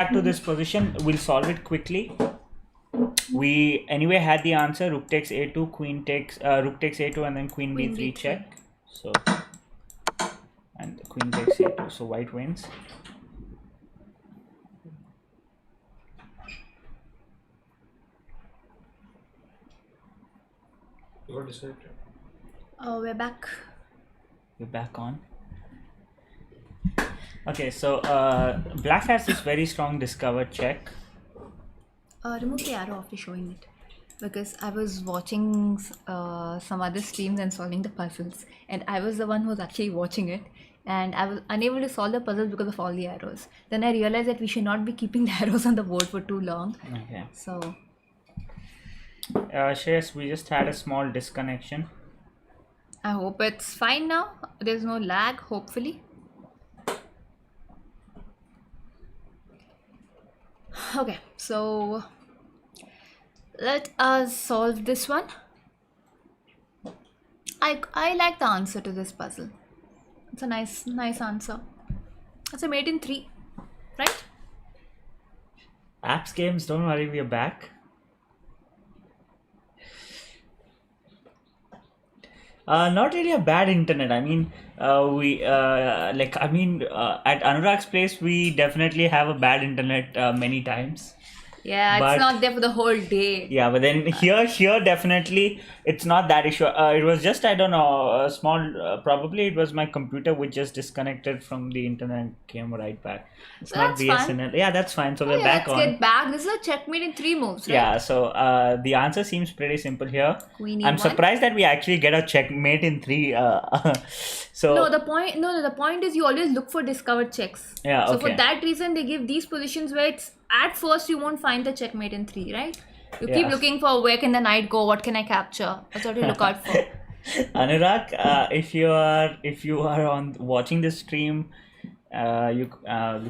back to this position. We'll solve it quickly. We anyway had the answer. Rook takes a2, queen takes rook takes a2, and then queen b3 check. So and the queen takes a2. So white wins. What decided? Oh, we're back. We're back on. Okay, so black has this very strong discover check. Remove the arrow after showing it, because I was watching some other streams and solving the puzzles, and I was the one who was actually watching it, and I was unable to solve the puzzles because of all the arrows. Then I realized that we should not be keeping the arrows on the board for too long. Okay. So Shreyas, we just had a small disconnection. I hope it's fine now. There's no lag, hopefully. Okay, so let us solve this one. I like the answer to this puzzle. It's a nice answer. It's a mate in 3, right? Apps games, don't worry, we're back. Not really a bad internet. I mean, at Anurag's place, we definitely have a bad internet many times. Yeah, But- it's not there for the whole day. Yeah, but then here definitely it's not that issue. It was just, I don't know, a small. Probably it was my computer which just disconnected from the internet and came right back. It's not That's fine. BSNL. Yeah, that's fine. So Oh, we're yeah, back let's on. get back. This is a checkmate in 3 moves, right? Yeah, so the answer seems pretty simple here. Queen I'm E1. surprised that we actually get a checkmate in 3. So No, the point is you always look for discovered checks. Yeah, So okay. for that reason, they give these positions where it's at first you won't find the checkmate in 3, right? You keep Yeah. looking for where can the knight go, what can I capture? That's what you look out for. Anurag, if you are on watching this stream, you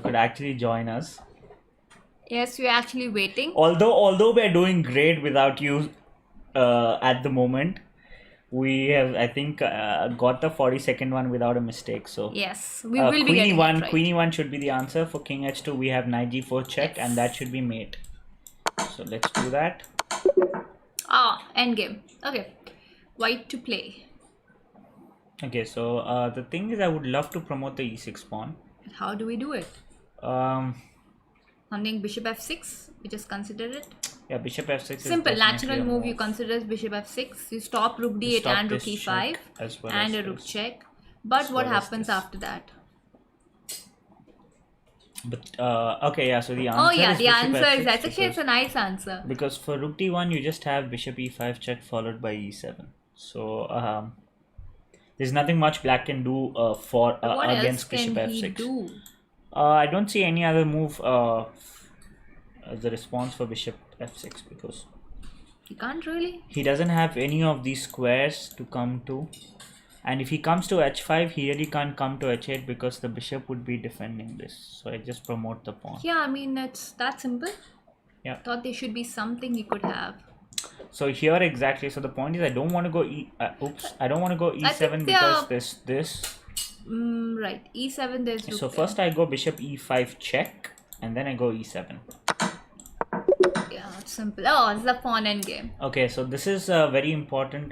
could actually join us. Yes, we're actually waiting. Although we're doing great without you at the moment, we have, I think, got the 42nd one without a mistake. So Yes, we will be Queen getting E1, it right. Queen E1 should be the answer. For King H2, we have Knight G4 check, Yes. and that should be mate. So let's do that. Endgame. Okay, white to play. Okay, so the thing is, I would love to promote the E6 pawn. But how do we do it? Something bishop f6, we just consider it. Yeah, bishop f6 is Simple, definitely natural a move you consider as bishop f6. You stop rook You d8 stop and rook this e5 check as well and as a rook this. check. But As what well as happens this. after that? But okay, yeah. So the answer Oh yeah, is the bishop answer f6 is that's actually it's because, a nice answer. because for rook d1 you just have bishop e5 check followed by e7. So there's nothing much black can do for What else against can bishop he f6. do? I don't see any other move as a response for bishop f6 because He can't really. he doesn't have any of these squares to come to. And if he comes to h5, he really can't come to h8 because the bishop would be defending this. So I just promote the pawn. Yeah, I mean it's that simple. Yeah. Thought there should be something you could have. So here exactly. So the point is, I don't want to go I don't want to go I think e7 they are- because this. Right. E7 there's rook So there. first I go bishop e5 check, and then I go e7. Yeah, it's simple. Oh, it's the pawn endgame. Okay, so this is very important.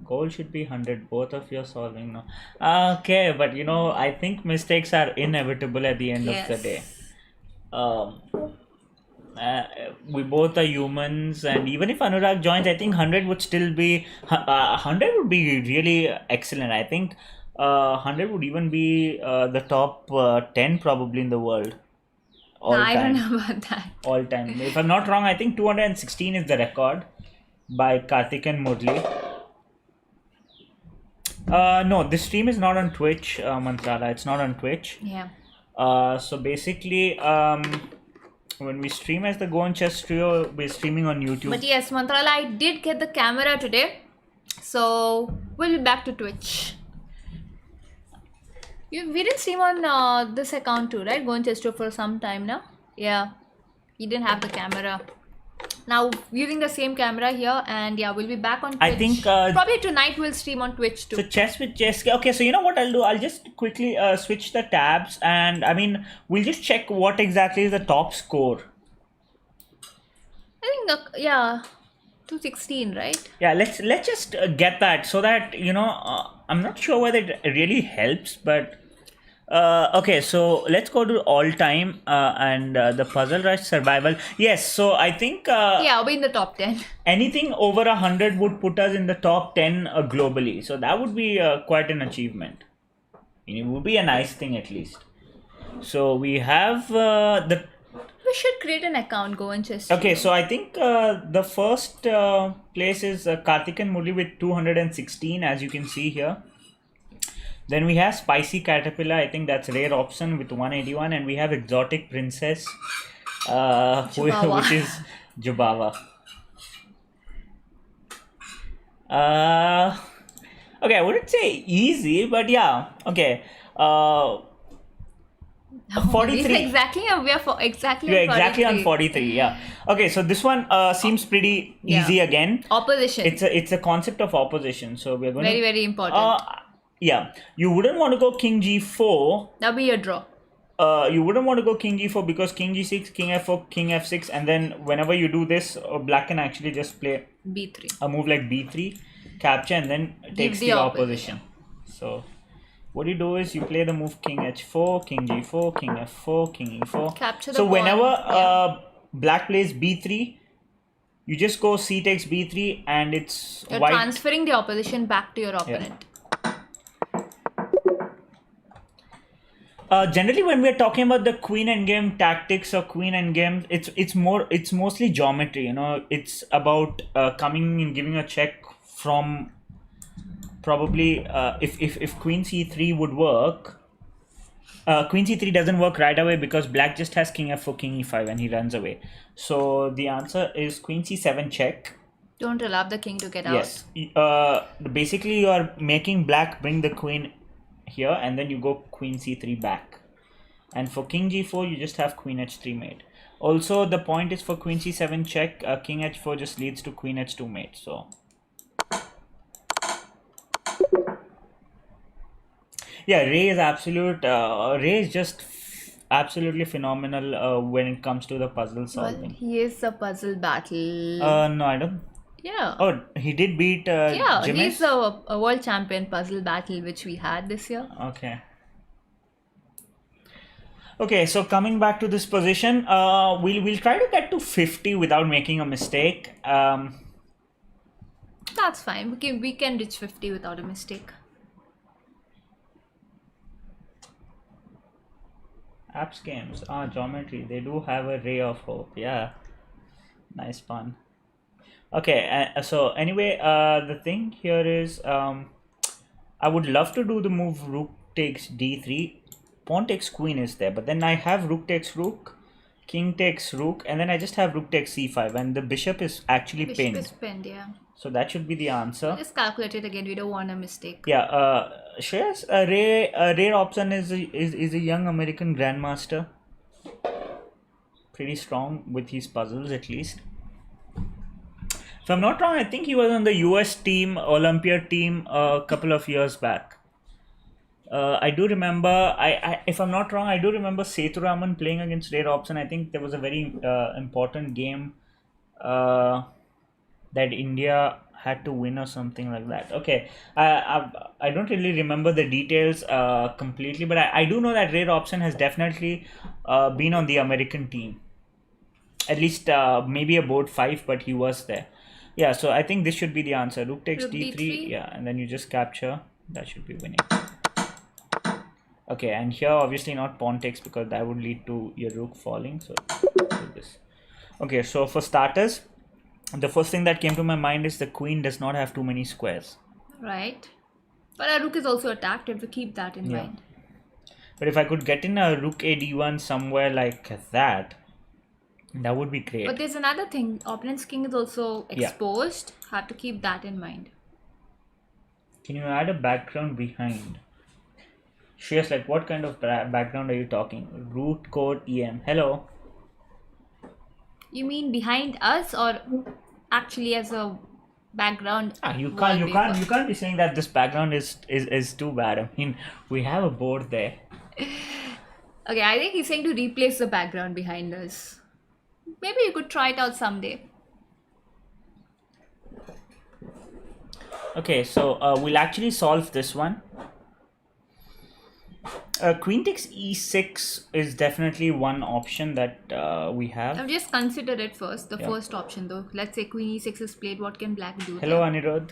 Goal should be 100. Both of you are solving now. Okay, but you know, I think mistakes are inevitable at the end of the day. We both are humans, and even if Anurag joins, I think 100 would still be 100 would be really excellent. I think 100 would even be the top 10 probably in the world. All I time. don't know about that. All time. If I'm not wrong, I think 216 is the record by Karthik and Murli. No, this stream is not on Twitch, Mantrala. It's not on Twitch. Yeah. So basically, when we stream as the Go and Chess Trio, we're streaming on YouTube. But yes, Mantrala, I did get the camera today. So we'll be back to Twitch. We didn't stream on this account too, right? Going Chester for some time now. Yeah. You didn't have the camera. Now using the same camera here, and yeah, we'll be back on Twitch. I think probably tonight we'll stream on Twitch too. so chess with chess. Okay, so you know what I'll do? I'll just quickly switch the tabs, and I mean we'll just check what exactly is the top score. I think yeah, 216, right? Yeah, let's just get that so that I'm not sure whether it really helps, but okay. So let's go to all time and the puzzle rush survival. Yes, so I think Yeah, we're in the top 10. anything over 100 would put us in the top 10 globally. So that would be quite an achievement. It would be a nice thing at least. So we have the We should create an account, go and just. okay. So I think the first place is Karthik and Murli with 216, as you can see here. Then we have Spicy Caterpillar. I think that's rare option with 181, and we have Exotic Princess, Jubawa. which is Jubawa. Okay, I wouldn't say easy, but yeah. Okay. 43. Exactly, we are for exactly. You're on exactly on 43. 43. Yeah. Okay, so this one seems pretty easy Yeah. again. Opposition. It's a concept of opposition. So we're going very, to very important. yeah. You wouldn't want to go King G4. That'll be a draw. You wouldn't want to go King G4 because King G6, King F4, King F6, and then whenever you do this, Black can actually just play B3. a move like B3, capture, and then takes the the opposition. So what you do is you play the move King H4, King G4, King F4, King E4. Capture the so pawn, whenever yeah. Black plays B3, you just go C takes B3, and it's You're white. transferring the opposition back to your opponent. Generally, when we are talking about the queen endgame tactics or queen endgame, it's mostly geometry. It's about coming and giving a check from probably if queen c3 would work. Queen c3 doesn't work right away because black just has king f4, king e5, and he runs away. So the answer is queen c7 check. Don't allow the king to get Yes. out. Basically, you are making black bring the queen here, and then you go queen c3 back. And for king g4, you just have queen h3 mate. Also, the point is for queen c7 check, king h4 just leads to queen h2 mate. So yeah, Ray is absolute. Ray is just absolutely phenomenal when it comes to the puzzle Well, solving. he is a puzzle battle. No, I don't. Yeah. Oh, he did beat Yeah, Jimenez? he's a world champion puzzle battle which we had this year. Okay. Okay, so coming back to this position, we'll try to get to 50 without making a mistake. That's fine. We can reach 50 without a mistake. Apps games, geometry. They do have a ray of hope. Yeah, nice pun. Okay, so anyway, the thing here is, I would love to do the move rook takes d3, pawn takes queen is there, but then I have rook takes rook, king takes rook, and then I just have rook takes c5, and the bishop is actually Bishop pinned. is pinned, yeah. So that should be the answer. Just calculate it again. We don't want a mistake. Yeah, Shreyas, a rare option is a young American grandmaster. Pretty strong with his puzzles, at least. If I'm not wrong, I think he was on the US team, Olympiad team, a couple of years back. I do remember, if I'm not wrong, I do remember Sethuraman playing against Rare Option. I think there was a very important game that India had to win or something like that. Okay, I don't really remember the details completely, but I do know that Rare Option has definitely been on the American team. At least maybe a board 5, but he was there. Yeah, so I think this should be the answer. Rook takes Rook d3, d3. yeah, and then you just capture. That should be winning. Okay, and here obviously not pawn takes because that would lead to your rook falling. So do this. Okay, so for starters, the first thing that came to my mind is the queen does not have too many squares. Right. But our rook is also attacked. You have to keep that in mind. But if I could get in a rook a d1 somewhere like that would be great. But there's another thing. Opponent's king is also exposed. Have to keep that in mind. Can you add a background behind? Shreyas, like what kind of background are you talking? Root code EM. Hello. You mean behind us or actually as a background You wallpaper? can't be saying that this background is too bad. I mean, we have a board there. Okay, I think he's saying to replace the background behind us. Maybe you could try it out someday. Okay, so we'll actually solve this one. Queen takes e6 is definitely one option that we have. Now just consider it first, the Yeah. first option though. Let's say queen e6 is played, what can black do Hello, there? Anirudh.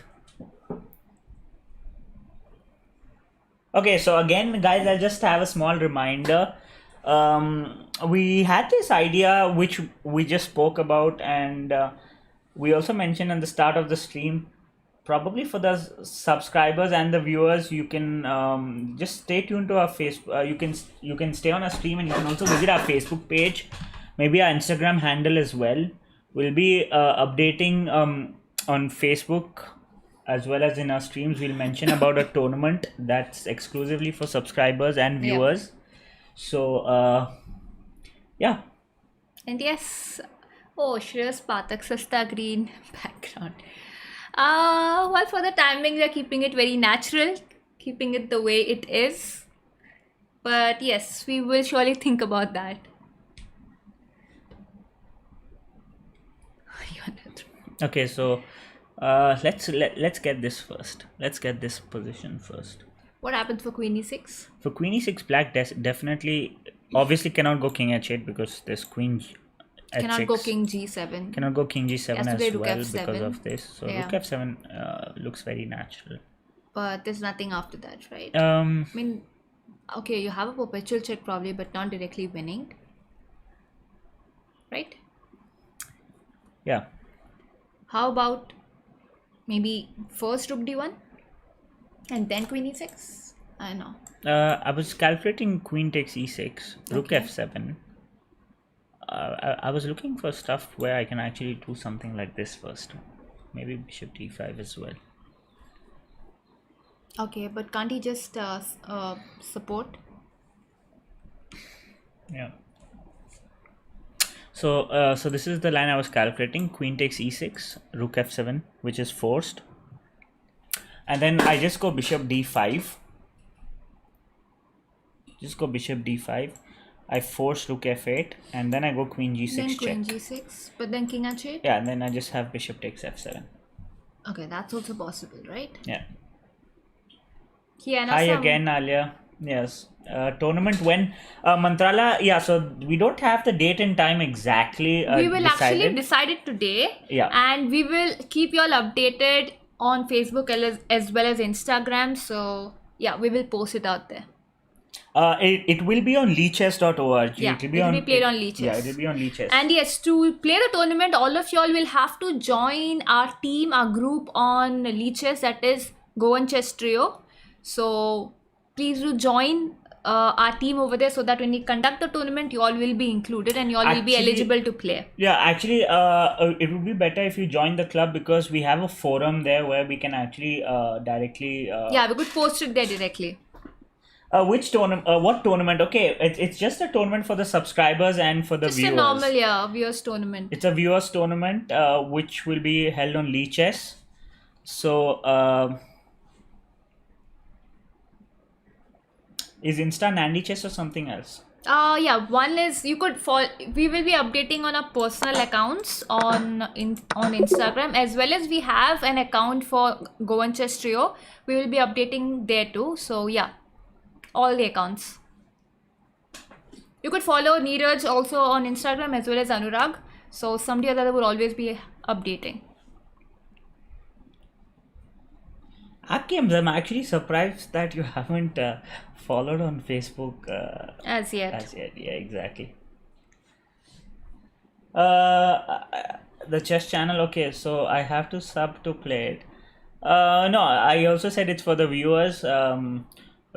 Okay, so again, guys, I'll just have a small reminder. We had this idea which we just spoke about, and we also mentioned at the start of the stream. Probably for the subscribers and the viewers, you can just stay tuned to our Facebook. You can stay on our stream, and you can also visit our Facebook page, maybe our Instagram handle as well. We'll be updating on Facebook as well as in our streams. We'll mention about a tournament that's exclusively for subscribers and Yeah. viewers. So yeah. And yes, oh, Shreyas Pathak, Sasta Green background. Well, for the time being, they're keeping it very natural, keeping it the way it is. But yes, we will surely think about that. Okay, so let's get this first. Let's get this position first. What happens for queen e6? For queen e6, black definitely, obviously cannot go king h8 because there's queen h6. Cannot go king g7. Cannot go king g7 Has to as play rook well f7. because of this. So Yeah. rook f7 looks very natural. But there's nothing after that, right? Uh, I mean, okay, you have a perpetual check probably, but not directly winning. Right? Yeah. How about maybe first rook d1 and then queen e6? I know. I was calculating queen takes e6, rook Okay. f7. I was looking for stuff where I can actually do something like this first. Maybe bishop d5 as well. Okay, but can't he just support? Yeah. So so this is the line I was calculating. Queen takes e6, rook f7, which is forced. And then I just go bishop d5. Just go bishop d5. I force rook f8, and then I go queen g6 Then check. queen g6, but then king h8? Yeah, and then I just have bishop takes f7. Okay, that's also possible, right? Yeah. Yeah, Hi again, Alia. Yes. Tournament when Mantrala. Yeah. So we don't have the date and time exactly. We will decided. actually decide it today. Yeah. And we will keep you all updated on Facebook as well as Instagram. So yeah, we will post it out there. It will be on leechess.org. Yeah, it will be played on Lichess. Yeah, it will be on Leechess. And yes, to play the tournament, all of y'all will have to join our team, our group on Lichess, that is Goan Chess Trio. So please do join our team over there so that when we conduct the tournament, you all will be included and you all will be Actually- eligible to play. Yeah, actually, it would be better if you join the club because we have a forum there where we can actually directly. Yeah, we could post it there directly. Which tournament? What tournament? Okay, it's just a tournament for the subscribers and for the Just viewers. a normal, viewers tournament. It's a viewers tournament which will be held on Leechess. So is Insta Nandy Chess or something else? Yeah, one is you could follow. We will be updating on our personal accounts on Instagram, as well as we have an account for Goan Chess Trio. We will be updating there too. So yeah, all the accounts. You could follow Neeraj also on Instagram as well as Anurag. So somebody or the other will always be updating. Akim, I'm actually surprised that you haven't followed on Facebook As yet. as yet. Yeah, exactly. The chess channel. Okay, so I have to sub to play it. No, I also said it's for the viewers. No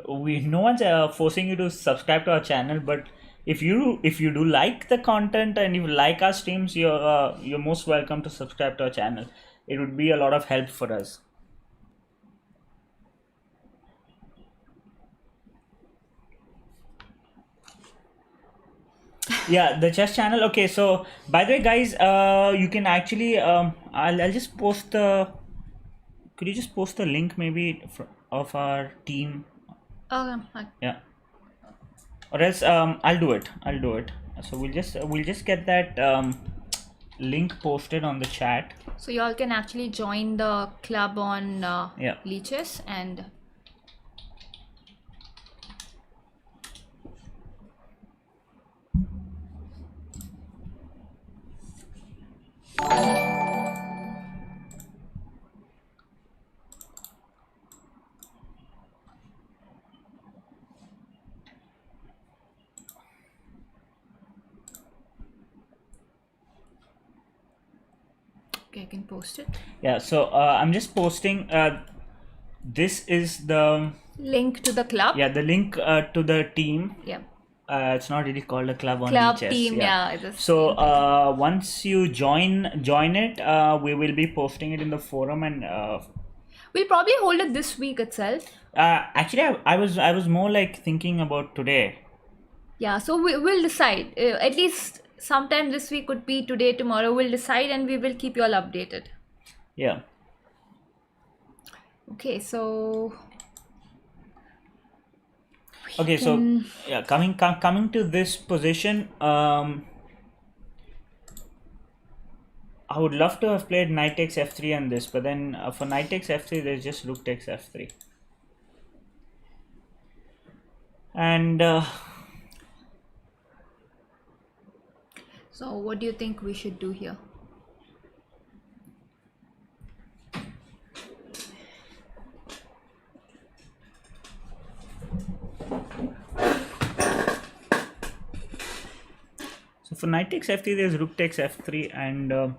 one's forcing you to subscribe to our channel, but if you do like the content and you like our streams, you're most welcome to subscribe to our channel. It would be a lot of help for us. Yeah, the chess channel. Okay, so by the way, guys, you can actually I'll just post the. Could you just post the link maybe of our team? Okay. Yeah, or else I'll do it. I'll do it. So we'll just get that link posted on the chat. So y'all can actually join the club on Yeah. Leeches and okay, I can post it. Yeah. So I'm just posting. This is the Link to the club. yeah the link to the team. Yeah. It's not really called a club on Club Leeches. team, yeah. It's the So same thing. once you join it, we will be posting it in the forum and We'll probably hold it this week itself. actually I was more like thinking about today. Yeah, so we'll decide. At least sometime this week, could be today, tomorrow. We'll decide and we will keep you all updated. Yeah. Okay, so Okay. So yeah, coming to this position, I would love to have played knight takes f3 on this, but then for knight takes f3, there's just rook takes f3. And so what do you think we should do here? so for knight takes f3, there's rook takes f3, and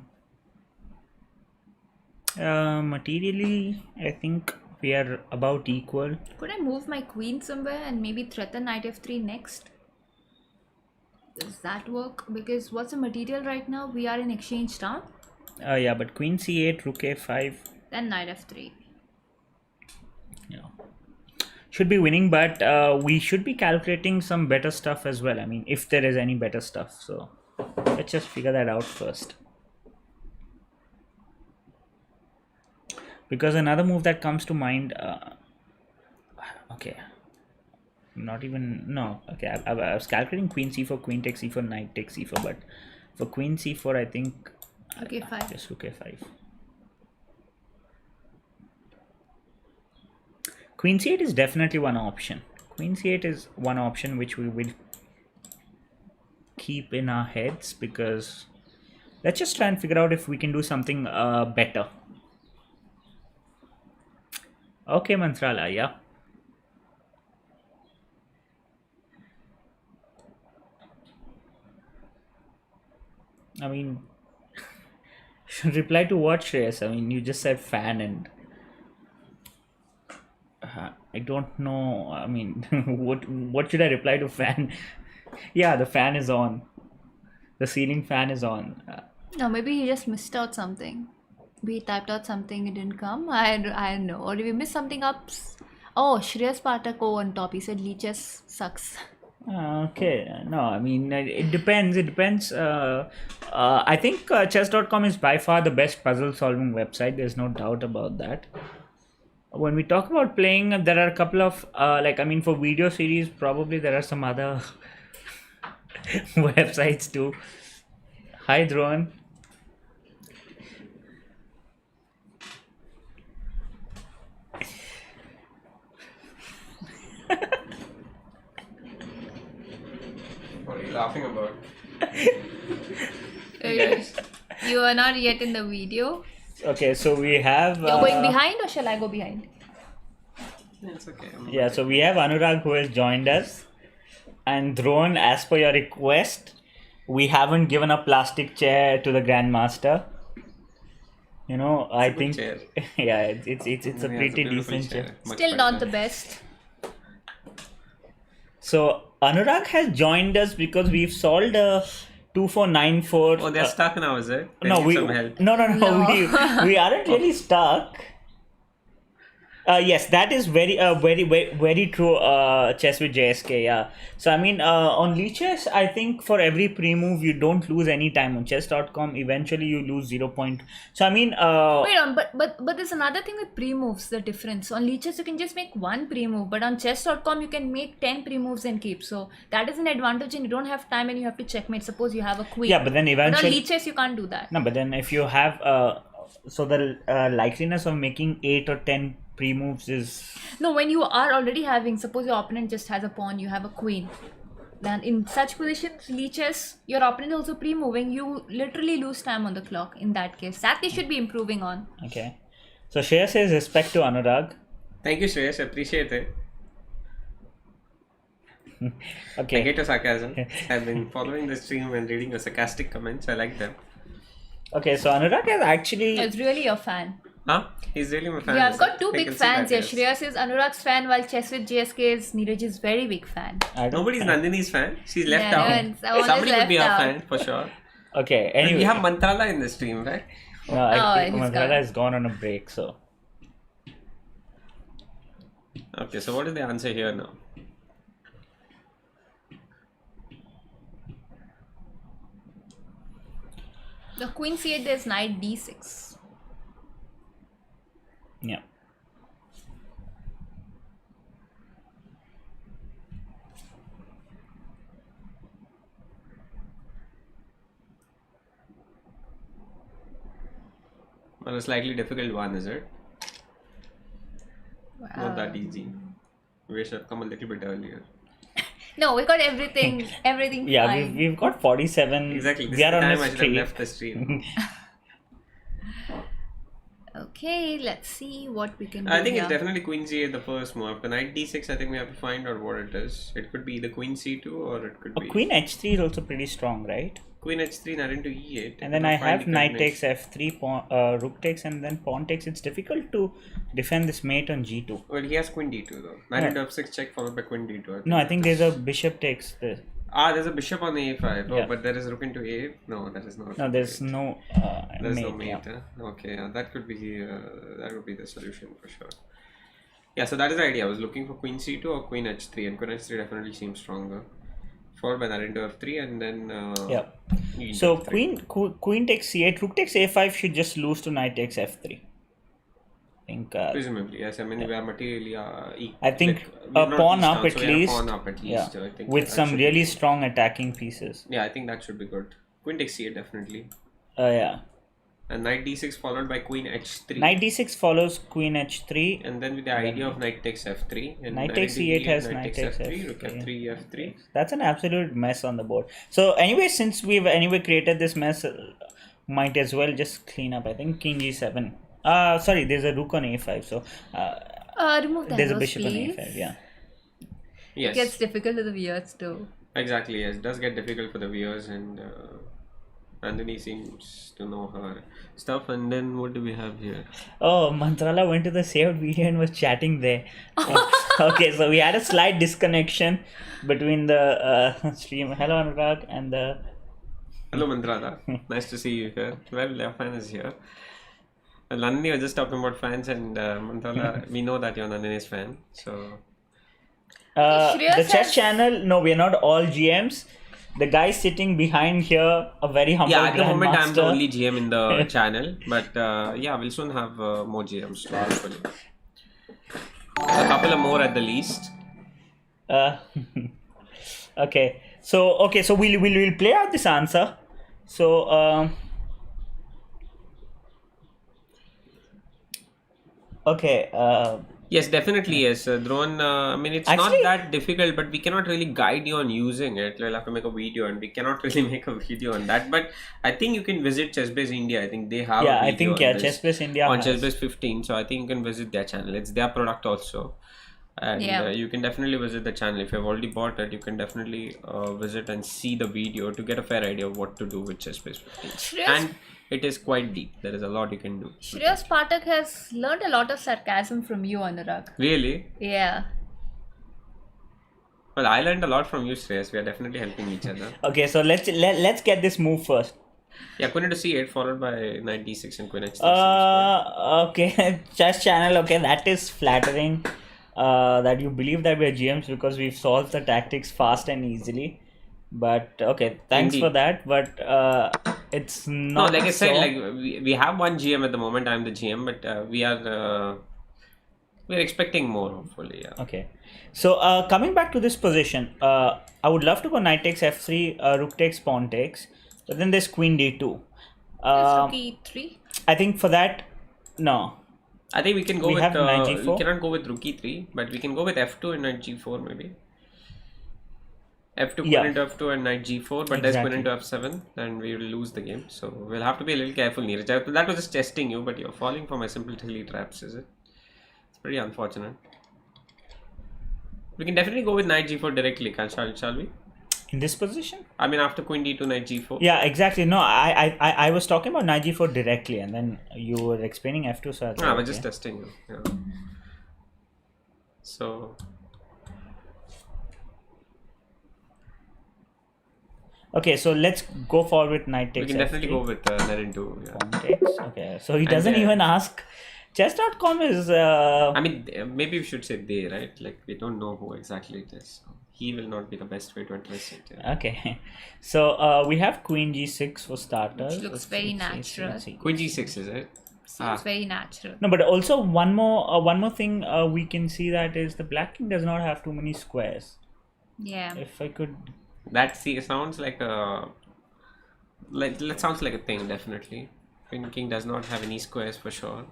materially, I think we are about equal. Could I move my queen somewhere and maybe threaten knight f3 next? Does that work? Because what's the material right now? We are in exchange down. Yeah, but queen c8, rook a5. Then knight f3. Yeah, should be winning, but we should be calculating some better stuff as well. I mean, if there is any better stuff. So let's just figure that out first. Because another move that comes to mind, okay, not even, no, okay, I was calculating queen c4, queen takes c4, knight takes c4, but for queen c4, I think Rook a5. just rook a5. Queen c8 is definitely one option. Queen c8 is one option which we will keep in our heads, because let's just try and figure out if we can do something better. Okay, Mantrala, yeah. I mean, reply to what, Shreyas? I mean, you just said fan, and I don't know. I mean, what should I reply to fan? Yeah, the fan is on. The ceiling fan is on. No, maybe he just missed out something. We typed out something, it didn't come. I don't know. Or did we miss something up? Oh, Shreyas Patak on top. He said Leeches sucks. Okay, no, I mean, it depends. It depends. I think chess.com is by far the best puzzle solving website. There's no doubt about that. When we talk about playing, there are a couple of, like, I mean, for video series, probably there are some other websites too. Hi, Dhruvan. What are you laughing about? You are not yet in the video. Okay, so we have. You're going behind, or shall I go behind? It's okay. Yeah, so we have Anurag who has joined us. And Dhruvan, as per your request, we haven't given a plastic chair to the Grandmaster. You know, I a good think. chair. Yeah, it's a Yeah, pretty beautiful decent chair. Much Still better not the than- best. So Anurag has joined us because we've solved a 2494. Oh, they're stuck now, is it? They No, need we some help. no No. we aren't really stuck. Yes, that is very true. Chess with JSK, yeah. So I mean, on Leeches, I think for every pre-move you don't lose any time on chess.com. Eventually, you lose 0. So I mean, Wait on, but there's another thing with pre-moves, the difference. On leeches you can just make one pre-move, but on chess.com you can make 10 pre-moves and keep. So that is an advantage and you don't have time and you have to checkmate. Suppose you have a queen. yeah, but then But on eventually, leeches you can't do that. no, but then if you have so the likeliness of making 8 or 10 pre-moves is No, when you are already having, suppose your opponent just has a pawn, you have a queen. Then in such positions, leeches, your opponent also pre-moving, you literally lose time on the clock in that case. That they should be improving on. okay. So Shreya says respect to Anurag. Thank you, Shreyash. Appreciate it. I Okay. get your sarcasm. I've been following the stream and reading your sarcastic comments. I like them. Okay, so Anurag is actually It's really your fan. Huh? He's really my fan. Yeah, I've is got it? two I big can see fans. that, Yeah, yes. Shreyas is Anurag's fan, while Chess with JSK is Neeraj's very big fan. I don't Nobody's think- Nandini's fan. She's left Yeah, out. no, someone is Somebody would be left our out. fan for sure. Okay, And anyway. we have Mantrala in the stream, right? No, he's Mantrala gone. has gone on a break, so. Okay, so what is the answer here now? The queen c8, there's knight d6. Yeah. Well, a slightly difficult one, is it? Wow. Not that easy. We should have come a little bit earlier. No, we got everything Yeah, fine. we've got 47. Exactly. This We is are the on time a I should have streak. left the stream. Okay, let's see what we can do I think here. it's definitely Queen C8 the first move. After Knight D6, I think we have to find out what it is. It could be either Queen C2 or it could be Queen h3 is also pretty strong, right? Queen H3, Knight into E8. And then I have knight takes f3, rook takes, and then pawn takes. It's difficult to defend this mate on g2. Well, he has Queen D2 though. Knight into F6 check followed by Queen D2. No, I think there's a bishop takes this. There's a bishop on A5. Oh, Yeah. but there is rook into A8. No, that is not. No, there's no There's mate. no mate. Yeah. Huh? Okay, that could be that would be the solution for sure. Yeah, so that is the idea. I was looking for Queen C2 or Queen H3, and Queen H3 definitely seems stronger. Followed by Knight into F3, and then Yeah. E into So F3. queen takes c8, rook takes a5 should just lose to knight takes f3. I think. Presumably, yes. I mean, we are materially I think we're a not pawn east up down, at so we have least. pawn up at Yeah. least. I think With that some should really be- strong attacking pieces. Yeah, I think that should be good. Queen takes C8 definitely, Yeah. and Knight D6 followed by Queen H3. Knight d6 follows queen h3. And then with the idea of Knight takes F3. And Knight takes into e8 E8, has Knight knight takes takes F3, Rook F3. F3, F3. That's an absolute mess on the board. So anyway, since we've anyway created this mess, might as well just clean up. I think king g7. Sorry, there's a rook on a5. So Remove the there's a arrows, bishop please. on a5. Yeah. Yes, It gets difficult to the viewers too. exactly. Yes, it does get difficult for the viewers, and Anthony seems to know her stuff. And then what do we have here? Oh, Mantrala went to the saved video and was chatting there. Okay, so we had a slight disconnection between the stream. Hello, Anurag, and the. Hello, Mantrala. Nice to see you here. Well, your fan is here. Well, Nandini was just talking about fans, and Mantrala, we know that you're Nandini's fan. So, Shreya The chess says- channel, no, we're not all GMs. The guy sitting behind here, a very humble yeah, at the moment I'm the grandmaster. only GM in the channel, but yeah, we'll soon have more GMs, hopefully. A couple of more at the least. Uh, okay, so we'll play out this answer. So okay, Yes, definitely, yes. Drone, I mean, it's Actually- not that difficult, but we cannot really guide you on using it. We'll have to make a video, and we cannot really make a video on that. But I think you can visit ChessBase India. I think they have yeah, a I video think on this ChessBase India on has. ChessBase 15. So I think you can visit their channel. It's their product also. And Yeah. you can definitely visit the channel. If you've already bought it, you can definitely visit and see the video to get a fair idea of what to do with ChessBase 15. Shreya's, And it is quite deep. There is a lot you can do. Shreya's Pathak has learned a lot of sarcasm from you, Anurag. Really? Yeah. Well, I learned a lot from you, Shreyas. We are definitely helping each other. Okay, so let's get this move first. Yeah, queen into c8 followed by knight d6 and queen h3 seems good. Okay, chess channel. Okay, that is flattering. That you believe that we're GMs because we've solved the tactics fast and easily. But okay, thanks for Indeed. that. But it's No, not like I said, so. like we have one GM at the moment. I'm the GM, but we're expecting more, hopefully. Yeah. Okay, so coming back to this position, I would love to go knight takes f3, rook takes, pawn takes, but then there's queen d2. Just Um, rook e3. I think for that, no, I think we can go we with have knight we g4. cannot go with rook e3, but we can go with f2 and knight g4 maybe. F2 queen Yeah, into f2 and knight g4, but there's queen exactly. into f7, and we will lose the game. So we'll have to be a little careful, Neeraj. That was just testing you, but you're falling for my simple silly traps, is it? It's pretty unfortunate. We can definitely go with knight g4 directly, shall we? In this position? I mean, after queen d2, knight g4. Yeah, exactly. No, I was talking about knight g4 directly, and then you were explaining f2, so I I thought, was just okay. testing you. Yeah. So Okay, so let's go forward with knight we takes can definitely f3, go with knight into. Yeah. pawn takes. Okay, so he And doesn't even ask. Chess.com is. I mean, maybe we should say they, right? Like we don't know who exactly it is. So he will not be the best way to address it. Yeah. Okay, so we have queen g6 for starters. Which looks very natural. Queen g6 is it? Seems very natural. No, but also one more thing we can see that is the black king does not have too many squares. Yeah. If I could, That sounds like a that sounds like a thing definitely. Queen king does not have any squares for sure.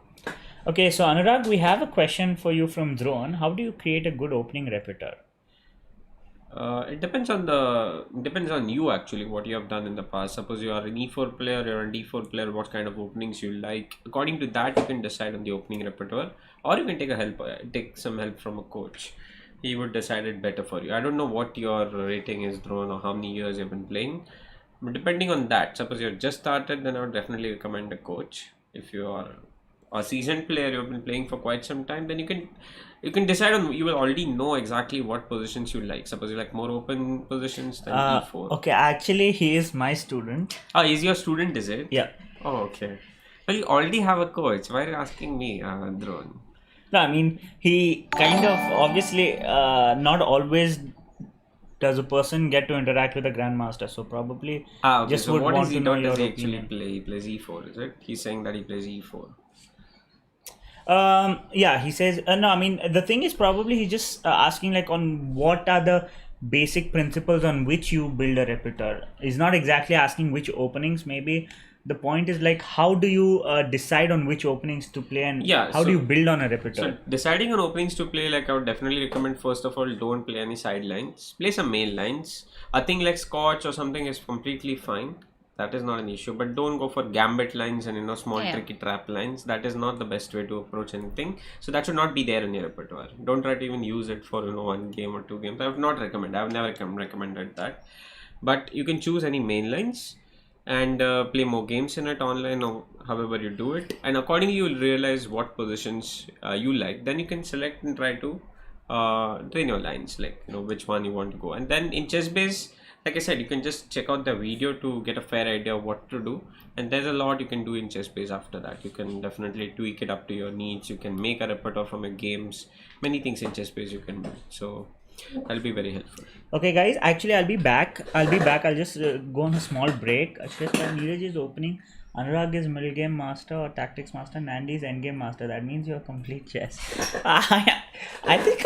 okay. So Anurag, we have a question for you from Drone. How do you create a good opening repertoire? It depends on you actually what you have done in the past. Suppose you are an e4 player, you're a d4 player, what kind of openings you like. According to that, you can decide on the opening repertoire, or you can take some help from a coach. He would decide it better for you. I don't know what your rating is, Drone, or how many years you've been playing. But depending on that, suppose you've just started, then I would definitely recommend a coach. If you are a seasoned player, you've been playing for quite some time, then you can decide on, you will already know exactly what positions you like. Suppose you like more open positions than e4. Okay, actually, he is my student. Ah, is your student, is it? Yeah. Oh, okay. Well, you already have a coach. Why are you asking me, Drone? No, I mean he kind of obviously not always does a person get to interact with a grandmaster. So probably Ah, okay. just So would what want is to he? know What your does he actually opinion. play? He plays e4, is it? He's saying that he plays e4. Yeah, he says no. I mean the thing is probably he's just asking like on what are the basic principles on which you build a repertoire. He's not exactly asking which openings. Maybe the point is like how do you decide on which openings to play and Yeah, how do you so build on a so repertoire? deciding on openings to play, like I would definitely recommend first of all, don't play any side lines. Play some main lines. A thing like Scotch or something is completely fine. That is not an issue. But don't go for gambit lines and small Yeah. tricky trap lines. That is not the best way to approach anything. So that should not be there in your repertoire. Don't try to even use it for one game or two games. I would not recommend. I have never recommended that. But you can choose any main lines and play more games in it online or however you do it, and accordingly you will realize what positions you like. Then you can select and try to train your lines, like which one you want to go. And then in chess base, like I said, you can just check out the video to get a fair idea of what to do, and there's a lot you can do in chess base. After that, you can definitely tweak it up to your needs. You can make a repertoire from your games. Many things in chess base you can do, so that'll be very helpful. Okay, guys. Actually, I'll be back. I'll just go on a small break. Just Neeraj is opening. Anurag is middle game master or tactics master. Nandi is endgame master. That means you're complete chess. I think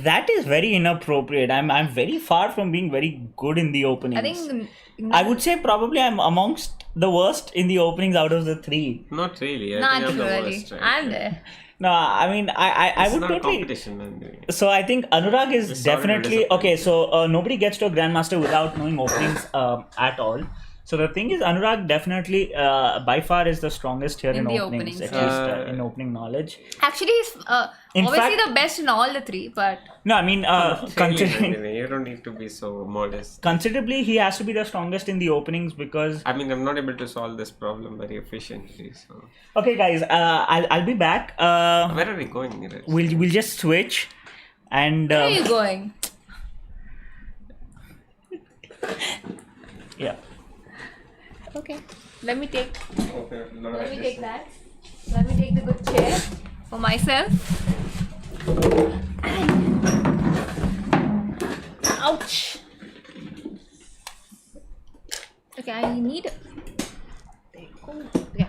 that is very inappropriate. I'm very far from being very good in the openings. I think I would say probably I'm amongst the worst in the openings out of the three. Not really. I not think I'm the really. worst, right? I'm there. No, I mean I It's would not a totally. competition, man. So I think Anurag is It's sorry to definitely disappoint okay. you. So nobody gets to a grandmaster without knowing openings at all. So the thing is, Anurag definitely by far is the strongest here in In the openings, openings, at yeah. least in opening knowledge. Actually, he's In obviously fact- the best in all the three, but No, I mean Really, considering Nandini, you don't need to be so modest. considerably, he has to be the strongest in the openings because. I mean, I'm not able to solve this problem very efficiently. So, Okay, guys, I'll be back. where are we going, Neeraj? We'll just switch, and where are you going? yeah. Okay. Let me take. Okay, Let me take that. Let me take the good chair for myself. Ouch. Okay, I need. There you go. Okay.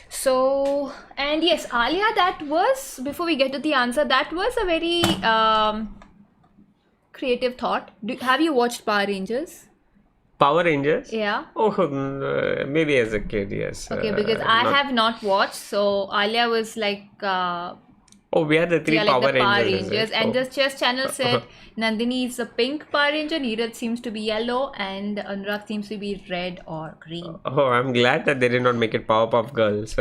So, and yes, Alia, that was, before we get to the answer, that was a very creative thought. Have you watched Power Rangers? Power Rangers? Yeah. Oh, maybe as a kid, yes. Okay, because I not- have not watched, so Alia was like, Oh, we are the three yeah, like Power the Power Rangers. is Rangers, it? and Oh. the chess channel said Nandini is a pink Power Ranger, Neeraj seems to be yellow, and Anurag seems to be red or green. Oh, I'm glad that they did not make it Powerpuff Girls.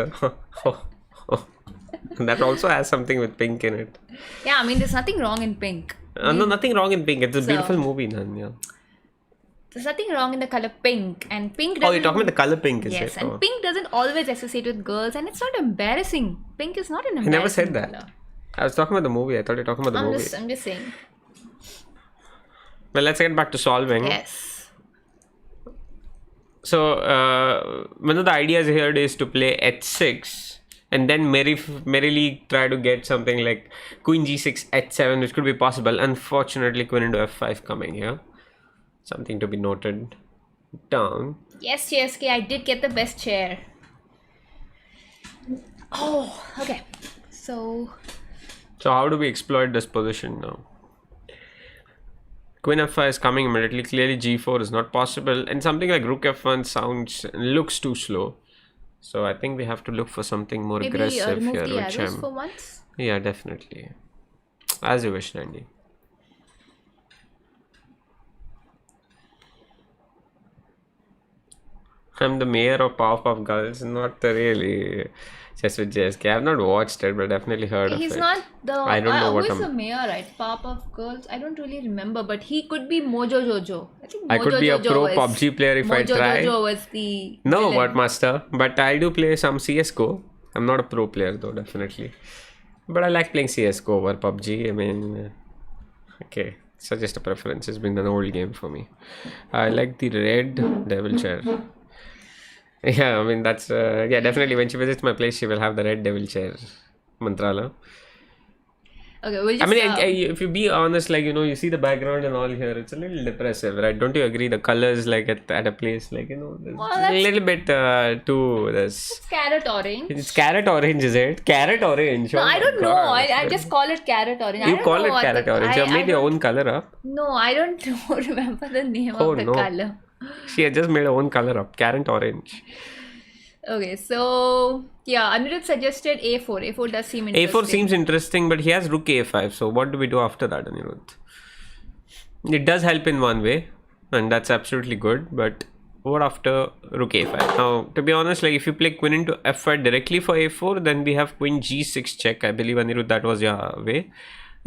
That also has something with pink in it. Yeah, I mean, there's nothing wrong in pink. No, nothing wrong in pink. It's a So- beautiful movie, Nanya. There's nothing wrong in the color pink, and pink Oh, doesn't. you're talking about the color pink, is Yes, it? and Oh. pink doesn't always associate with girls, and it's not embarrassing. Pink is not an I embarrassing never said that. color. I was talking about the movie. I thought you were talking about the movie. I'm just saying. Well, let's get back to solving. Yes. So, one of the ideas here is to play h6 and then merrily try to get something like queen g6, h7, which could be possible. Unfortunately, queen into f5 coming here. Something to be noted down. Yes, GSK, I did get the best chair. Oh, okay. So, So, how do we exploit this position now? Queen f5 is coming immediately. Clearly, g4 is not possible, and something like rook f1 looks too slow. So, I think we have to look for something more maybe aggressive remove here, the which arrows I'm. for once. Yeah, definitely. As you wish, Randy. I'm the mayor of Powerpuff Girls, not the really just with JSK. I've not watched it, but definitely heard of it. He's not the. I don't know what Who is I'm- the mayor, right? Powerpuff Girls. I don't really remember, but he could be Mojo Jojo. I think Mojo I could be a Jojo pro was, PUBG player if I Mojo try. Jojo was the. No, villain. what master? But I do play some CS:GO. I'm not a pro player though, definitely. But I like playing CS:GO over PUBG. I mean, okay, it's just a preference. It's been an old game for me. I like the red devil chair. Yeah, I mean that's yeah, definitely. When she visits my place, she will have the red devil chair, Mantrala. Okay, we'll just. I mean, if you be honest, like you see the background and all here, it's a little depressive, right? Don't you agree? The colors, like at a place, like there's Well, a that's- little bit too this. it's carrot orange. It's carrot orange, is it? Carrot orange. No, Oh I my don't know. God. I just call it carrot orange. I You don't call know it what carrot the, orange. You have I made your don't- own color up. No, I don't remember the name Oh, of the no. color. She had just made her own color up. Carrot orange. Okay, so yeah, Anirudh suggested A4. A4 does seem interesting. A4 seems interesting, but he has rook A5. So what do we do after that, Anirudh? It does help in one way, and that's absolutely good. But what after rook A5? Now, to be honest, like if you play queen into F5 directly for A4, then we have queen G6 check. I believe, Anirudh, that was your way.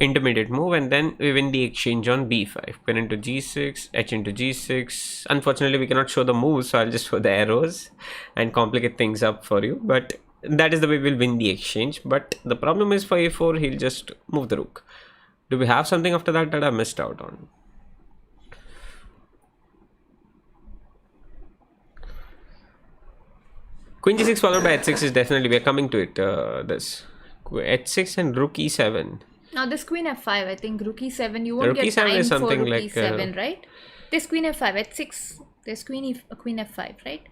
Intermediate move, and then we win the exchange on b5. Queen into g6, h into g6. Unfortunately, we cannot show the moves, so I'll just show the arrows and complicate things up for you. But that is the way we'll win the exchange. But the problem is for a4, he'll just move the rook. Do we have something after that that I missed out on? Queen g6 followed by h6 is definitely, we're coming to it. This h6 and rook e7. Now this queen f5, I think rook e7. You won't Rook get e7 time is for something rook like, e7, right? This queen f5 h6. There's queen f5, right?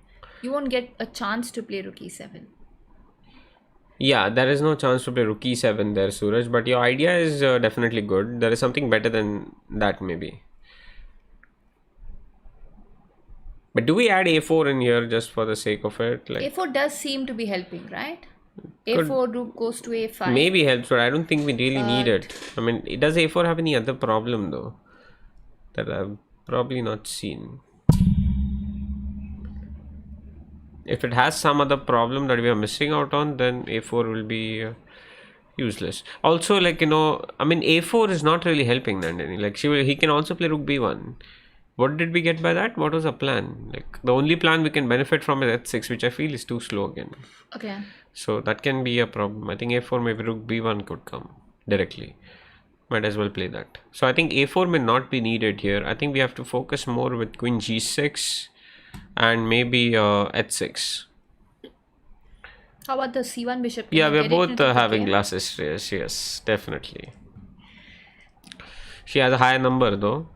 You won't get a chance to play rook e7. Yeah, there is no chance to play rook e7 there, Suraj. But your idea is definitely good. There is something better than that, maybe. But do we add a4 in here just for the sake of it? Like a4 does seem to be helping, right? a4 rook goes to a5. maybe helps, but I don't think we really need it. I mean, does a4 have any other problem though that I've probably not seen? If it has some other problem that we are missing out on, then a4 will be useless. Also, like I mean, a4 is not really helping Nandini. Like he can also play rook b1. What did we get by that? What was our plan? Like the only plan we can benefit from is h6, which I feel is too slow again. Okay. So that can be a problem. I think a4, maybe rook b1 could come directly. Might as well play that. So I think a4 may not be needed here. I think we have to focus more with queen g6 and maybe h6. How about the c1 bishop? Can Yeah, you we're get it both into the having game? glasses. Yes, definitely. She has a higher number though.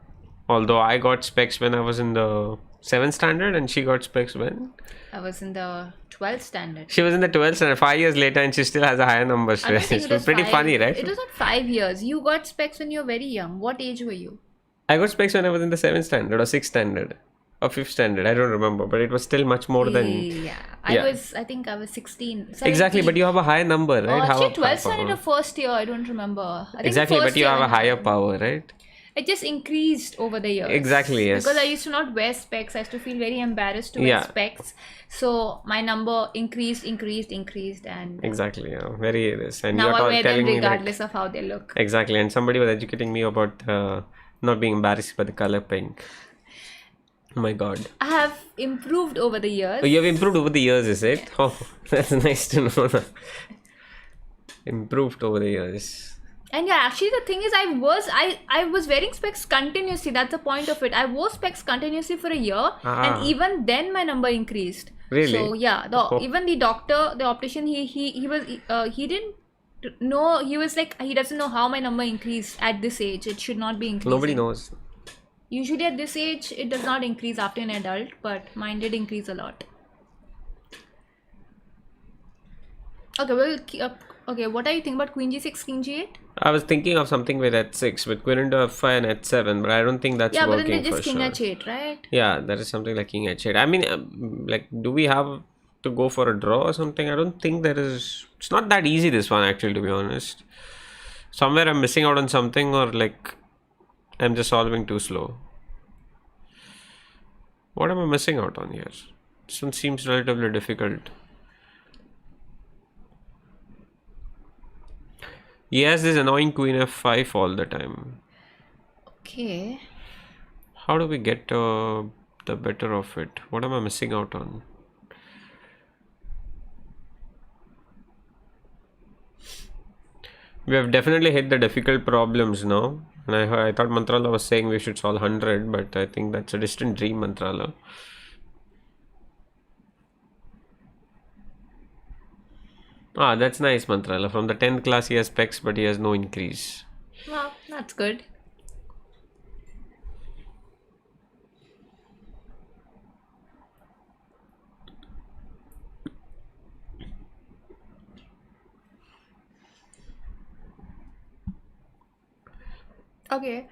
Although I got specs when I was in the 7th standard, and she got specs when I was in the 12th standard. she was in the 12th standard. 5 years later, and she still has a higher number. I don't think it was Pretty funny, right? It was not 5 years. You got specs when you were very young. What age were you? I got specs when I was in the 7th standard or 6th standard or 5th standard. I don't remember, but it was still much more than. Yeah. Yeah. I think I was 16. Exactly, 17. but you have a higher number, right? Actually, How 12th standard or first year, I don't remember. I think exactly, first but you year have a when higher power, right? It just increased over the years. Exactly, yes. Because I used to not wear specs. I used to feel very embarrassed to wear Yeah. specs. So my number increased, and Exactly, yeah. Very this. And now you're I wear them telling me like, regardless of how they look. exactly, and somebody was educating me about not being embarrassed by the color pink. Oh my god. I have improved over the years. Oh, you have improved over the years, is it? Oh, that's nice to know that. Improved over the years. And yeah, actually the thing is I was wearing specs continuously. That's the point of it. I wore specs continuously for a year, and even then my number increased. Really? So yeah, even the doctor, the optician, he didn't know. He was like, he doesn't know how my number increased at this age. It should not be increasing. Nobody knows. Usually at this age it does not increase after an adult, but mine did increase a lot. Okay, what are you thinking about queen g6, king g8? I was thinking of something with h6 with queen into f5 and h7, but I don't think that's Yeah, but then working they just for king sure. h8, right? Yeah, that is something like king h8. I mean, like, do we have to go for a draw or something? I don't think there is. It's not that easy, this one, actually, to be honest. Somewhere I'm missing out on something, or like I'm just solving too slow. What am I missing out on here? This one seems relatively difficult. He has this annoying queen f5 all the time. Okay. How do we get the better of it? What am I missing out on? We have definitely hit the difficult problems now. And I thought Mantrala was saying we should solve 100, but I think that's a distant dream, Mantrala. Ah, that's nice, Mantrala. From the 10th class he has specs, but he has no increase. Well, that's good. Okay.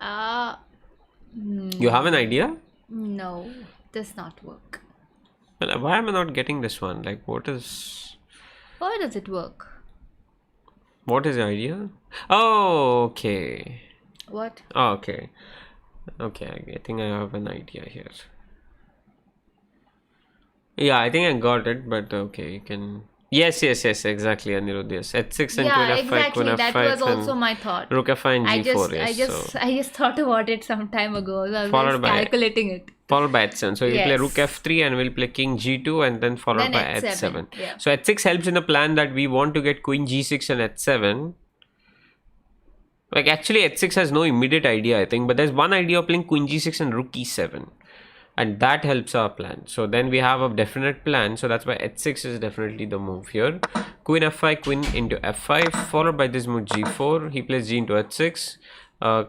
You have an idea? No, does not work. Well, why am I not getting this one? Like, what is Why does it work? the idea? Oh, okay. What? Oh, okay. Okay, I think I have an idea here. Yeah, I think I got it, but okay, you can. Yes, exactly, Anirudh. Yes, h6 and Yeah, queen f5, exactly. queen That f5, was also and my thought. rook f5 and g4. Yes, I just thought about it some time ago. So I was Followed just by- calculating it. followed by h7. So you play Yes. rook f3 and we'll play king g2 and then followed Then by h7, h7. yeah. So h6 helps in the plan that we want to get queen g6 and h7. Like actually h6 has no immediate idea, I think, but there's one idea of playing queen g6 and rook e7. And that helps our plan. So then we have a definite plan. So that's why h6 is definitely the move here. Queen f5, queen into f5, followed by this move g4. He plays g into h6.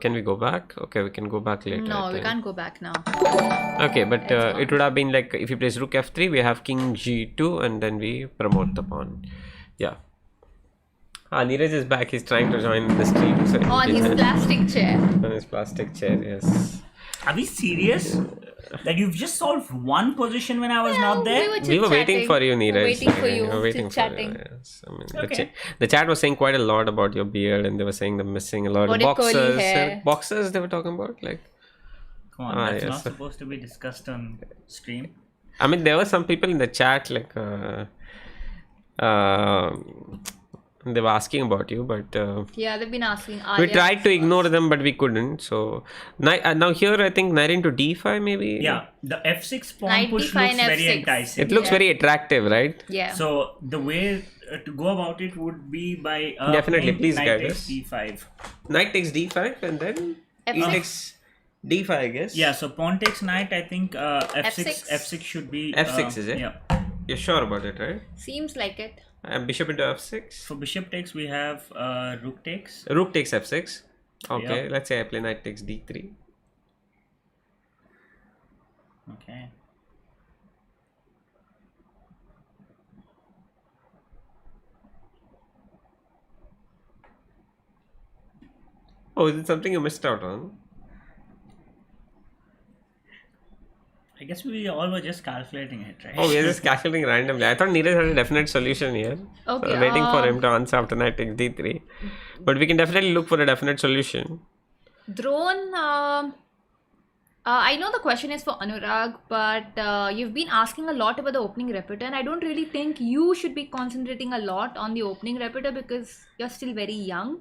Can we go back? Okay, we can go back later. No, I we think. can't go back now. Okay, but it would have been like if he plays rook f3, we have king g2, and then we promote the pawn. Yeah. Neeraj is back. He's trying to join the stream. So On his plastic chair. on his plastic chair, yes. Are we serious? That you've just solved one position when I was not there? We were waiting for you, Neeraj. Waiting for you. We were waiting for you. Chit-chatting. Yes. I mean, Okay. the chat was saying quite a lot about your beard, and they were saying they're missing a lot What of a curly boxers. hair. Boxers they were talking about, like. Come on, that's yes. not supposed to be discussed on stream. I mean, there were some people in the chat like. They were asking about you, but Yeah, they've been asking. we tried to ignore them, but we couldn't. So now here, I think knight into d5 maybe. Yeah, the f6 pawn Knight push d5 looks and very f6. enticing. It looks Yeah. very attractive, right? Yeah. So the way to go about it would be by Definitely, playing please knight guide takes us. d5. Knight takes d5 and then F6. e takes D5, I guess. Yeah, so pawn takes knight. I think f6 F6. f6 should be F6 is it? Yeah. You're sure about it, right? Seems like it. And bishop into F6. For bishop takes, we have rook takes. Rook takes F6. Okay, Yep. let's say I play knight takes D3. Okay. Oh, is it something you missed out on? I guess we all were just calculating it, right? Oh, we are just calculating randomly. I thought Neeraj had a definite solution here. Okay, So waiting for him to answer after knight takes D3. But we can definitely look for a definite solution. Drone, I know the question is for Anurag, but you've been asking a lot about the opening repertoire, and I don't really think you should be concentrating a lot on the opening repertoire because you're still very young.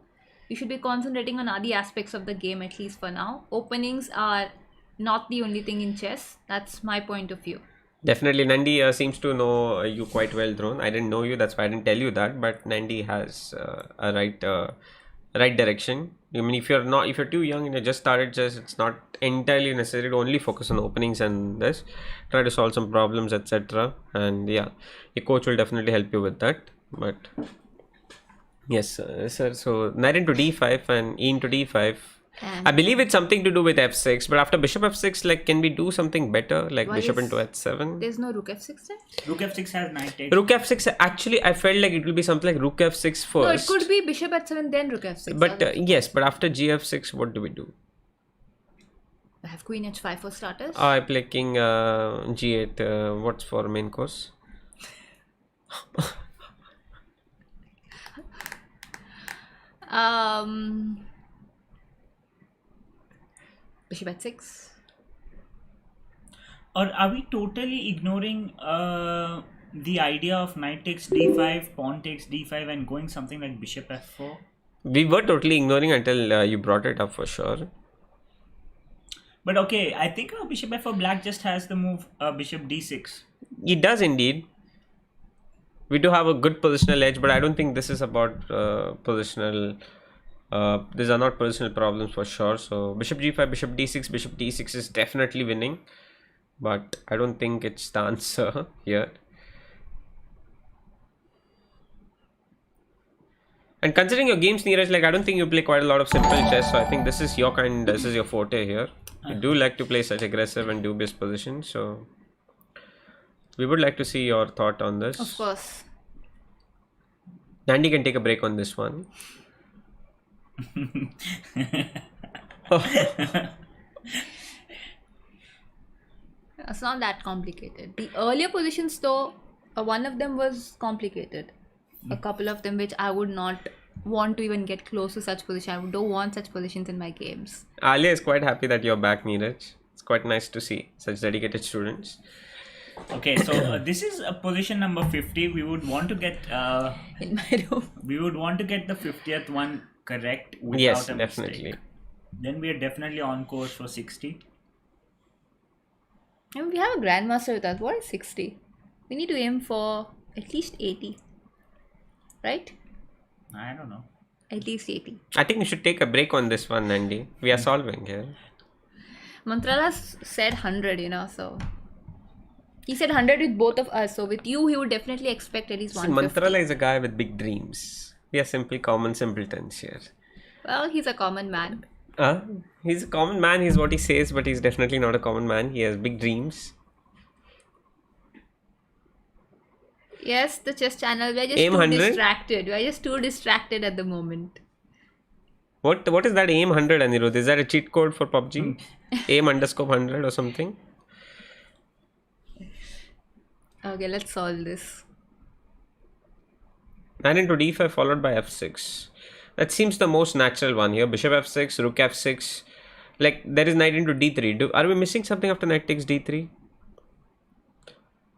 You should be concentrating on other aspects of the game, at least for now. Openings are not the only thing in chess. That's my point of view. Definitely, Nandi seems to know you quite well, Drone. I didn't know you, that's why I didn't tell you that. But Nandi has a right direction. I mean, if you're too young and you just started chess, it's not entirely necessary to only focus on openings and this. Try to solve some problems, etc. And yeah, your coach will definitely help you with that. But yes, sir. So knight into D5 and E into D5. And I believe it's something to do with F6, but after bishop F6, like, can we do something better, like Why bishop is- into H7? there's no rook f6 there? Rook f6 has knight takes. Rook F6, actually, I felt like it will be something like rook F6 No, it first. could be bishop h7 then rook f6. But yes, but after GF6, what do we do? I have queen h5 for starters. I play king G8. What's for main course? Bishop h6. Or are we totally ignoring the idea of knight takes d5, pawn takes d5, and going something like bishop f4? We were totally ignoring until you brought it up for sure. But okay, I think bishop f4 black just has the move bishop d6. It does indeed. We do have a good positional edge, but I don't think this is about positional. These are not positional problems for sure. So bishop g5, bishop d6 is definitely winning, but I don't think it's the answer here. And considering your games, Neeraj, like, I don't think you play quite a lot of simple chess, so I think this is your kind, this is your forte here. You do like to play such aggressive and dubious positions, so we would like to see your thought on this. Of course. Nandi can take a break on this one. It's not that complicated. The earlier positions, though, one of them was complicated. A couple of them which I would not want to even get close to such position. I don't want such positions in my games. Alia is quite happy that you're back, Neeraj. It's quite nice to see such dedicated students. Okay, so this is position number 50. We would want to get In my room. we would want to get the 50th one correct without Yes, a definitely. mistake. Then we are definitely on course for 60. And we have a grandmaster with us. What is 60? We need to aim for at least 80. Right? I don't know. At least 80. I think we should take a break on this one, Nandi. We are solving here. Mantrala said 100, so... He said 100 with both of us. So with you, he would definitely expect at least See, 150. Mantrala is a guy with big dreams. We are simply common simpletons here. Well, he's a common man. He's a common man, he's what he says, but he's definitely not a common man. He has big dreams. Yes, the chess channel. We're just Aim too 100? distracted. We're just too distracted at the moment. What is that aim 100, Anirudh? Is that a cheat code for PUBG? aim underscore 100 or something? Okay, let's solve this. Knight into d5 followed by f6. That seems the most natural one here. Bishop f6, rook f6. Like, there is knight into d3. Are we missing something after knight takes d3?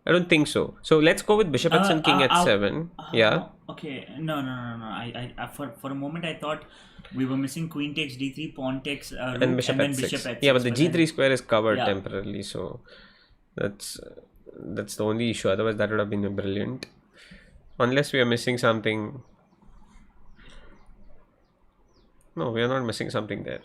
I don't think so. So let's go with bishop h7, king h7. Yeah. Okay. No. I for a moment I thought we were missing queen takes d3, pawn takes rook, And bishop then h6. bishop h6. Yeah, but the then- g3 square is covered Yeah. temporarily, so that's the only issue. Otherwise, that would have been brilliant. Unless we are missing something. No, we are not missing something there.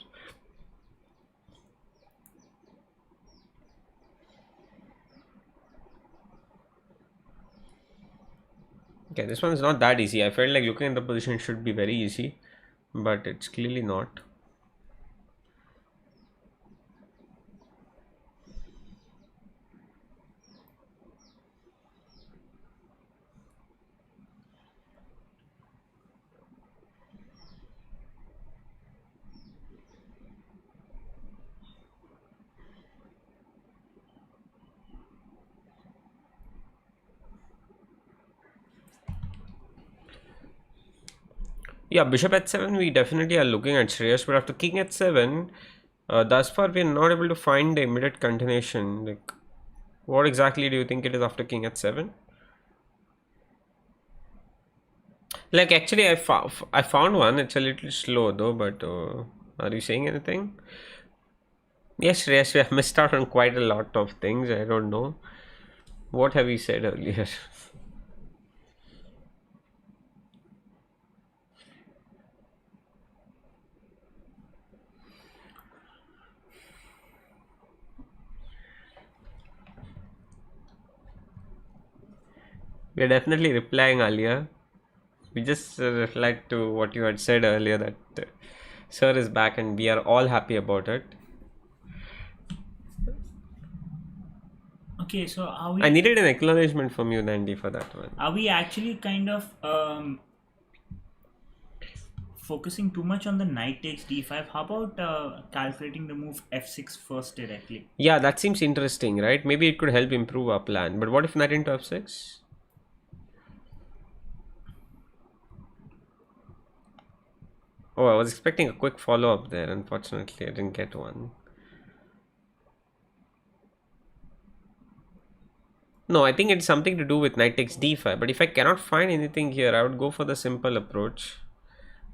Okay, this one is not that easy. I felt like looking at the position should be very easy, but it's clearly not. Yeah, bishop h7, we definitely are looking at Shreyas, but after king h7, thus far we are not able to find the immediate continuation. Like, what exactly do you think it is after king h7? Like, actually, I found one. It's a little slow though, but are you saying anything? Yes, Shreyas, we have missed out on quite a lot of things. I don't know. What have we said earlier? We are definitely replying earlier. We just reflect to what you had said earlier that Sir is back and we are all happy about it. Okay, so I needed an acknowledgement from you, Nandi, for that one. are we actually kind of focusing too much on the knight takes d5? How about calculating the move f6 first directly? Yeah, that seems interesting, right? Maybe it could help improve our plan. But what if knight into f6? Oh, I was expecting a quick follow-up there. Unfortunately, I didn't get one. No, I think it's something to do with knight takes d5. But if I cannot find anything here, I would go for the simple approach.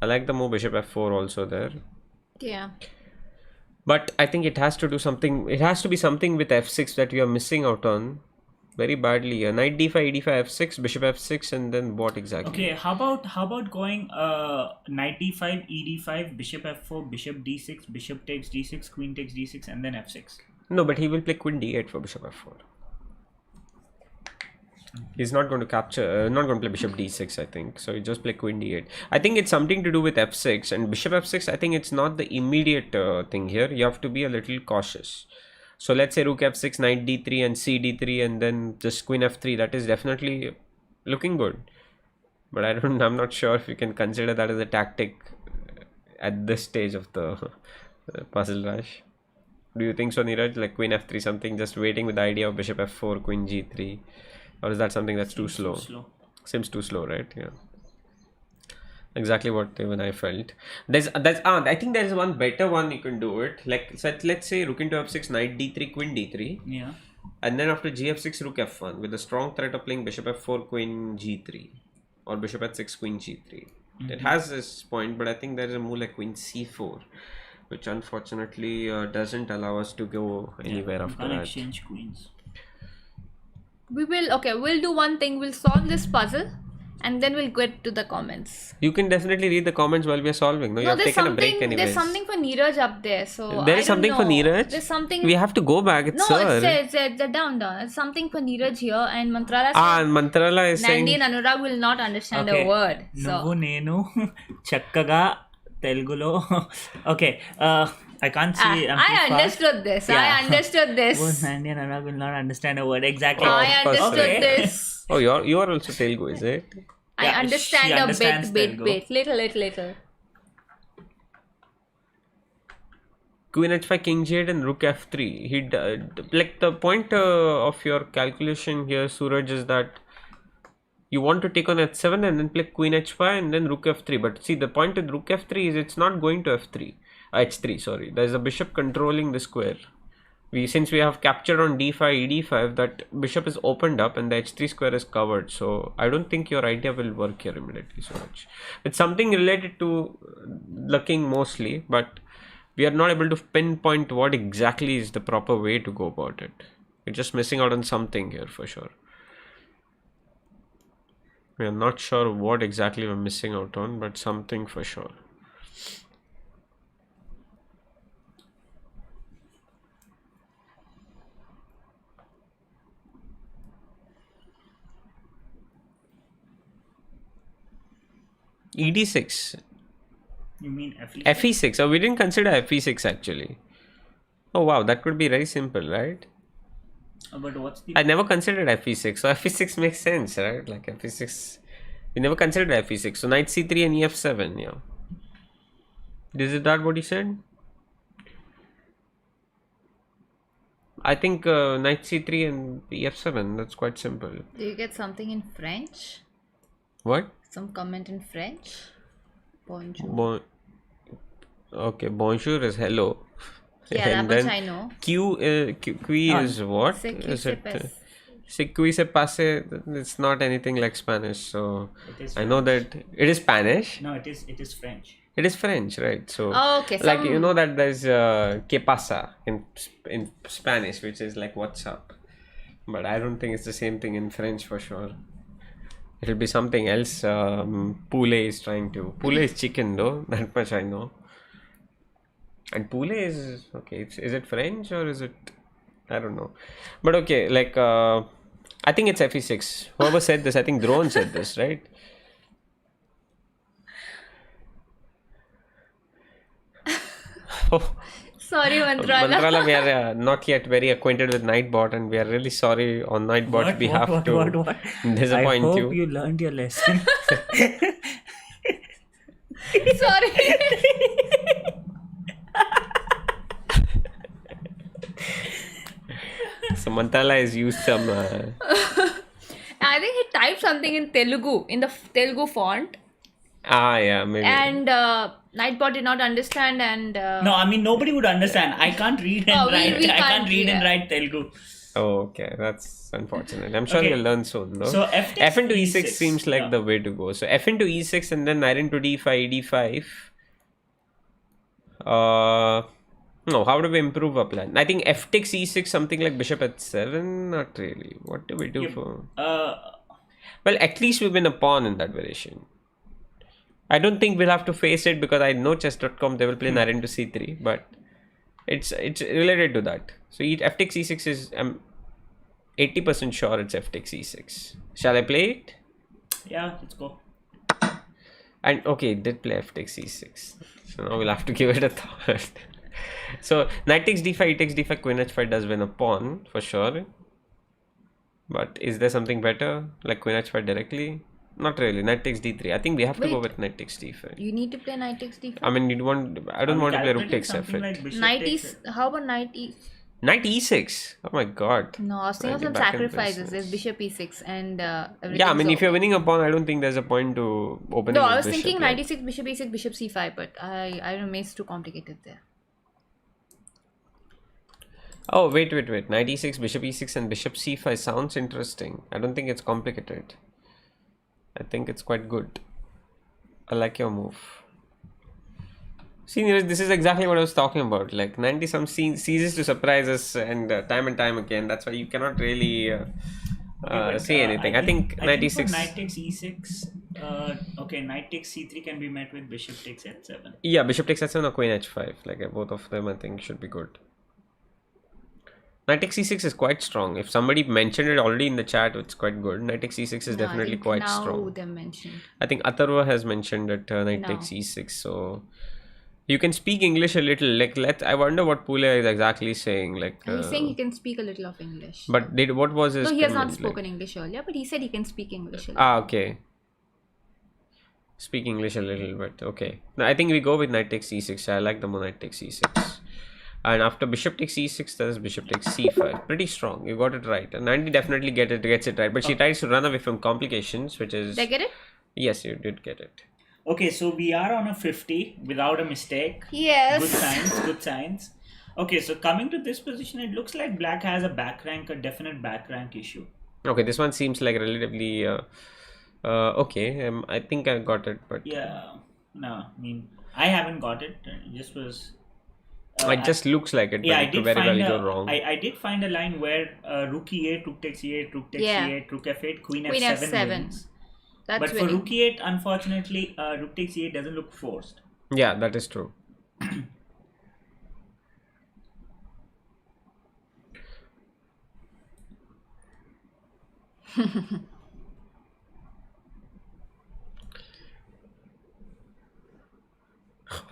I like the move bishop f4 also there. Yeah. But I think it has to do something. It has to be something with f6 that we are missing out on very badly. Knight d5, e5, f6, bishop f6, and then what exactly? Okay, how about going knight d5, e d5, bishop f4, bishop d6, bishop takes d6, queen takes d6, and then f6. No, but he will play queen d8 for bishop f4. He's not going to capture, not going to play bishop d6, I think. So he just play queen d8. I think it's something to do with f6 and bishop f6. I think it's not the immediate thing here. You have to be a little cautious. So let's say rook f6, knight d3, and c d3, and then just queen f3. That is definitely looking good. But I'm not sure if you can consider that as a tactic at this stage of the puzzle rush. Do you think so, Neeraj? Like queen f3, something just waiting with the idea of bishop f4, queen g3. Or is that something that's too slow? Seems too slow, right? Yeah. Exactly what even I felt. I think there's one better one you can do it. Like let's say rook into f6, knight d3, queen d3. Yeah. And then after gf6, rook f1 with the strong threat of playing bishop f4, queen g3, or bishop h6, queen g3. It has this point, but I think there is a move like queen c4, which unfortunately doesn't allow us to go anywhere after that. Exchange queens. We'll do one thing. We'll solve this puzzle and then we'll get to the comments. You can definitely read the comments while we are solving. No, you have there's taken a something. break anyways. There's something for Neeraj up there. So There I is don't something for know. Neeraj? There's something. We have to go back. It's No, sir. it's down. It's something for Neeraj here, and Mantrala And Mantrala is Nandi saying. and Anurag will not understand a word. నువ్వు So నేను చక్కగా తెలుగులో okay I can't see I understood this. I understood this. Nandi and Anurag will not understand a word exactly. I understood this. Oh, you are also Telugu, is it? I Yeah, understand she a understands bit, Telugu. little. Queen h5, king g8, and rook f3. Like the point of your calculation here, Suraj, is that you want to take on h7 and then play queen h5 and then rook f3. But see, the point with rook f3 is it's not going to f3. h3, sorry. There's a bishop controlling the square. Since we have captured on d5, ed5, that bishop is opened up and the h3 square is covered. So I don't think your idea will work here immediately so much. It's something related to the king mostly, but we are not able to pinpoint what exactly is the proper way to go about it. We're just missing out on something here for sure. We are not sure what exactly we're missing out on, but something for sure. ED6. You mean FE6. Oh, we didn't consider FE6 actually. Oh wow, that could be very simple, right? But what's the? I never considered FE6, so FE6 makes sense, right? Like FE6, we never considered FE6. So knight C3 and EF7, yeah. Is that what you said? I think knight C3 and EF7. That's quite simple. Do you get something in French? What? Some comment in French? Bonjour. Okay, bonjour is hello. Yeah, that And much then I know. Qui is what? C'est qui Is se it? passe? C'est qui se passe? It's not anything like Spanish, so It is I know French. that it is Spanish. No, it is French. It is French, right? So, Oh, okay, like you some- know that there's "que pasa" in Spanish, which is like "what's up," but I don't think it's the same thing in French for sure. It'll be something else. Poulet is trying to. Poulet is chicken, though. That much I know. And poulet is okay. Is it French or is it? I don't know. But okay, like I think it's FE6. Whoever said this, I think Drone said this, right? Oh, Sorry, Mantrala. Mantrala, we are not yet very acquainted with Nightbot, and we are really sorry on Nightbot's behalf to disappoint I hope you. you learned your lesson. Sorry. So Mantrala has used some. I think he typed something in Telugu, in the Telugu font, Yeah, maybe. and Nightbot did not understand, and No, I mean nobody would understand. I can't read and Oh, we write. I can't, can't read and yeah. write Telugu. Oh, okay, that's unfortunate. I'm sure Okay. you'll learn soon, though. So F takes F into E6 E6, seems like yeah. the way to go. So F into E6 and then knight into D5, D5. No, how do we improve our plan? I think F takes E6, something like bishop at 7. Not really. What do we do for? Well, at least we win a pawn in that variation. I don't think we'll have to face it because I know chess.com they will play knight into C3, but it's related to that. So F takes E6 is I'm 80% sure it's F takes E6. Shall I play it? Yeah, let's go. And okay, it did play F takes E6. So now we'll have to give it a thought. So knight takes D5, E takes D5, queen H5 does win a pawn for sure. But is there something better like queen H5 directly? Not really. Knight takes D3. I think we have to go Wait. with knight takes D5. you need to play knight takes d5. I mean, I don't want to play rook takes something F8. like bishop Knight takes is. How about knight e? Knight E6. Oh my god. No, I was thinking of Might some be back in sacrifices. business. There's bishop e6 and everything. Yeah, I mean, if you're winning a pawn, I don't think there's a point to opening. No, with I was bishop, thinking like- knight e6, bishop e6, bishop c5, but I don't know, it's too complicated there. Oh, wait. Knight E6, bishop E6, and bishop C5 sounds interesting. I don't think it's complicated. I think it's quite good. I like your move. See, Neeraj, this is exactly what I was talking about. Like 90 some ceases to surprise us and time again. That's why you cannot really but, say anything. I think knight for E6. knight takes E6. Okay, knight takes C3 can be met with bishop takes H7. Yeah, bishop takes H7 or queen H5. Like both of them, I think should be good. Knight takes E6 is quite strong. If somebody mentioned it already in the chat, it's quite good. Knight takes E6 is No, I definitely think quite now strong. they're mentioned. I think Atharva has mentioned that knight No. takes E6. So you can speak English a little. Like I wonder what Pule is exactly saying. Like, He's saying he can speak a little of English. but what was his? No, he has not comment, like? spoken English earlier, but he said he can speak English a little. Ah, okay. Speak English a little, but okay. No, I think we go with knight takes E6. I like the more knight takes E6. And after bishop takes E6, there's bishop takes C5. Pretty strong. You got it right. And Andy definitely gets it right. But she tries to run away from complications, which is... Did I get it? Yes, you did get it. Okay, so we are on a 50 without a mistake. Yes. Good signs. Okay, so coming to this position, it looks like black has a definite back rank issue. Okay, this one seems like relatively... okay, I think I got it, but... Yeah, no, I mean, I haven't got it. It just was... it just looks like it, but Yeah, it could very well go wrong. I did find a line where rook e8, rook takes e8, rook takes Yeah. e8, rook f8, queen Queen f7 f7. wins. That's But for winning. rook e8, unfortunately, rook takes e8 doesn't look forced. Yeah, that is true.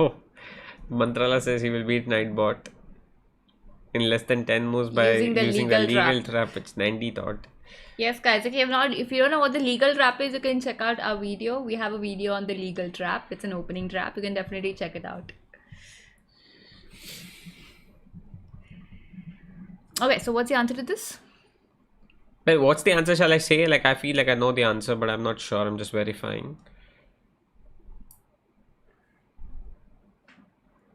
Oh, Mantrala says he will beat Nightbot in less than 10 moves by Using the using the legal legal trap. trap. It's 90 thought. Yes, guys, if you don't know what the legal trap is, you can check out our video. We have a video on the legal trap. It's an opening trap. You can definitely check it out. Okay, so what's the answer to this? Wait, what's the answer? Shall I say? Like, I feel like I know the answer, but I'm not sure. I'm just verifying.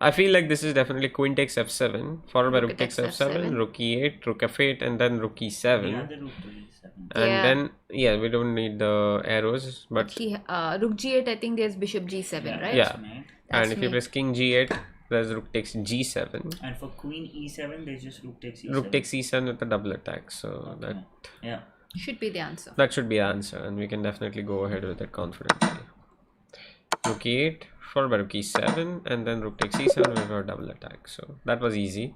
I feel like this is definitely queen takes f7, followed by rook takes f7, rook e8, rook f8, and then rook e7. Yeah, the rook to e7. And then, yeah, we don't need the arrows, but Actually, rook g8, I think there's bishop g7, right? yeah. Mate. And if you press king g8, there's rook takes g7. And for queen e7, there's just rook takes e7. Rook takes e7 with a double attack, so Yeah. Should be the answer. that should be the answer, and we can definitely go ahead with it confidently. Rook e8, followed by rook e7, and then rook takes e7 with a double attack. So that was easy.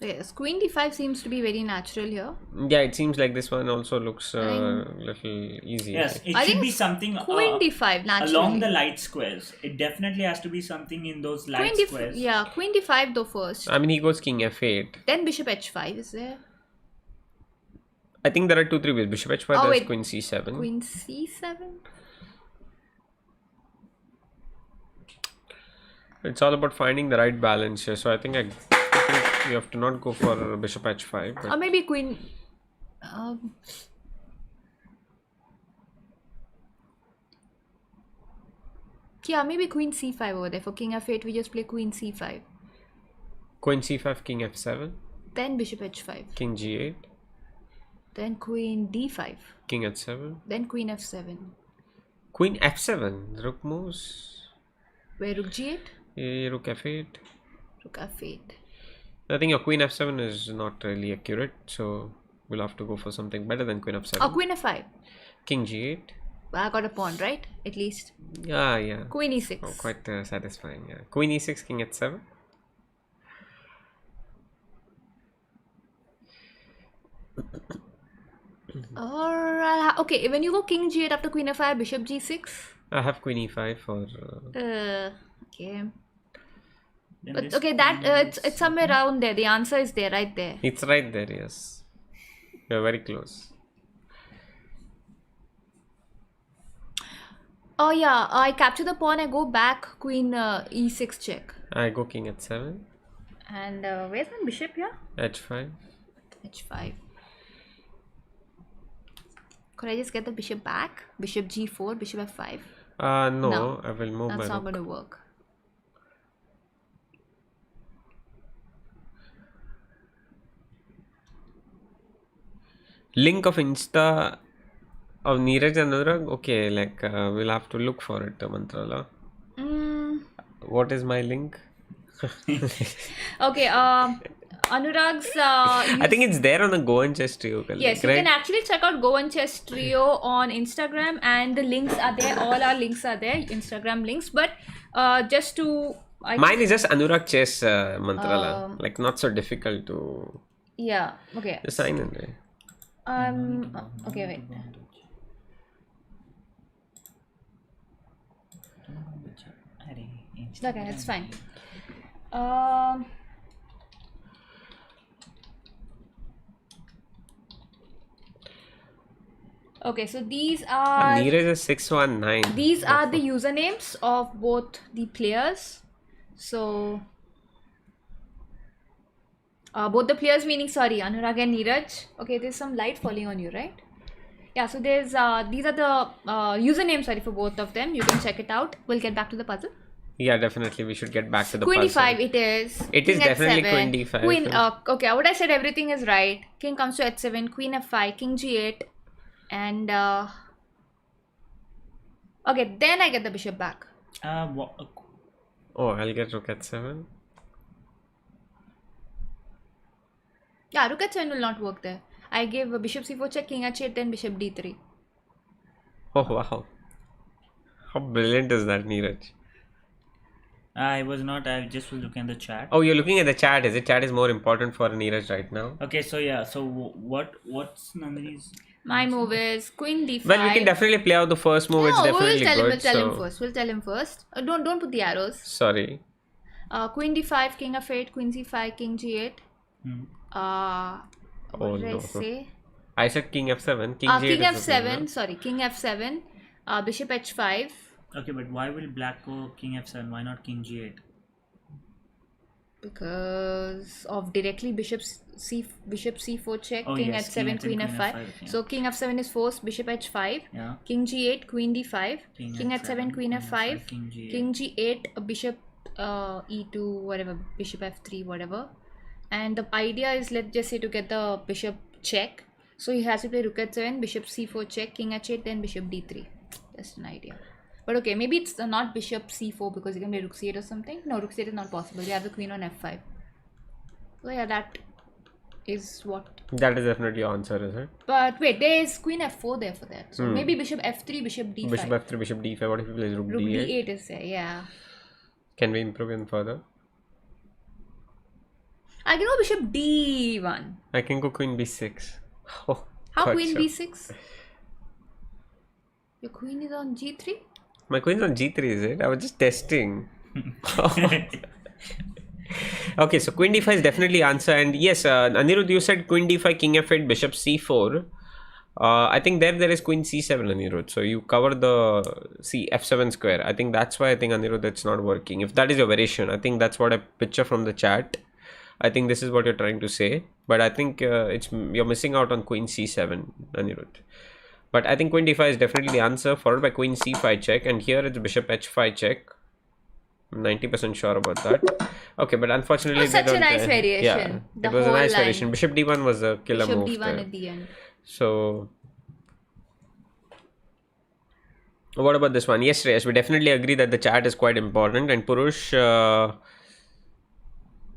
Yes, queen d5 seems to be very natural here. Yeah, it seems like this one also looks a little easy. Yes, it I should think be something Queen d5 naturally. along the light squares. It definitely has to be something in those light Queen squares. yeah, queen d5 though first. I mean, he goes king f8. Then bishop h5 is there. I think there are 2-3 ways. Bishop h5, Oh, there's wait. queen c7. Queen c7. It's all about finding the right balance here. So I think you have to not go for bishop h5. But Or maybe queen. Yeah, maybe queen c5 over there. For king f8, we just play queen c5. queen c5, king f7, Then bishop h5. king g8, Then queen d5. king h7, Then queen f7. queen f7. Rook moves. Where rook g8? Rook f8. Rook f8. I think your queen f7 is not really accurate, so we'll have to go for something better than queen f7. Oh, queen f5. King g8. I got a pawn, right? At least. Yeah. Queen e6. Oh, quite satisfying. Yeah. Queen e6, king h7. Or okay, when you go king g8 after queen f5, bishop g6. I have queen e5 for. Okay. Then But this okay, that it's somewhere around there. The answer is there, right there. It's right there. Yes, you're very close. Oh yeah, I capture the pawn. I go back, queen e6 check. I go king h7, And where's my bishop here? h5. h5. Could I just get the bishop back? Bishop g4, bishop f5. No, No, I will move That's my not rook. going to work. Link of Insta of Neeraj and Anurag. Okay, like we'll have to look for it, Mantrala. What is my link? Okay, Anurag's. I think it's there on the Go and Chess Trio. Yes, you right? can actually check out Go and Chess Trio on Instagram, and the links are there. All our links are there, Instagram links. But just to. Mine is just Anurag Chess Mantrala. Like not so difficult to. Yeah, okay. Just sign in there. Okay, wait. Okay, that's fine. Okay, so these are Neeraj is 619. these are the usernames of both the players. So both the players meaning Anurag and Neeraj. Okay, there's some light falling on you, right? Yeah, so there's these are the usernames for both of them. You can check it out. We'll get back to the puzzle. Yeah, definitely. We should get back to the Queen puzzle. d5 it is. It is King definitely h7. queen d5. Queen, okay, what I said everything is right. King comes to h7, queen f5, king g8, and okay, then I get the bishop back. Oh, I'll get rook h7. Yeah, rook h7 will not work there. I gave a bishop c4 check, king h8, then bishop d3. Oh, wow. How brilliant is that, Neeraj? I was not. I just was looking at the chat. Oh, you're looking at the chat, is it? Chat is more important for Neeraj right now. Okay, so yeah. So what's Nandini's? My move is queen d5. Well, we can definitely play out the first move. It's No, definitely we'll tell him. good. We'll tell him So first. We'll tell him first. Don't put the arrows. sorry. Queen d5, king f8, queen c5, king g8. Hmm. What Oh did I no. say? I said king f7. King g8 King is the f7. winner. Sorry, king f7. Bishop h5. Okay, but why will black go king f7? Why not king g8? Because of directly bishop c4 check, Oh, king yes, h7, king h7, queen queen f5. f5, yeah. So king f7 is forced, bishop h5, Yeah. king g8, queen d5, King king h7, queen f5, king g8. king g8, bishop e2, whatever, bishop f3, whatever. And the idea is, let's just say, to get the bishop check. So he has to play rook h7, bishop c4 check, king h8, then bishop d3. Just an idea. But okay, maybe it's not bishop c4 because you can play rook c8 or something. No, rook c8 is not possible. You have the queen on f5. So yeah, that is what. That is definitely your answer, is it? But wait, there is queen f4 there for that. So maybe bishop f3, bishop d5. Bishop f3, bishop d5. What if he plays rook Rook d8? d8 is there, yeah. Can we improve even further? I can go bishop d1. I can go queen b6. Oh, How gotcha. queen b6? Your queen is on g3? My queen's on g3, is it? I was just testing. Okay, so queen d5 is definitely answer. And yes, Anirudh, you said queen d5, king f8, bishop c4. I think there is queen c7, Anirudh. So you cover the f7 square. I think that's why I think, Anirudh, it's not working. If that is your variation, I think that's what I picture from the chat. I think this is what you're trying to say. But I think you're missing out on queen c7, Anirudh. But I think queen d5 is definitely the answer, followed by queen c5 check. And here it's bishop h5 check. I'm 90% sure about that. Okay, but unfortunately, Such a nice variation. Yeah, The it was a whole nice line. variation. Bishop d1 was a killer Bishop move d1 there. at the end. So, what about this one? Yes, Shreyas, we definitely agree that the chat is quite important. And Purush,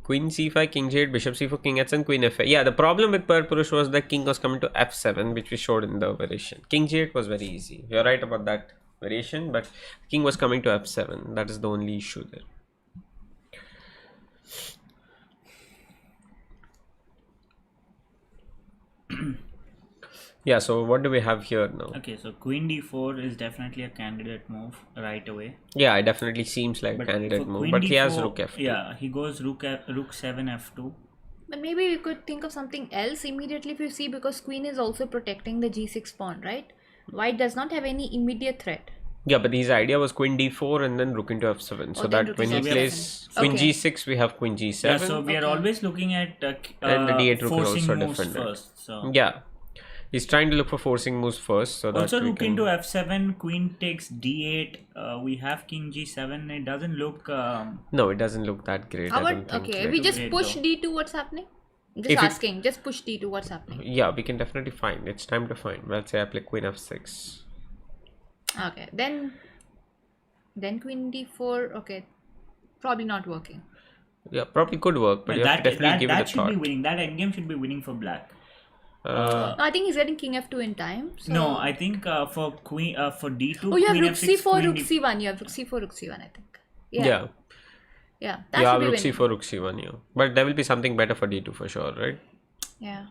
queen c5, king g8, bishop c4, king h7, queen f8. Yeah, the problem with Purush was the king was coming to f7, which we showed in the variation. King g8 was very easy. You're right about that variation, but king was coming to f7. That is the only issue there. Yeah, so what do we have here now? Okay, so queen d4 is definitely a candidate move right away. Yeah, it definitely seems like a candidate for move, queen but he has d4, rook f2. Yeah, he goes rook 7 f2. But maybe we could think of something else immediately if you see, because queen is also protecting the g6 pawn, right? White does not have any immediate threat. Yeah, but his idea was queen d4 and then rook into f7. So Oh, then that rook when he into plays f7. queen Okay. g6, we have queen g7. Yeah, so we are Okay. always looking at And the d8 rook is forcing also moves defended. first. So Yeah, he's trying to look for forcing moves first. So also that we rook can... into f7, queen takes d8. We have king g7. It doesn't look. No, it doesn't look that great. How I don't about, think. okay, Like- we just Great push though. d2, what's happening? Just If it- asking, just push d2, what's happening? Yeah, we can definitely find. It's time to find. Let's say I play queen f6. Okay, then queen d4, okay, probably not working. Yeah, probably could work, but you have to definitely give it a that should thought. be winning. That endgame should be winning for black. No, I think he's getting king f2 in time. So... No, I think for queen for d2. Oh, you have queen rook f6, c4, queen rook d- c1. You have rook c4, rook c1, I think. Yeah. Yeah, that You have should be rook winning. c4, rook c1, yeah. But there will be something better for d2 for sure, right? Yeah.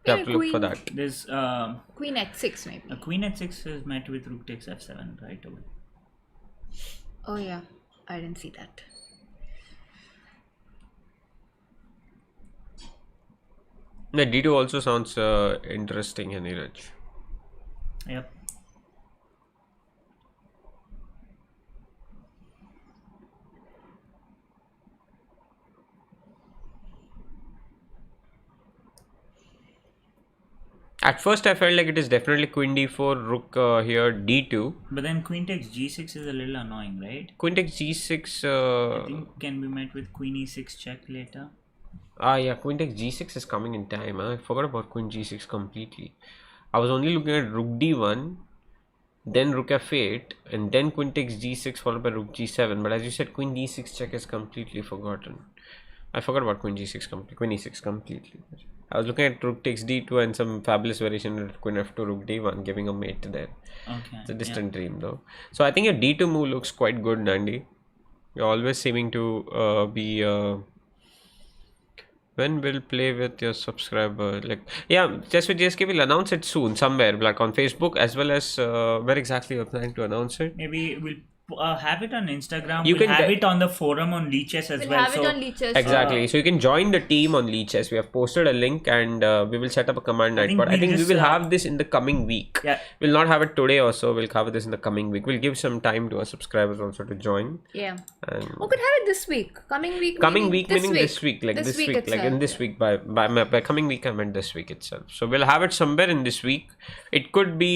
You have to look for Queen- that. There's Queen h6 maybe. a queen h6 is met with rook takes f7 right away. Oh yeah, I didn't see that. The d2 also sounds interesting, Neeraj. Yep. At first, I felt like it is definitely queen d4, rook here, d2. But then queen takes g6 is a little annoying, right? Queen takes g6. I think can be met with queen e6 check later. Yeah, queen takes g6 is coming in time. Huh? I forgot about queen g6 completely. I was only looking at rook d1, then rook f8, and then queen takes g6 followed by rook g7. But as you said, queen d6 check is completely forgotten. I forgot about queen g6 completely, queen e6 completely. I was looking at rook takes d2 and some fabulous variation at queen f2, rook d1, giving a mate there. Okay. It's a distant dream though. So I think your d2 move looks quite good, Nandi. You're always seeming to be When will play with your subscriber? Like, yeah, just with JSK, we'll announce it soon somewhere, like on Facebook, as well as where exactly you're planning to announce it. Maybe we'll have it on Instagram. You we'll can have de- it on the forum on Leeches as We'll well. have it So on Leeches. Exactly. So you can join the team on Leeches. We have posted a link, and we will set up a command night. think But I we'll think we just, will have this in the coming week. Yeah. We'll not have it today or so. We'll cover this in the coming week. We'll give some time to our subscribers also to join. Yeah. And We could have it this week. Coming week. coming meaning week meaning this week, like this week, like itself, in this week. By coming week, I meant this week itself. So we'll have it somewhere in this week. It could be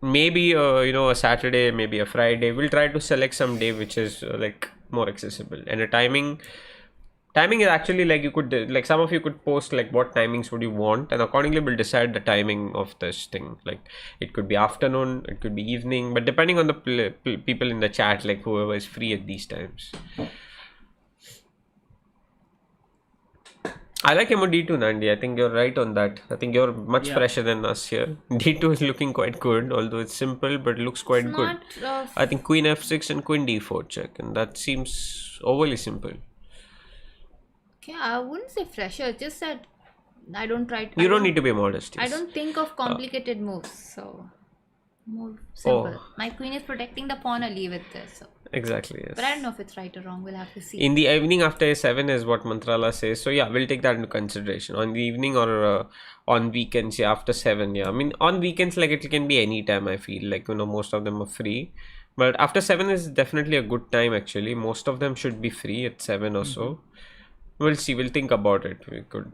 maybe a Saturday, maybe a Friday. We'll try to select some day which is like more accessible, and a timing is actually like you could like some of you could post like what timings would you want, and accordingly we'll decide the timing of this thing. Like it could be afternoon, it could be evening, but depending on the people in the chat, like whoever is free at these times. I like Emo D2, Nandi. I think you're right on that. I think you're much fresher than us here. D2 is looking quite good, although it's simple, but it looks quite It's good. not, I think Queen F6 and Queen D4 check, and that seems overly simple. yeah, I wouldn't say fresher. Just that I don't try. You don't need to be modest. I Yes. don't think of complicated moves. So more simple. Oh. My queen is protecting the pawn. I'll leave it there. So. Exactly, yes. But I don't know if it's right or wrong. We'll have to see. In the evening after A7 is what Mantrala says. So yeah, we'll take that into consideration. On the evening or on weekends, yeah, after 7, yeah. I mean, on weekends, like it can be any time, I feel. Like, most of them are free. But after 7 is definitely a good time, actually. Most of them should be free at 7 or so. We'll see. We'll think about it. We could.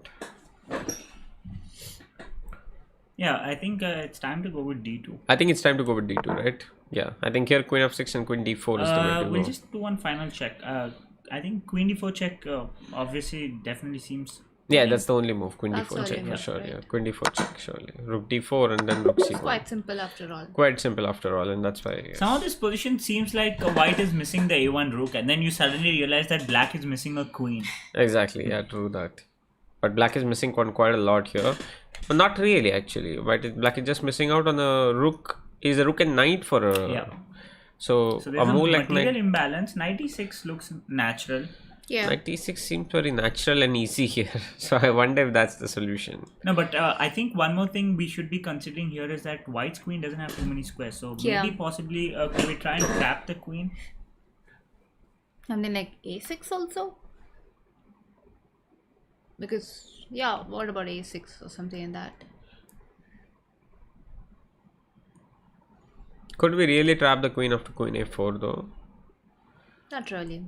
yeah, I think it's time to go with D2. I think it's time to go with D2, right? Yeah. I think here Queen F6 and Queen D4 is the way to We'll go. just do one final check. I think Queen D4 check obviously definitely seems. Yeah, that's the only move. Queen That's D4 all check you for have, sure. right? Yeah, Queen D4 check surely. Rook D4 and then Rook It's C1. quite simple after all. Quite simple after all, and that's why. Yes. Some of this position seems like white is missing the A1 rook, and then you suddenly realize that black is missing a queen. Exactly. Yeah, true that. But black is missing quite a lot here. But not really, actually. Black is just missing out on a rook. Is a rook and knight for a. Yeah. So So a there's a move like material knight. imbalance. 96 looks natural. Yeah. Knight d6 seems very natural and easy here. So I wonder if that's the solution. No, but I think one more thing we should be considering here is that white's queen doesn't have too many squares. So Yeah. maybe possibly can we try and trap the queen? Something like a6 also. Because yeah, what about a6 or something like that? Could we really trap the queen after queen a4 though? Not really.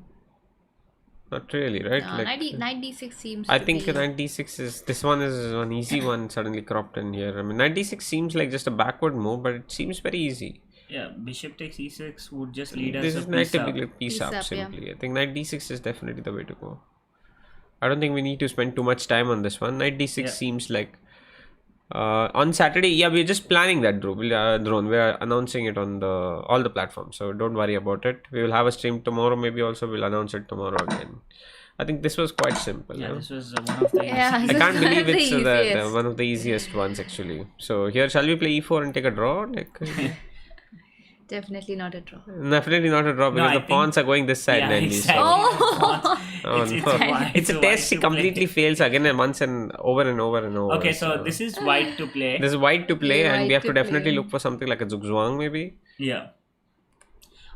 Not really, right? No, knight d6 seems. I to think be, knight d6 is this one is an easy one suddenly cropped in here. I mean, knight d6 seems like just a backward move, but it seems very easy. Yeah, bishop takes e6 would just lead This us is a knight piece up. typically piece up yeah. simply. I think knight d6 is definitely the way to go. I don't think we need to spend too much time on this one. Knight d6 Yeah. seems like on Saturday. Yeah, we're just planning that drone. We're announcing it on all the platforms, so don't worry about it. We will have a stream tomorrow. Maybe also we'll announce it tomorrow again. I think this was quite simple. Yeah, Yeah? this was one of the Yeah. I This is can't one of believe the it's easiest. one of the easiest ones actually. So here, shall we play e4 and take a draw? Like Definitely not a draw. definitely not a draw because I the think- pawns are going this side. Yeah, Nandy, so- exactly. Oh. Oh, It's no. white- It's a white test. He to play. completely fails again and once and over and over and over. Okay, so this is white to play. this is white to play, Yeah, and we white have to to definitely play. look for something like a zugzwang maybe. Yeah.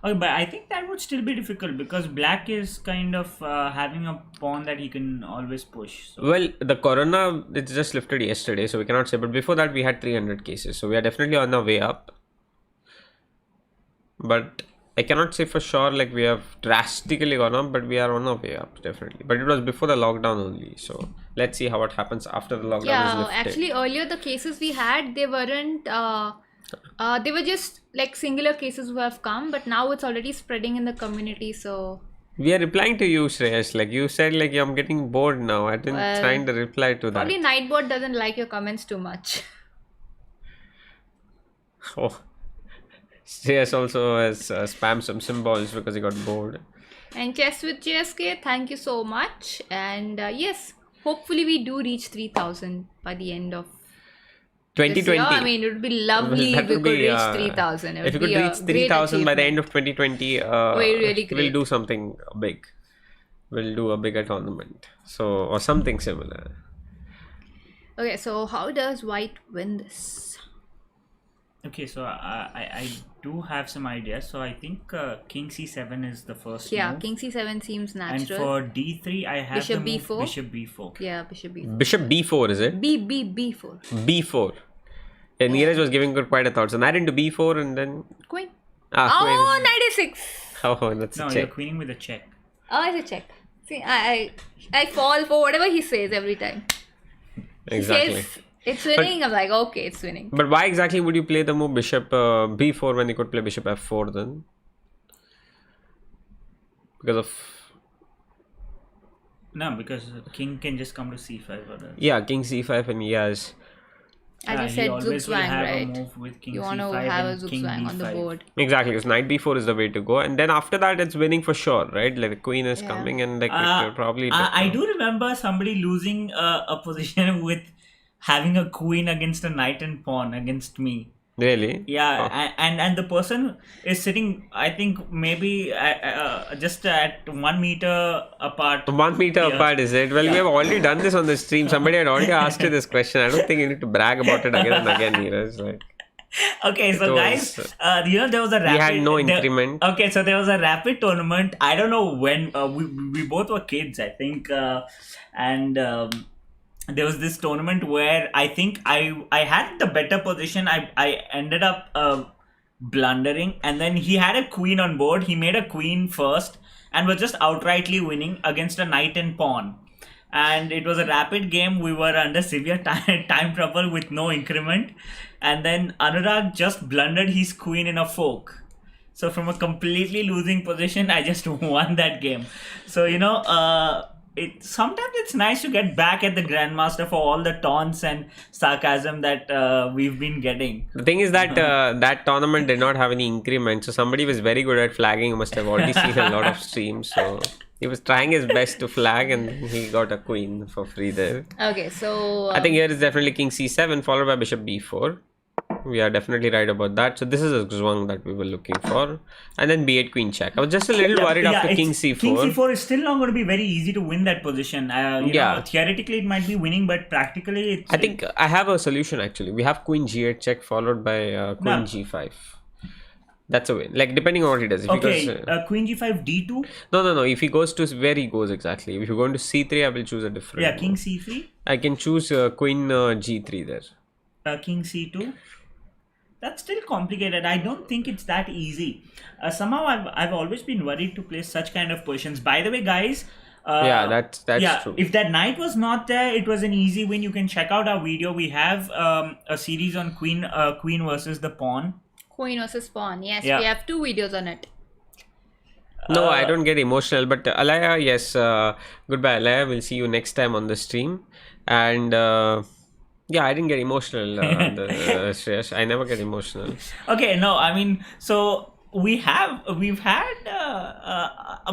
Okay, but I think that would still be difficult because black is kind of having a pawn that he can always push. So. Well, the corona it's just lifted yesterday, so we cannot say. But before that, we had 300 cases, so we are definitely on our way up. But I cannot say for sure like we have drastically gone up, but we are on our way up definitely. But it was before the lockdown only, so let's see how it happens after the lockdown is Yeah, lifted. actually earlier the cases we had, they weren't they were just like singular cases who have come, but now it's already spreading in the community. So We are replying to you, Shreyas. Like you said, like I'm getting bored now. I didn't Well, trying to reply to that. probably Nightbot doesn't like your comments too much. Oh, Shreyas also has spammed some symbols because he got bored. And Chess with JSK, thank you so much. And yes, hopefully we do reach 3,000 by the end of this 2020. year. I mean, it would be lovely That if we would could be, reach 3,000. It if we would could be a reach great 3,000 by the achievement. end of 2020, Really we'll great. do something big. will do a bigger tournament. So, or something similar. Okay, so how does white win this? Okay, so I do have some ideas. So I think King C7 is the first Yeah, move. King C7 seems And natural. for D3, I have Bishop the move B4? Bishop B4. Yeah, Bishop B4. Bishop b4, is it? B4. b4. Yeah, Neeraj was giving quite a thought. So knight into b4 and then... Queen. Ah, Oh, knight A6. oh, that's No, a you're check. queening with a check. Oh, it's a check. See, I fall for whatever he says every time. Exactly. He says it's winning. I'm like, okay, it's winning. But why exactly would you play the move bishop b4 when you could play bishop f4 then? Because of... No, because king can just come to C5 or Yeah, king c5 and he has... As you he said, always will Zugzwang, have a right? move with king You C5 want to have a and king Zugzwang on the D5. board. Exactly, because knight b4 is the way to go. And then after that, it's winning for sure, right? Like the queen is Yeah. coming and like probably... I do remember somebody losing a position with having a queen against a knight and pawn against me. Really? Yeah, Oh. and the person is sitting, I think maybe just at 1 meter apart. 1 meter Yeah. apart, is it? Well, we have already done this on the stream. Somebody had already asked you this question. I don't think you need to brag about it again and again, Neeraj. Like, Okay, so It guys, was- there was a rapid. had no there- increment. Okay, so there was a rapid tournament. I don't know when. We both were kids, I think, and there was this tournament where I think I had the better position. I ended up blundering, and then he had a queen on board. He made a queen first and was just outrightly winning against a knight and pawn. And it was a rapid game. We were under severe time trouble with no increment. And then Anurag just blundered his queen in a fork. So from a completely losing position, I just won that game. So sometimes it's nice to get back at the grandmaster for all the taunts and sarcasm that we've been getting. the thing is that that tournament did not have any increment. So somebody was very good at flagging. You must have already seen a lot of streams. So he was trying his best to flag and he got a queen for free there. Okay, so I think here is definitely king c7 followed by bishop b4. We are definitely right about that. So this is a zwang that we were looking for. And then b8 queen check. I was just a little worried after king c4. King c4 is still not going to be very easy to win that position. Theoretically it might be winning, but practically it's... I think I have a solution actually. We have queen g8 check followed by queen No. g5. That's a win. Like depending on what he does. If Okay, he goes, Queen g5 d2. no. If he goes to where he goes exactly. If you go into c3, I will choose a different. Yeah, king move. c3. I can choose queen g3 there. King c2. That's still complicated. I don't think it's that easy. Somehow I've always been worried to play such kind of positions. By the way, guys. Yeah, that's true. If that knight was not there, it was an easy win. You can check out our video. We have a series on queen versus the pawn. queen versus pawn. Yes, Yeah. we have 2 videos on it. No, I don't get emotional. But Alaya, yes. Goodbye, Alaya. We'll see you next time on the stream. And yeah, I didn't get emotional on the Shreyash. I never get emotional. Okay, no, I mean, so we've had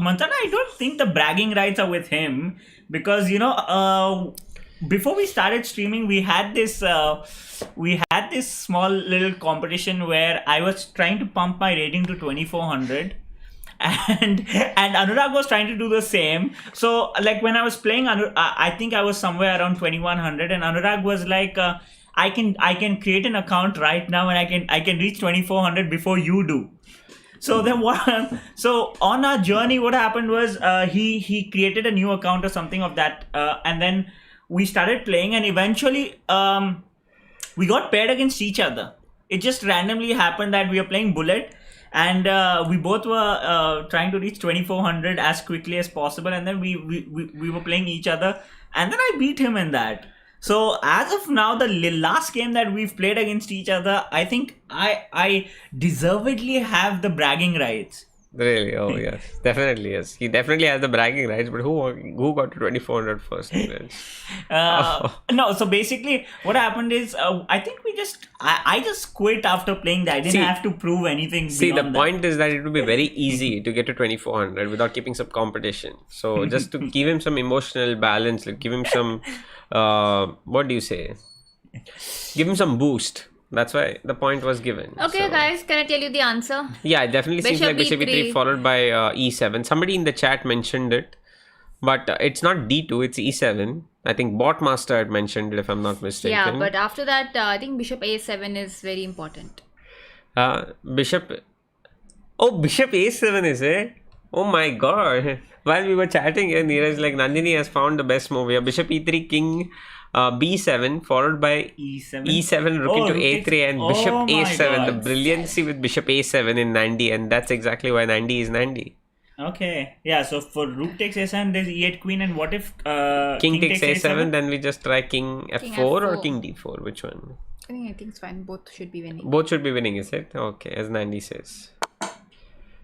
Mantana. I don't think the bragging rights are with him because before we started streaming, we had this small little competition where I was trying to pump my rating to 2400. And Anurag was trying to do the same. So like when I was playing, I think I was somewhere around 2100, and Anurag was like, I can create an account right now, and I can reach 2400 before you do. So then what? So on our journey, what happened was he created a new account or something of that, and then we started playing, and eventually we got paired against each other. It just randomly happened that we were playing Bullet. And we both were trying to reach 2400 as quickly as possible, and then we were playing each other, and then I beat him in that. So as of now, the last game that we've played against each other, I think I deservedly have the bragging rights. Really? Oh yes, definitely yes. He definitely has the bragging rights. But who got to 2400 first? No, so basically what happened is I think I just quit after playing that. I didn't have to prove anything. See, the beyond point is that it would be very easy to get to 2400 without keeping some competition. So just to give him some emotional balance, like give him some, what do you say? Give him some boost. That's why the point was given. Okay, So- guys, can I tell you the answer? Yeah, it definitely seems Bishop like bishop e3 E3 followed by e7. Somebody in the chat mentioned it. But it's not D2, it's E7. I think Bot Master had mentioned it, if I'm not mistaken. Yeah, but after that, I think bishop a7 is very important. Bishop. Oh, Bishop A7 is it? Oh my god. While we were chatting here, Neeraj, like, Nandini has found the best move here. Bishop E3, King B7, followed by E7. E7, Rook into rook A3, and Bishop oh my A7. God. The brilliancy with Bishop A7 in Nandi, and that's exactly why Nandi is Nandi. Okay. Yeah, so for rook takes a7, there's e8 queen, and what if King takes A7, then we just try King F4 or F4. King D4. Which one? I think it's fine. Both should be winning. Both should be winning, is it? Okay, as Nandi says.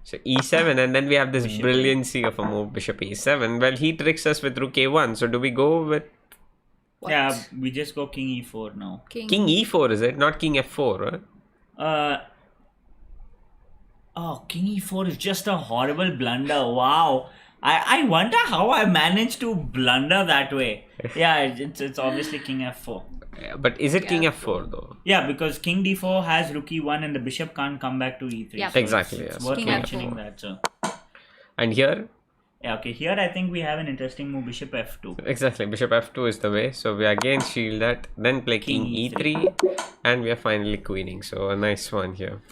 So E7, and then we have this brilliancy of a move, Bishop A7. Well, he tricks us with Rook A1. So do we go with What? Yeah, we just go king e4 now. King. King E4, is it? Not King F4, huh? King e4 is just a horrible blunder. Wow. I wonder how I managed to blunder that way. Yeah, it's obviously king f4. Yeah, but is it King F4 though? Yeah, because king d4 has rook e1 and the bishop can't come back to e3. Yeah. So Exactly, It's yes. worth King mentioning f4. that. So And here, yeah, okay. Here I think we have an interesting move, bishop f2. exactly, Bishop F2 is the way. So we again shield that, then play King King E3, and we are finally queening. So a nice one here.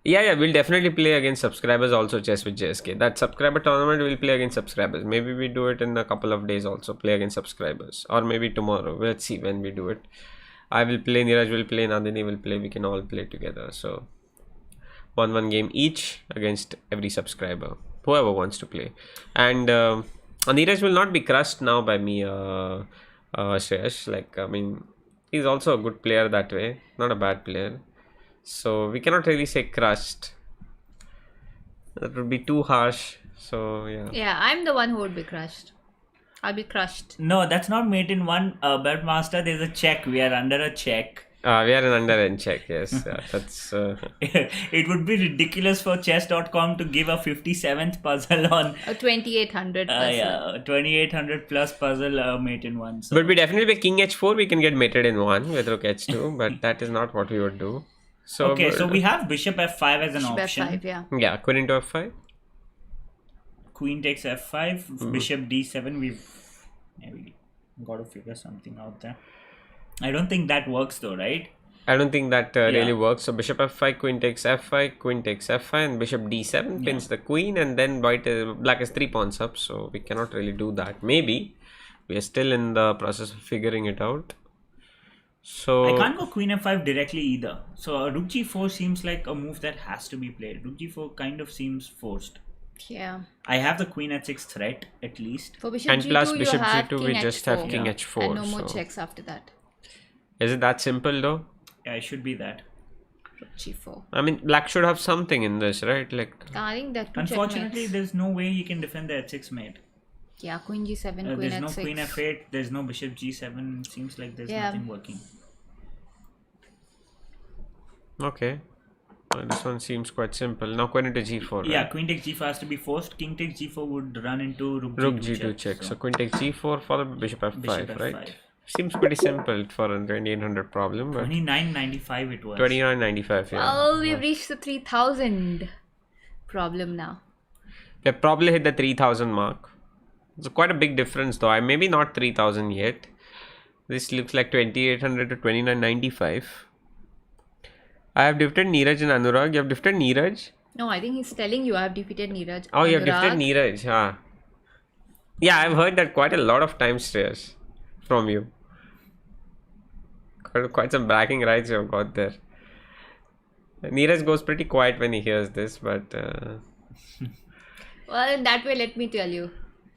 Yeah, we'll definitely play against subscribers also, chess with JSK. That subscriber tournament we'll play against subscribers. Maybe we do it in a couple of days also, play against subscribers. Or maybe tomorrow. Let's see when we do it. I will play, Neeraj will play, Nandini will play. We can all play together. So 1-1 game each against every subscriber, whoever wants to play. And Neeraj will not be crushed now by me, Shreyash. Like, I mean, he's also a good player that way. Not a bad player. So we cannot really say crushed. That would be too harsh. So yeah. Yeah, I'm the one who would be crushed. I'll be crushed. No, that's not mate in one. Bet master, there's a check. We are under a check. We are an under end check. Yes, that's. It would be ridiculous for chess.com to give a 57th puzzle on A 2800 person. yeah, 2800 plus puzzle mate in one. So. But we definitely with King H4 we can get mated in one with Rook H2, but that is not what we would do. So Okay, so we have bishop f5 as an Bishop option. f5, yeah. Yeah, queen into F5. Queen takes f5, Mm-hmm. bishop d7. We got to figure something out there. I don't think that works though, right? I don't think that Yeah. really works. So bishop F5, queen takes F5, queen takes F5, and bishop D7 pins the queen, and then black has 3 pawns up, so we cannot really do that. Maybe we are still in the process of figuring it out. So I can't go queen f5 directly either. So rook g4 seems like a move that has to be played. Rook g4 kind of seems forced. Yeah. I have the queen at 6 threat at least. For bishop And g2, plus you bishop have g2, king we just h4. have king h4. And no more So checks after that. is it that simple though? Yeah, it should be that. Rook g4. I mean, black should have something in this, right? Like, I think that two Unfortunately, checkmates. there's no way he can defend the h6 mate. Yeah, queen g7, queen There's h6. no queen f8, there's no bishop g7. Seems like there's Yeah. nothing working. okay. This one seems quite simple. Now queen into g4. Yeah, right? queen takes g4 has to be forced. King takes g4 would run into rook Rook g2 g2 check. So queen takes g4 followed by bishop f5, Bishop right? f5. Seems pretty simple for a 2800 problem, but 29.95 it was. 29.95, yeah. Well, we've reached the 3000 problem now. We have probably hit the 3000 mark. It's quite a big difference though. I maybe not 3000 yet. This looks like 2800 to 29.95. I have defeated Neeraj and Anurag. You have defeated Neeraj? No, I think he's telling you I have defeated Neeraj. Oh, you have defeated Anurag. Neeraj. Huh? Yeah, I've heard that quite a lot of times, Shreyas, from you. Quite some bragging rights you have got there. Neeraj goes pretty quiet when he hears this, but Well, in that way, let me tell you.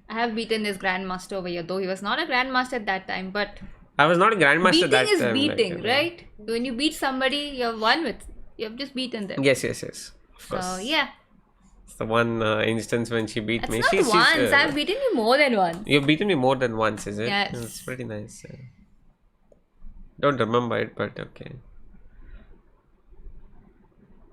I have beaten this grandmaster over here, though he was not a grandmaster at that time, but I was not a grandmaster beating that is time. beating, like, right? When you beat somebody, you're won with. You have just beaten them. Yes. Of course. So, yeah. It's the one instance when she beat That's me. not She's once. I've beaten you more than once. You've beaten me more than once, is it? Yes. It's pretty nice. Don't remember it, but okay.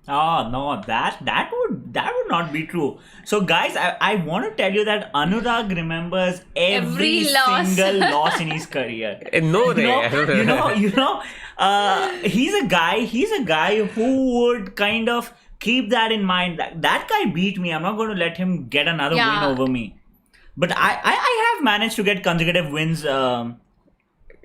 Oh no, that would not be true. So guys, I want to tell you that Anurag remembers every Every loss. single loss in his career. No way. He's a guy who would kind of keep that in mind. That guy beat me. I'm not going to let him get another Yeah. win over me. But I have managed to get consecutive wins.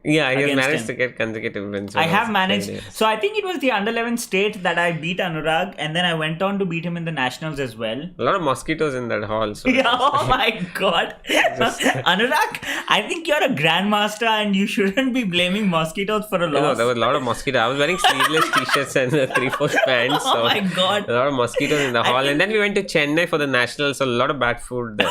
Yeah, he has Against managed him. to get consecutive wins. I when have was managed. playing, yes. So I think it was the under 11 state that I beat Anurag, and then I went on to beat him in the nationals as well. A lot of mosquitoes in that hall. So Yeah, oh my god. Anurag, I think you're a grandmaster and you shouldn't be blaming mosquitoes for a No, loss. there was a lot of mosquitoes. I was wearing sleeveless t-shirts and 3/4 pants. Oh So my god. a lot of mosquitoes in the hall. And then we went to Chennai for the nationals. So a lot of bad food there.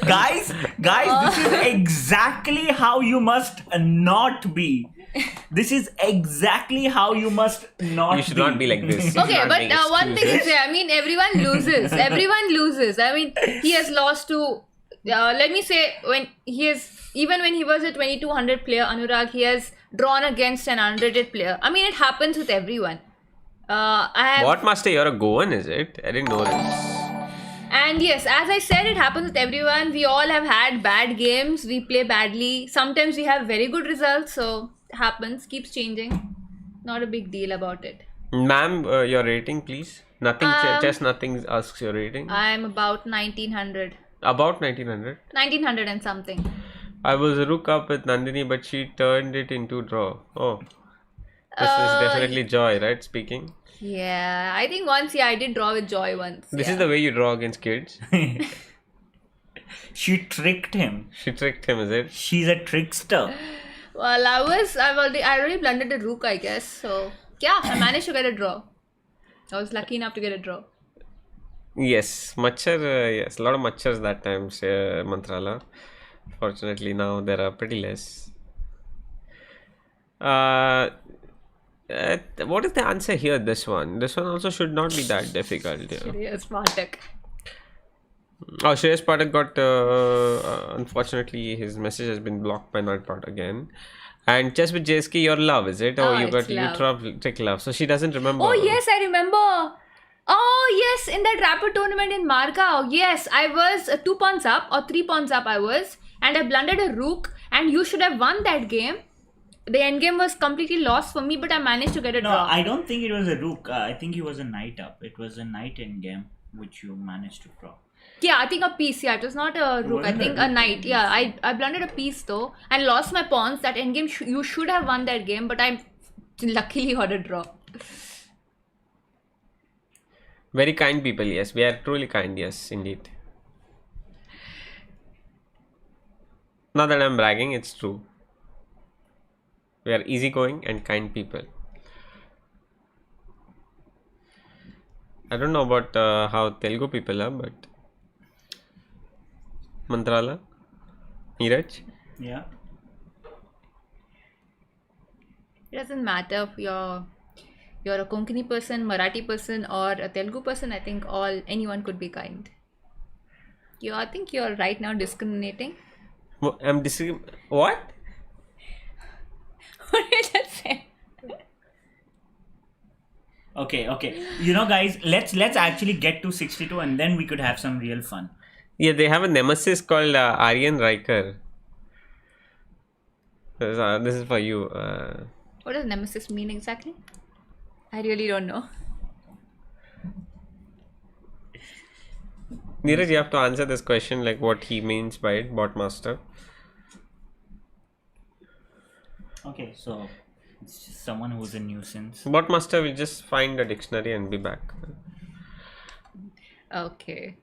guys, this is exactly how you must not be. This is exactly how you must not You should be. not be like this. Okay, Not but make one thing is excuses. there. I mean, everyone loses. Everyone loses. I mean, he has lost to. Let me say, when he was a 2200 player, Anurag, he has drawn against an unrated player. I mean, it happens with everyone. I have, What master? You're a Goan, is it? I didn't know this. And yes, as I said, it happens with everyone. We all have had bad games. We play badly. Sometimes we have very good results. So it happens. Keeps changing. Not a big deal about it. Ma'am, your rating, please. Nothing, just nothing asks your rating. I'm about 1900. About 1900. 1900 and something. I was rook up with Nandini, but she turned it into draw. Oh, this is definitely Joy, right? Speaking. Yeah, I think once, I did draw with Joy once. This yeah. is the way you draw against kids. She tricked him. She tricked him, is it? She's a trickster. Well, I already blundered a rook, I guess. So, yeah, I managed to get a draw. I was lucky enough to get a draw. Yes, Machar, yes, a lot of Machars that time, Mantrala. Fortunately, now there are pretty less. What is the answer here? This one also should not be that difficult. Yeah. Yes, Spartak. Oh, Shreyas Pathak got unfortunately his message has been blocked by Nightbot again. And just with JSK, your love, is it? Oh, You it's got love. you trick love. So she doesn't remember. Oh, yes, I remember. Oh, yes, in that rapid tournament in Margao. Yes, I was 2 pawns up or 3 pawns up I was. And I blundered a rook. And you should have won that game. The endgame was completely lost for me, but I managed to get a No, draw. I don't think it was a rook. I think he was a knight up. It was a knight in game which you managed to draw. Yeah, I think a piece. Yeah, it was not a rook. I wasn't think a a rook, knight. Yeah, I blundered a piece though and lost my pawns. That endgame, you should have won that game, but I luckily got a draw. Very kind people, yes. We are truly kind, yes, indeed. Not that I'm bragging, it's true. We are easygoing and kind people. I don't know about how Telugu people are, but Mantrala, Neeraj. Yeah. It doesn't matter if you're a Konkani person, Marathi person, or a Telugu person. I think anyone could be kind. I think you're right now discriminating. I'm disagreeing. What? What did I say? Okay. You know, guys, let's actually get to 62 and then we could have some real fun. Yeah, they have a nemesis called Aryan Riker. This is for you. What does nemesis mean exactly? I really don't know. Neeraj, you have to answer this question, like what he means by it, Botmaster. Okay, so it's just someone who's a nuisance. Botmaster will just find a dictionary and be back. Okay.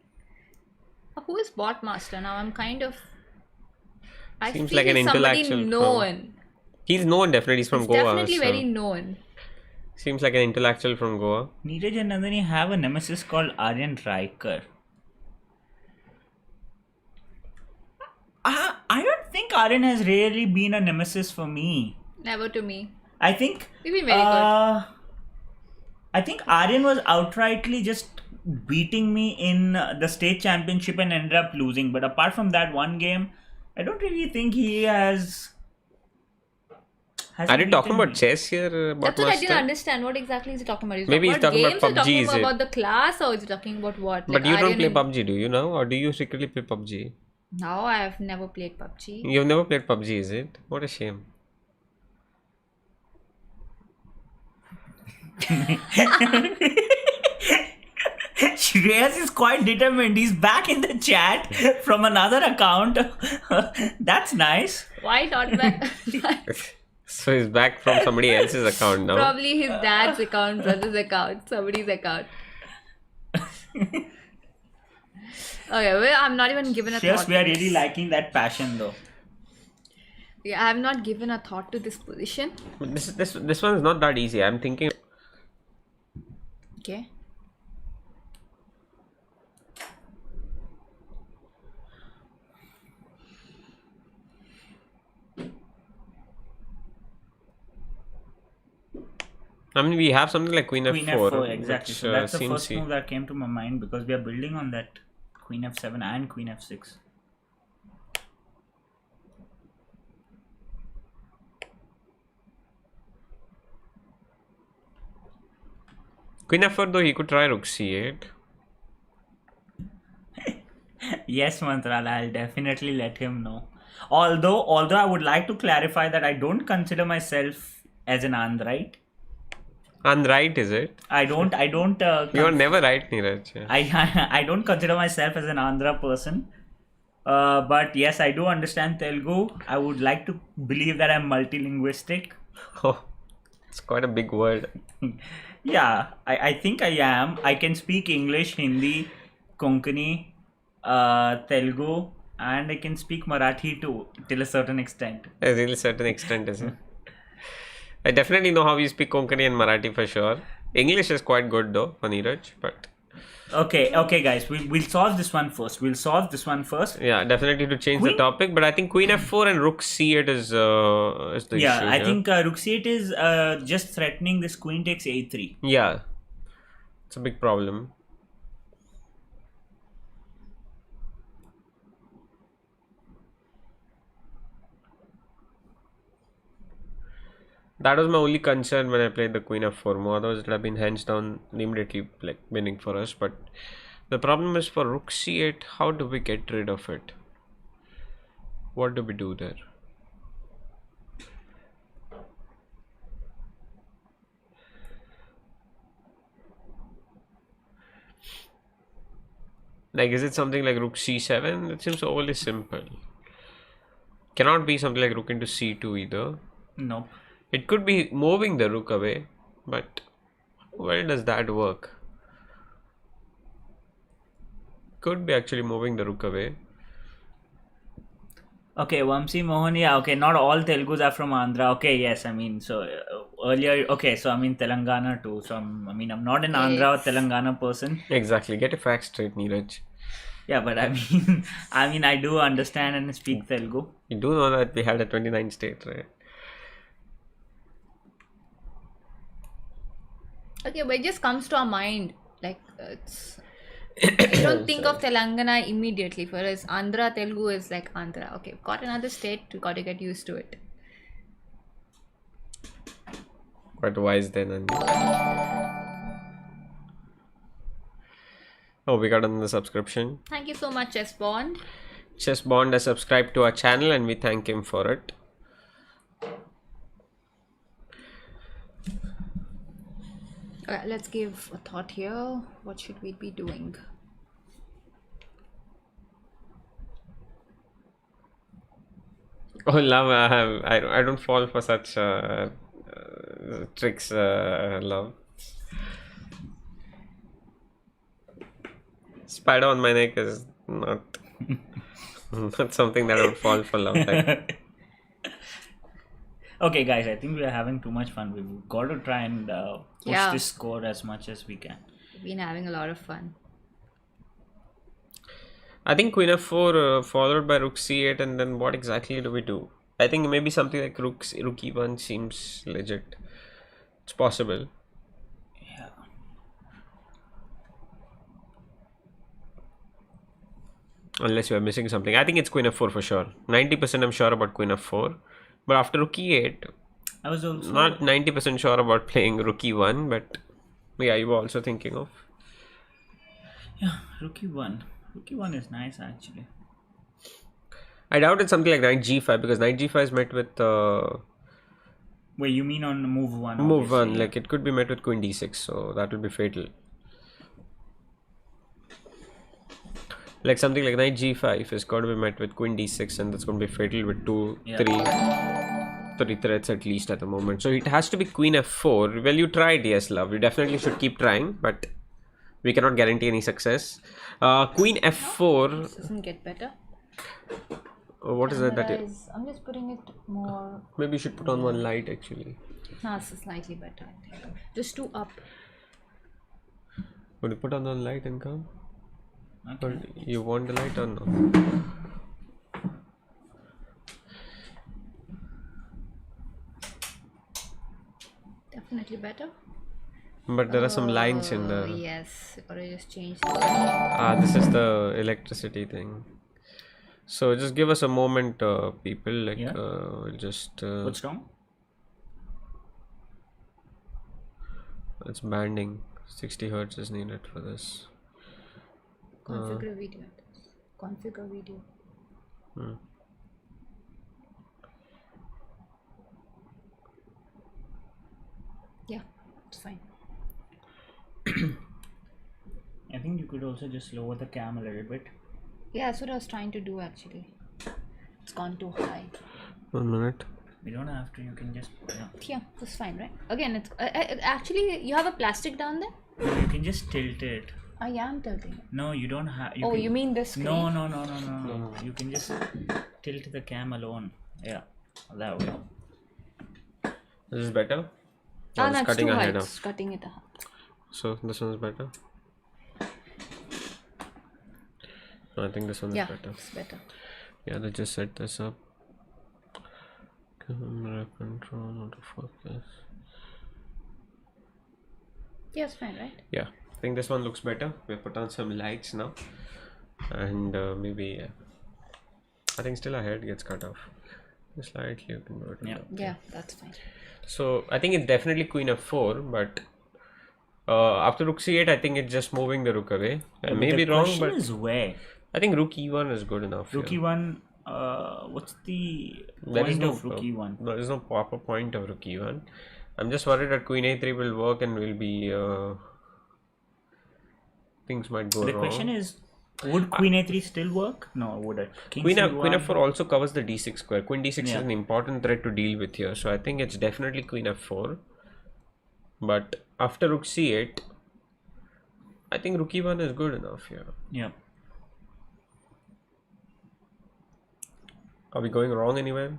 Who is Botmaster now? I'm kind of. I Seems feel like an he's somebody intellectual known. He's known, definitely. He's from He's Goa. definitely so very known. seems like an intellectual from Goa. Neeraj and Nandini have a nemesis called Aryan Riker. I don't think Aryan has really been a nemesis for me. Never to me. I think We've been very good. I think Aryan was outrightly just beating me in the state championship and ended up losing. But apart from that one game, I don't really think he has. Are you talking beaten about me. chess here, That's what I didn't Botmaster? understand. What exactly is he talking about? Is he Maybe he's talking about games or PUBG, talking is it? about the class, or is he talking about what? But you don't Aryan play and- PUBG, do you now? Or do you secretly play PUBG? No, I have never played PUBG. You've never played PUBG, is it? What a shame. Shreyas is quite determined. He's back in the chat from another account. That's nice. Why not back? So he's back from somebody else's account now. Probably his dad's account, brother's account, somebody's account. Okay, well, I'm not even given a Shreyas, thought. we are to really this. liking that passion though. Yeah, I have not given a thought to this position. But this one is not that easy. I'm thinking. Okay. I mean, we have something like Queen Queen F4, F4, exactly. which So that's the seems first move that came to my mind because we are building on that Queen F7 and Queen F6. Queen F4 though he could try Rook C8. Yes, Mantrala, I'll definitely let him know. Although I would like to clarify that I don't consider myself as an Andhraite. And right, is it? I don't. You are never right, Neeraj. Yeah. I don't consider myself as an Andhra person. But yes, I do understand Telugu. I would like to believe that I'm multilinguistic. Oh, it's quite a big word. Yeah, I think I am. I can speak English, Hindi, Konkani, Telugu, and I can speak Marathi too, till a certain extent. A really certain extent, is it? I definitely know how you speak Konkani and Marathi for sure. English is quite good though for Neeraj, but Okay, guys, we'll solve this one first. yeah, definitely to change the Queen- topic. But I think Queen F4 and Rook C8 is the Yeah, issue. I think Rook C8 is just threatening this Queen takes A3. Yeah, it's a big problem. That was my only concern when I played the Queen F4 move. Otherwise, it would have been hands down immediately like winning for us. But the problem is for Rook C8, how do we get rid of it? What do we do there? Like, is it something like Rook C7? It seems overly simple. Cannot be something like Rook into C2 either. Nope. It could be moving the Rook away, but where does that work? Could be actually moving the Rook away. Okay, Vamsi Mohan, yeah, okay, not all Telugus are from Andhra. Okay, yes, I mean, so earlier, okay, so I mean Telangana too. So I'm not an Andhra or Telangana person. Exactly. Get your facts straight, Neeraj. Yeah, but I mean, I do understand and speak Telugu. You do know that we had a 29 state, right? Okay, but it just comes to our mind. Like, it's. You don't think of Telangana immediately. For us, Andhra, Telugu is like Andhra. Okay, got another state, we got to get used to it. Quite wise then. And oh, we got another subscription. Thank you so much, Chess Bond. Chess Bond has subscribed to our channel and we thank him for it. Alright, let's give a thought here. What should we be doing? Oh, love, I don't fall for such tricks, love. Spider on my neck is not not something that I would fall for love. Like. Okay, guys, I think we are having too much fun. We've got to try and push Yeah. this score as much as we can. We've been having a lot of fun. I think Queen F4 followed by Rook C8, and then what exactly do we do? I think maybe something like Rook E1 seems legit. It's possible. Yeah. Unless you are missing something. I think it's Queen F4 for sure. 90% I'm sure about Queen F4. But after Rook E8, I was also not 90% sure about playing Rook E1, but yeah, you were also thinking of. yeah, Rook E1. Rook E1 is nice actually. I doubt it's something like Knight G5 because Knight G5 is met with Wait, you mean on move one? Move obviously, one, yeah. like it could be met with queen d6, so that will be fatal. Like something like knight g5 is going to be met with queen d6, and that's going to be fatal with three threats at least at the moment. So it has to be queen f4. Well, you tried, yes, love. You definitely should keep trying, but we cannot guarantee any success. Queen f4. This doesn't get better. What is that? I'm just putting it more. Maybe you should put on one light actually. No, this is slightly better, I think. Just two up. Would you put on one light and come? Okay. Or you want the light or no? Definitely better. But there are some lines in the. Yes, or I just changed. This is the electricity thing. So just give us a moment, people. Like, Yeah. we'll just. What's wrong? It's banding. 60 hertz is needed for this. Configure video. Configure video. Yeah, it's fine. I think you could also just lower the cam a little bit. Yeah, that's what I was trying to do actually. It's gone too high. 1 minute. You don't have to. You can just. Yeah. Yeah, that's fine, right? Again, it's actually you have a plastic down there. No, you can just tilt it. I am tilting it. No, you don't have. Oh, you mean this screen? No. You can just tilt the cam alone. Yeah, that way. This is better. Ah, it's no, it's cutting too high. ahead It's cutting it up. So this one is better. No, I think this one is Yeah, better. it's better. Yeah, let's just set this up. Camera control, autofocus. Yeah, it's fine, right? Yeah, I think this one looks better. We put on some lights now, and maybe I think still our head gets cut off. Slightly, you can go to Yeah. the- Yeah, that's fine. So I think it's definitely queen f4, but after rook c8, I think it's just moving the rook away. I may be wrong, question but is where I think rook e1 is good enough. rook here. e1. What's the There is point no of rook e1? there is no proper point of rook e1. I'm just worried that queen a3 will work and will be things might go The wrong. question is, would queen a3 still work? No, would it? King Queen c1? f4 also covers the d6 square. Queen d6 Yeah. is an important threat to deal with here, so I think it's definitely queen f4. But after rook c8, I think rook e1 is good enough here. Yeah. Are we going wrong anywhere?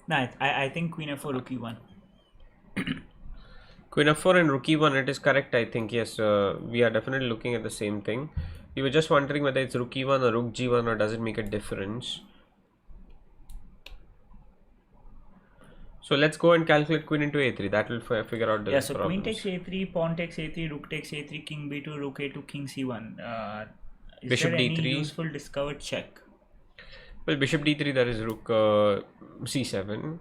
No, I think queen f4, rook e1. Queen f4 and rook e1, it is correct, I think. Yes, we are definitely looking at the same thing. We were just wondering whether it's rook e1 or rook g1, or does it make a difference? So let's go and calculate queen into a3. That will figure out the Yeah, so problems. queen takes a3, pawn takes a3, rook takes a3, king b2, rook a2, king c1. Is Bishop there any d3. useful discovered check? Well, bishop d3, there is rook c7.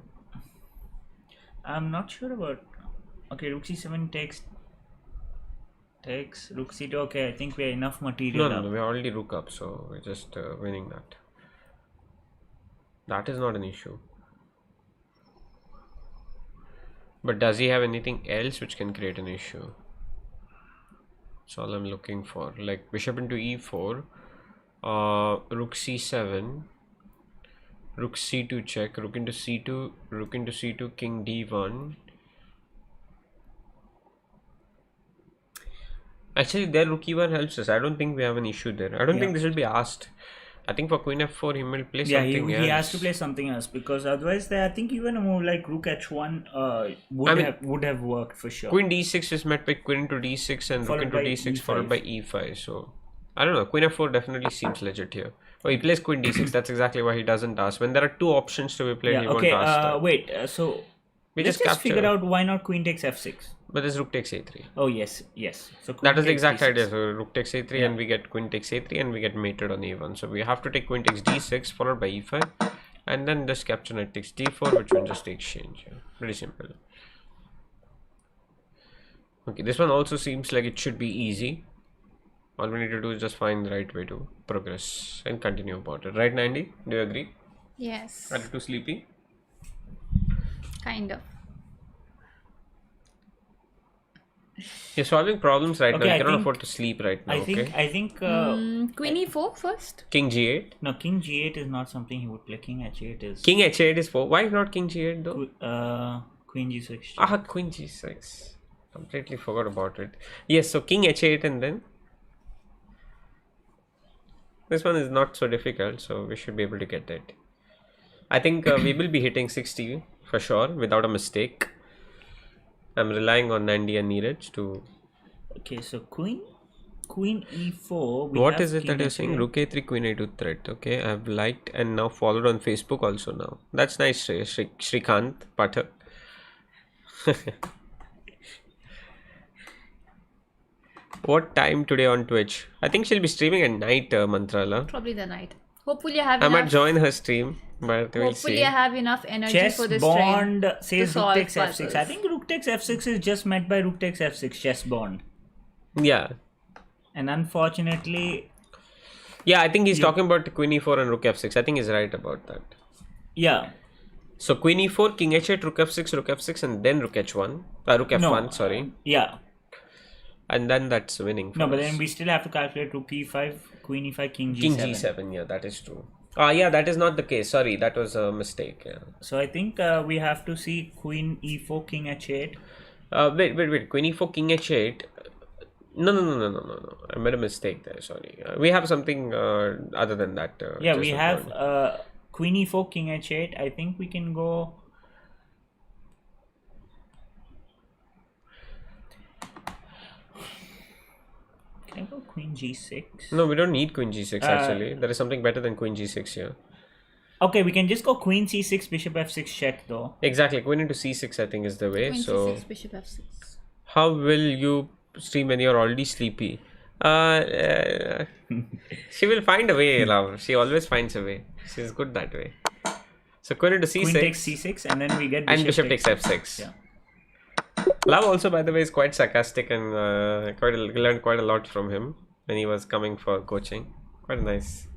I'm not sure about. Okay, rook c7 takes rook c2. Okay, I think we have enough material. No, we're already rook up, so we're just winning that. That is not an issue. But does he have anything else which can create an issue? That's all I'm looking for. Like bishop into e4, rook c7, rook c2 check, rook into c2, king d1. Actually, there rook e1 helps us. I don't think we have an issue there. I don't think this will be asked. I think for queen f4 he will play Yeah, something else. he has to play something else, because otherwise, I think even a move like rook h1 would have worked for sure. Queen d6 is met by queen into d6 and rook Followed into by d6 E5. followed by e5. So I don't know. Queen f4 definitely seems legit here. Oh, he plays queen d6. That's exactly why he doesn't ask. When there are two options to be played, Yeah. he Okay. won't ask that. Wait. So We let's just just capture. figure out why not queen takes f6. But this rook takes a3. Oh yes. So queen That is the takes exact d6. idea. So rook takes a3 and we get queen takes a3 and we get mated on e1. So we have to take queen takes d6 followed by e5, and then this capture knight takes d4, which will just exchange. Yeah. Pretty simple. Okay, this one also seems like it should be easy. All we need to do is just find the right way to progress and continue about it. Right, Nandi? Do you agree? Yes. Are you too sleepy? Kind of. You're solving problems right Okay, now. I You cannot think- afford to sleep right now. I think. Okay. I think. Queen e4 first. King G8. No, King G8 is not something he would play. King H8 is. King H8 is 4. Why not King G8 though? Queen G6. Ah, Queen G6. Completely forgot about it. Yes, so King H8 and then. This one is not so difficult, so we should be able to get it. I think we will be hitting 60 for sure without a mistake. I'm relying on Nandi and Neeraj to. Okay, so Queen E4. What is it that you're saying? Rook A3, Queen A2 threat. Okay, I've liked and now followed on Facebook also now. That's nice, Shrikant Pathak. What time today on Twitch? I think she'll be streaming at night, Mantrala. Probably the night. Hopefully I have I enough. might join her stream, but we'll Hopefully see. I have enough energy Chess for this Bond stream. says to Rook solve takes F6. puzzles. I think Rook takes F6 is just met by Rook takes F6. Chess Bond. Yeah. And unfortunately, Yeah, I think he's talking about Queen E4 and Rook F6. I think he's right about that. yeah. So Queen E4, King H8, Rook F6, and then Rook H1. Rook F1, sorry. Yeah. And then that's winning. For No, but us. then we still have to calculate Rook E5, Queen E5, King G7. King G7, yeah, that is true. Yeah, that is not the case. Sorry, that was a mistake. Yeah. So I think we have to see Queen E4, King H8. Wait. Queen E4, King H8. No. I made a mistake there. Sorry. We have something other than that. Yeah, just we a have moment. Queen E4, King H8. I think we can go. Can I go Queen G6? No, we don't need Queen G6 Uh, actually. There is something better than Queen G6 here. Okay, we can just go Queen C6, Bishop F6 check though. Exactly. Queen into C6 I think is the way. Queen So c6, bishop f6. how will you stream when you're already sleepy? She will find a way, love. She always finds a way. She's good that way. So Queen into C6. Queen takes C6 and then we get and Bishop takes F6. Yeah. Love also, by the way, is quite sarcastic and learned quite a lot from him when he was coming for coaching. Quite nice.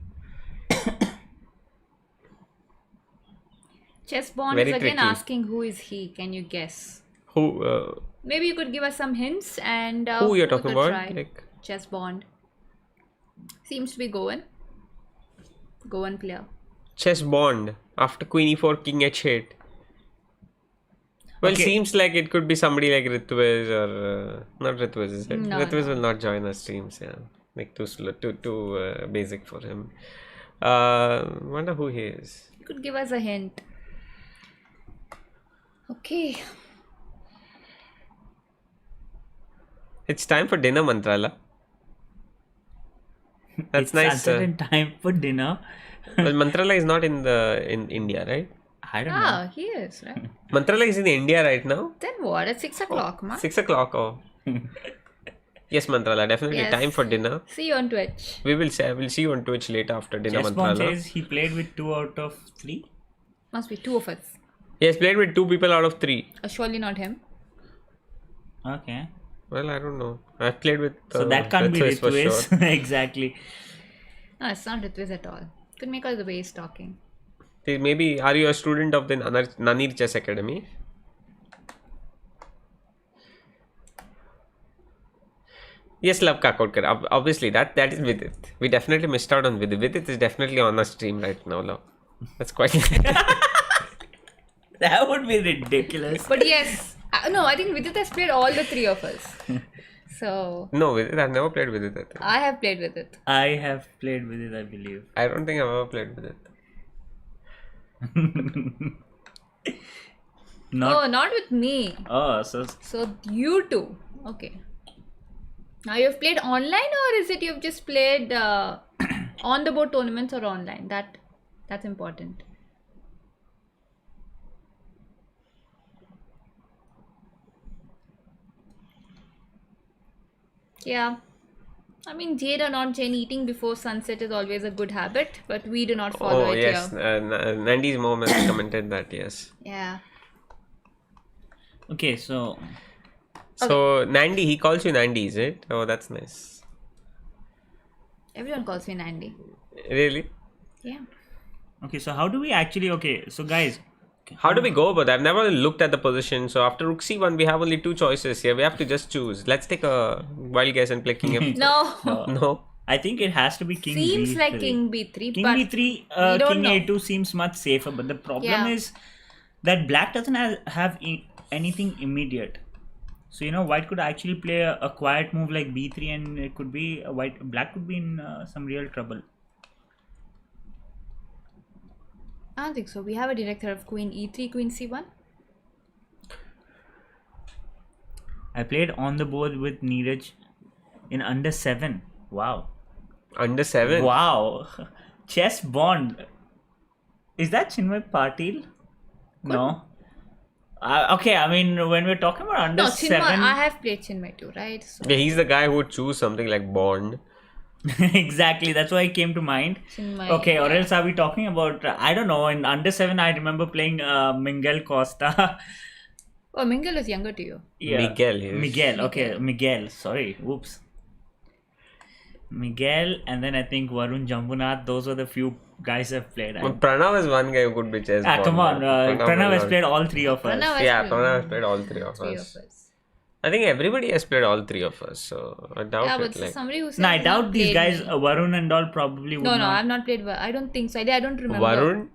Chess Bond Very is again tricky. asking who is he. Can you guess? Who Maybe you could give us some hints and who you're we talking could about? try. Like Chess Bond. Seems to be Goan. Goan player. chess bond after Queen E4, King H8. Well, Okay. seems like it could be somebody like Ritviz or not Ritviz, is it? No, Ritviz no. will not join our streams. Yeah, like too slow, too basic for him. Wonder who he is. You could give us a hint. Okay. It's time for dinner, Mantrala. That's It's nice. uncertain time for dinner. Well, Mantrala is not in India, right? I don't know. Ah, he is, right? Mantrala is in India right now. Then what? At 6 o'clock, ma? 6 o'clock. Oh, yes, Mantrala. Definitely Yes. time for dinner. See you on Twitch. We'll see you on Twitch later after dinner, Chess Bond Mantrala. says he played with 2 out of 3. Must be two of us. He has played with 2 people out of 3. Surely not him. Okay. Well, I don't know. I've played with. So that can't be Ritviz for Ritviz. sure. Exactly. No, it's not Ritviz at all. Could make out the way he's talking. Maybe are you a student of the Nanir Chess Academy? Yes, Love Kakotkar. Obviously, that is Vidit. We definitely missed out on Vidit. Vidit is definitely on our stream right now, Love. That's quite. That would be ridiculous. But yes, no, I think Vidit has played all the three of us. So No, Vidit. I've never played Vidit. I think. I have played with it. I have played with it, I believe. I don't think I've ever played Vidit. Not. Oh, not with me. Oh, so So you two. Okay. Now you've played online, or is it you've just played on the board tournaments or online? That's important. Yeah. I mean, Jade or not Jane, eating before sunset is always a good habit, but we do not follow Oh it yes, here. Nandy's mom has commented that. Yes. Yeah. okay, so So Nandy, he calls you Nandy, is it? Oh, that's nice. Everyone calls me Nandy. Really? Yeah. okay, so how do we actually? Okay, so guys, How do we go about that? I've never looked at the position. So after rook c1, we have only two choices here. We have to just choose. Let's take a wild guess and play king f4. No. No. I think it has to be king Seems b3. like king b3, King but b3, we don't king know. a2 seems much safer. But the problem Yeah. is that black doesn't have anything immediate. So white could actually play a quiet move like b3, and it could be black could be in some real trouble. I don't think so. We have a director of queen e3, queen c1. I played on the board with Neeraj in under 7. Wow. Under 7? Wow. Chess Bond. Is that Chinmay Patil? No. Okay, I mean, when we're talking about under No, 7. Chinmay, I have played Chinmay too, right? So, Yeah, he's the guy who would choose something like Bond. Exactly, that's why it came to mind. Chinmay, Okay, or else are we talking about, I don't know, in under 7, I remember playing Miguel Costa. Oh, Mingle is younger to you. Miguel, yes. Miguel, okay, Miguel, sorry, whoops. Miguel, and then I think Varun Jambunath, those were the few guys I've played. Well, Pranav is one guy who could be chess Bond. Come on, Pranav has is played all three of us. Pranav has Yeah, played Pranav has played all three of us. I think everybody has played all three of us, so I doubt Yeah, it. but Like, somebody who said No, I he's not doubt these played guys, me. Varun and all probably would No, not. I've not played. I don't think so. I don't remember. Varun?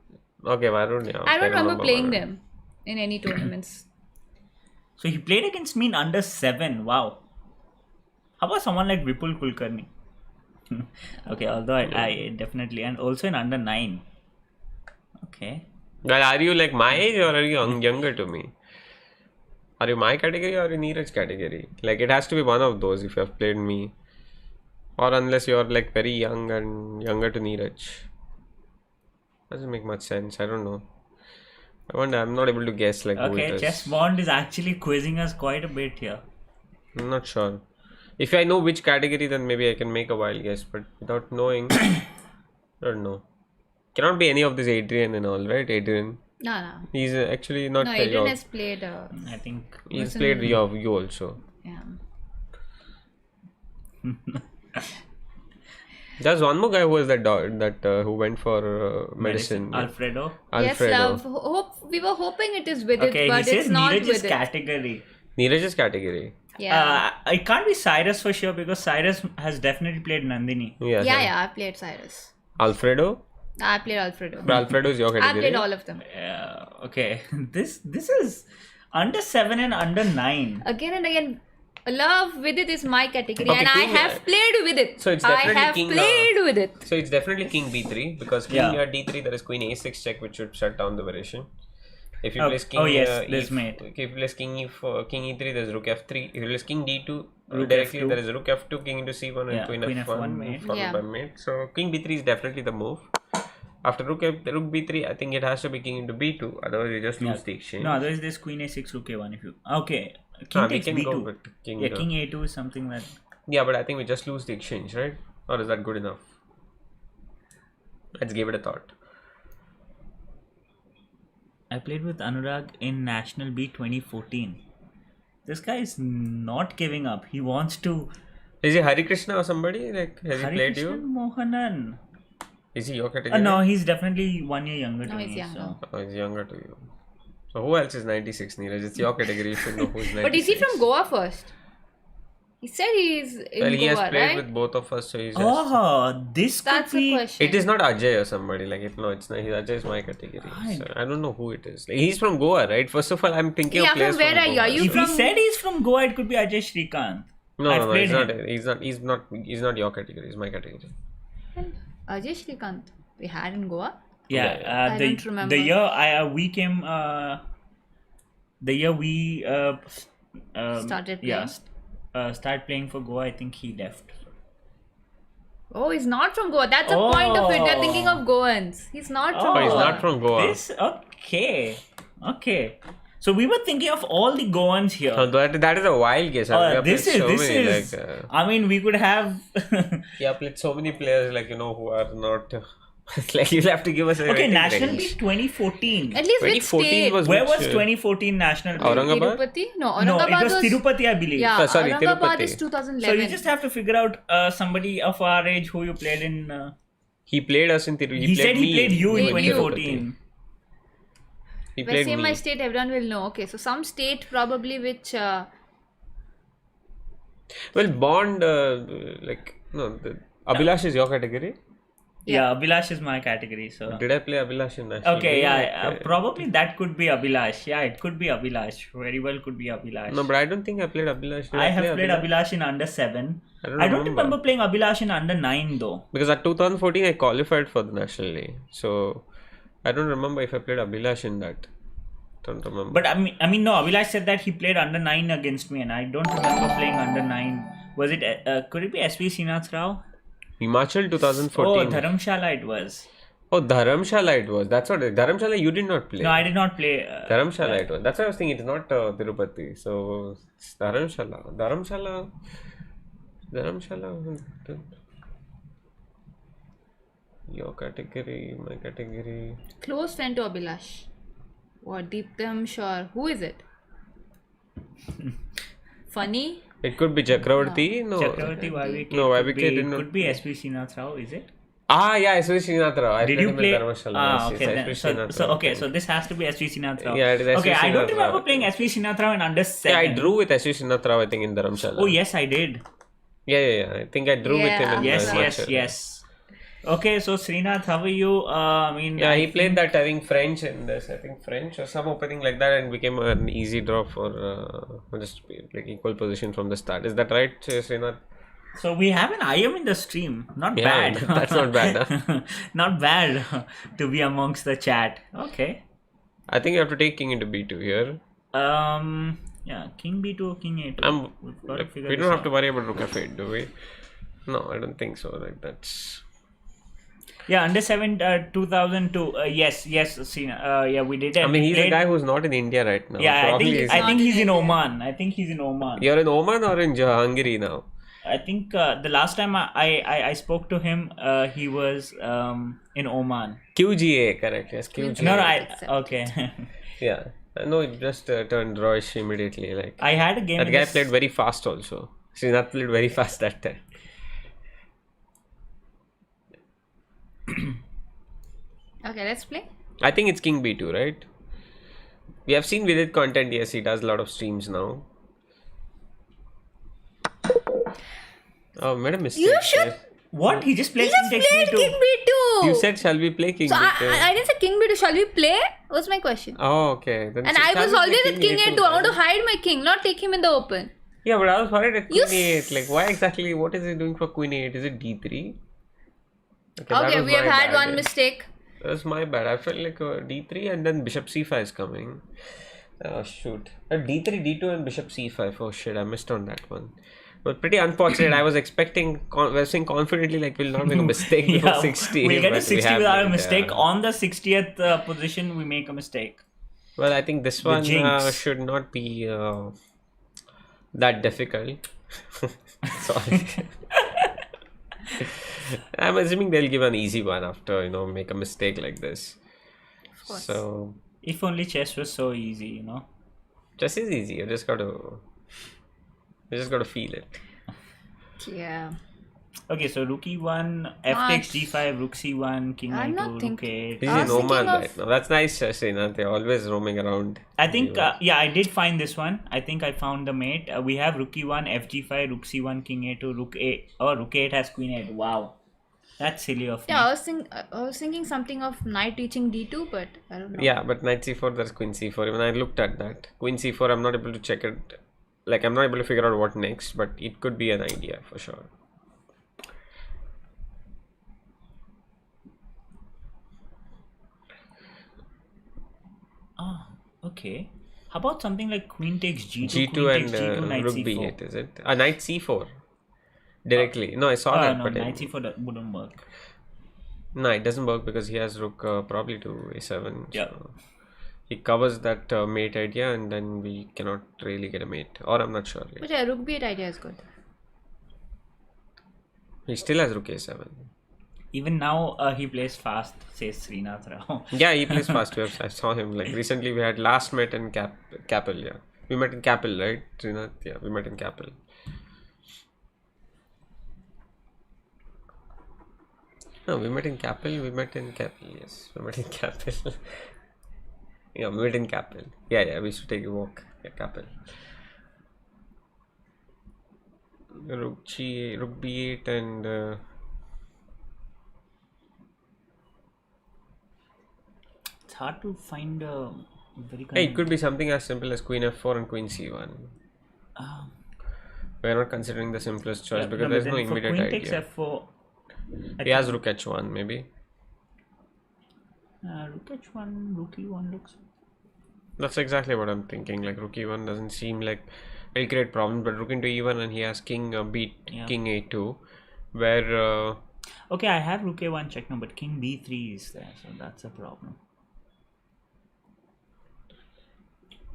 Okay, Varun, yeah. I okay, don't remember playing Varun. them in any tournaments. So he played against me in under 7. Wow. How about someone like Vipul Kulkarni? Okay, although I definitely, and also in under 9. Okay. Well, are you like my age or are you younger to me? Are you my category or are you Neeraj category? Like, it has to be one of those if you have played me. Or unless you're like very young and younger to Neeraj. Doesn't make much sense. I don't know. I wonder, I'm not able to guess like who it Okay, is. Chess Bond is actually quizzing us quite a bit here. I'm not sure. If I know which category, then maybe I can make a wild guess. But without knowing, I don't know. Cannot be any of this Adrian and all, right? Adrian. No. He's actually not. No, Adrian has played. I think. He's played you also. Yeah. There's one more guy who was who went for medicine. Alfredo. Yes, love. We were hoping it is with Okay, it, but he says it's not Neeraj's with it. category. Neeraj's category. Yeah. It can't be Cyrus for sure because Cyrus has definitely played Nandini. Yes, Yeah, I played Cyrus. Alfredo. I played Alfredo. But Alfredo is your I category. played all of them. Okay, this is under 7 and under 9. Again and again, love with it is my category, Okay, and I King, have played with it. So it's I definitely have King, played with it. So it's definitely King B3 because King Yeah. at D3 there is Queen A6 check which should shut down the variation. If you Oh, place King, oh yes, this mate. If you place King King E3, there's Rook F3. If you place King D2, Rook directly F2. there is Rook F2, King into C1, and Yeah, Queen Queen F1, F1 mate. followed Yeah. by mate. So King B3 is definitely the move. After Rook B3, I think it has to be King into B2. Otherwise, you just lose the exchange. No, otherwise there's Queen A6, Rook A1 if you. Okay, King we takes can B2. go with King. Yeah, King A2 is something that. Yeah, but I think we just lose the exchange, right? Or is that good enough? Let's give it a thought. I played with Anurag in National B 2014. This guy is not giving up. He wants to. Is he Hari Krishna or somebody? Like, has he played Harikrishnan you? Mohanan. Is he your category? No, he's definitely 1 year younger to No, me. he's younger. So. Oh, he's younger to you. So who else is 96, Neeraj? It's your category. You should know who's 96. But is he from Goa first? He said he's in Well, he Goa, has played right? with both of us, so he's just... Oh, this That's could the be. question. It is not Ajay or somebody. Like, no, it's not. Ajay is my category. Right. So I don't know who it is. Like, he's from Goa, right? First of all, I'm thinking Yeah, of players from where are you? Goa. Are you If he from- said he's from Goa, it could be Ajay Shrikant. No, I've no, played he's not. He's not your category. He's my category. Ajay Shrikant. We had in Goa. Yeah, Yeah, I don't remember. The year we came, the year we Started yeah, playing? start playing for Goa. I think he left. Oh, he's not from Goa. That's the point of it. You're Oh. thinking of Goans. He's not from Oh, he's Goa. not from Goa. This okay. So we were thinking of all the Goans here. Oh, that is a wild guess. We have This played is so many, this is. like, I mean, we could have. yeah, played so many players like who are not. Like you'll have to give us a Okay, rating National range. Beat 2014. At least which 2014 state? was Where which, was 2014 National Beat? Aurangabad? Tirupati? No, No, Aurangabad it was Tirupati, I believe. Yeah, Sorry, Aurangabad Tirupati. is 2011. So you just have to figure out somebody of our age who you played in. He played us in Tirupati. He said he played you in Played you. 2014. He If I played say my me. state, everyone will know. Okay, so some state probably which. Well, Bond, like, no, Abhilash is your category. Yeah, Abhilash is my category. So Did I play Abhilash in National okay, Game? yeah, probably that could be Abhilash. Yeah, it could be Abhilash. Very well, could be Abhilash. No, but I don't think I played Abhilash. Did I I play have played Abhilash? Abhilash in under 7. I don't I don't remember. remember playing Abhilash in under 9 though. Because at 2014 I qualified for the National League. So I don't remember if I played Abhilash in that. Don't remember. But I mean, no. Abhilash said that he played under 9 against me, and I don't remember playing under 9. Was it? Could it be SV Srinath Rao? Himachal Oh, 2014. Dharamshala it was. Oh, Dharamshala it was. That's what it, Dharamshala you did not play. No, I did not play. Dharamshala it was. That's what I was thinking. It's not Tirupati. So it's Dharamshala. Dharamshala. Your category, my category. Close friend to Abhilash. What? Deeptam, sure. Who is it? Funny? It could be Chakravarti. No. Chakravarti YVK. No, YVK could be, did not could be SV Srinath Rao. Is it? Ah, yeah, SV Srinath Rao. I Did played you him play? in Dharamshala. Ah, Yes, okay. yes, Then, SV so, Srinath so Rao. okay, so this has to be SV Srinath Rao. Yeah, it is SV Okay, I don't Srinath remember Rao. playing SV Srinath Rao in under 7. Yeah, I drew with SV Srinath Rao, I think, in Dharamshala. Oh yes, I did. Yeah. I think I drew with him in Yes, Himachal. yes. Okay, so Srinath, how are you? I mean, Yeah, I he played that, I think, French in this. I think French or some opening like that, and became an easy draw for just like equal position from the start. Is that right, Srinath? So we have an IM in the stream. Not Yeah, bad. that's not bad, huh? Not bad to be amongst the chat. Okay. I think you have to take king into b2 here. Yeah, king b2 or king a2. We've got to figure We this don't have out. to worry about rook f8, do we? No, I don't think so. Like that's. Yeah, under 7, 2002. Yes, Srinath. Yeah, we did it. I mean, We he's a played- guy who's not in India right now. Yeah, Probably he's I not think in he's in India. Oman. I think he's in Oman. You're in Oman or in Jahangiri now? I think the last time I spoke to him, he was in Oman. QGA, correct? Yes, QGA. No, Accept. okay. Yeah. No, it just turned drawish immediately. Like I had a game. that in guy this- played very fast also. Srinath played very fast that time. Okay, let's play. I think it's king b2, right? We have seen Vidit content. Yes, he does a lot of streams now. Oh, made a mistake. You should- there. What? He just He played just king takes played b2. King B2. You said, shall we play king So b2? I didn't say King B2. Shall we play? Was my question. Oh, okay. Then And shall I was we play always at King A2. I want to right? hide my king, not take him in the open. Yeah, but I was worried at You queen e8. Like, why exactly? What is he doing for queen e8? Is it d3? that Okay, was we have my had bad. one mistake. That's my bad. I felt like d3 and then bishop c5 is coming. Oh, shoot. d3, d2 and bishop c5. Oh, shit. I missed on that one. But pretty unfortunate. I was expecting, I was saying confidently, like, we'll not make a mistake before 60. We'll get but to we 60 have without a made, mistake. On the 60th position, we make a mistake. Well, I think this one jinx. should not be that difficult. Sorry. I'm assuming they'll give an easy one after, make a mistake like this. Of course. So, If only chess was so easy, chess is easy. You just got to feel it. Yeah. Okay, so rook e1, f takes g5, rook c1, king I'm a2, not rook thinking- a8. He's I in was thinking Oman of- right now. That's nice, Srinath. They're always roaming around. I think, yeah, I did find this one. I think I found the mate. We have rook e1, fg5, rook c1, king a2, rook a. Oh, rook a8 has queen a8. Wow, that's silly of me. Yeah, I was thinking something of knight reaching D2, but I don't know. Yeah, but knight c4, there's queen c4. Even I looked at that. Queen c4, I'm not able to check it. Like, I'm not able to figure out what next, but it could be an idea for sure. Oh, okay. How about something like queen takes g2, G2 queen takes and g2, knight rook c4? b8, is it? Knight c4. Directly. No, I saw that, No, but knight c4 wouldn't work. no, it doesn't work because he has rook probably to a7. Yeah. So he covers that mate idea, and then we cannot really get a mate. Or I'm not sure. But yeah, rook b8 idea is good. He still has rook a7. Even now, he plays fast, says Srinath Rao. Yeah, he plays fast. I saw him. Like recently, we had last met in Capel. Yeah, we met in Capel, right, Srinath? Yeah, we met in Capel. No, we met in Capel. We met in Capel. Yes, we met in Capel. Yeah, mid in Capel. Yeah, we should take a walk. Yeah, Capel. Rook G, Rook B8 and It's hard to find a very hey, kind it could be something as simple as Queen F4 and Queen C1. of. We're not considering the simplest choice Yeah, because no, but there's no then for immediate queen takes idea. f4. He has Rook H1 maybe. Rook h1, rook e1 looks. That's exactly what I'm thinking. Like Rook E1 doesn't seem like it'll create problems, but Rook into E1 and he has King beat Yeah. King A2, where Okay, I have rook a1 check now, but king b3 is there, so that's a problem.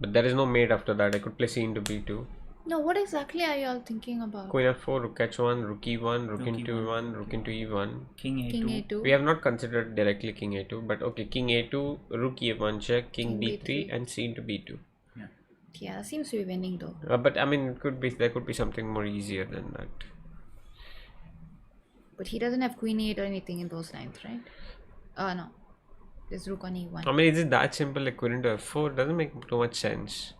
but there is no mate after that. I could play C into B2. No, what exactly are you all thinking about? Queen F4, Rook H1, Rook E1, Rook Rook into E1, E1, Rook into E1. King a2. King A2. We have not considered directly King A2, but okay, King A2, Rook E1 check, King King B3, B3. and C into B2. Yeah, seems to be winning though. But I mean, there could be something more easier than that. But he doesn't have queen 8 or anything in those lines, right? No. There's rook on e1. I mean, is it that simple? Like Queen into F4 doesn't make too much sense.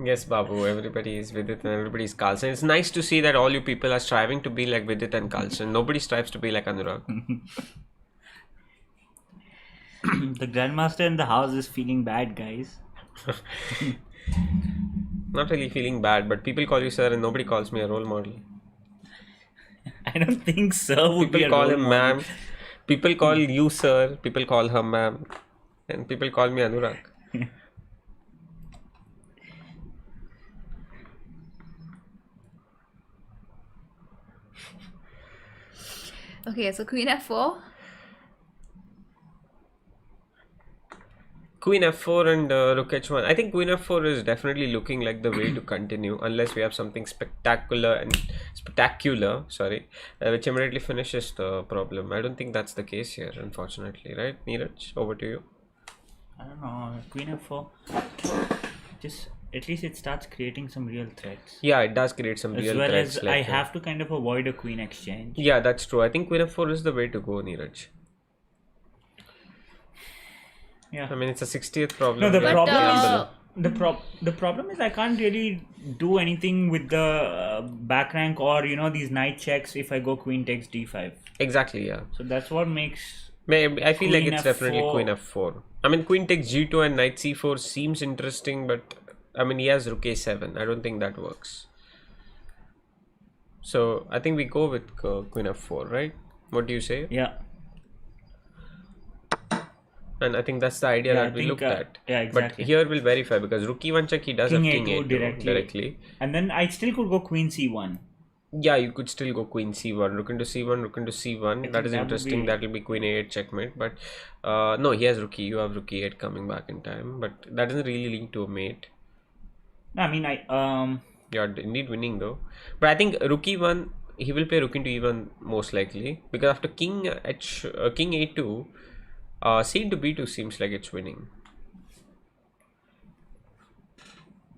Yes, Babu, everybody is Vidit and everybody is Carlson. It's nice to see that all you people are striving to be like Vidit and Carlson. Nobody strives to be like Anurag. The grandmaster in the house is feeling bad, guys. Not really feeling bad, but people call you sir and nobody calls me a role model. I don't think so. Would be People a call role him model. ma'am. People call you sir. People call her ma'am. And people call me Anurag. Okay, so queen f4. Queen F4 and Rook H1. I think Queen F4 is definitely looking like the way to continue, unless we have something spectacular, which immediately finishes the problem. I don't think that's the case here, unfortunately, right? Neeraj, over to you. I don't know. Queen f4. Just at least it starts creating some real threats. Yeah, it does create some As real well threats. as I have to kind of avoid a queen exchange. Yeah, that's true. I think Queen F4 is the way to go, Neeraj. Yeah. I mean, it's a 60th problem. No, the We have problem to is the problem is I can't really do anything with the back rank or these knight checks if I go queen takes d5. Exactly, yeah. So that's what makes I feel like Queen it's definitely F4. Queen F4. I mean, Queen takes G2 and Knight C4 seems interesting, but I mean, he has Rook A7. I don't think that works. So I think we go with Queen F4, right? What do you say? yeah. And I think that's the idea Yeah, that I we think, looked at. yeah, exactly. But here we'll verify because Rook E1 check, he does King have King A2 A2 directly. And then I still could go queen c1. Yeah, you could still go Queen C1, Rook into C1, Rook into C1. That is that would interesting. be- That will be Queen A8 checkmate. But no, he has Rook E. You have Rook E8 coming back in time. But that doesn't really lead to a mate. No, I mean You're indeed winning though. But I think Rook E1, he will play Rook into E1 most likely. Because after King A2, C into B2 seems like it's winning.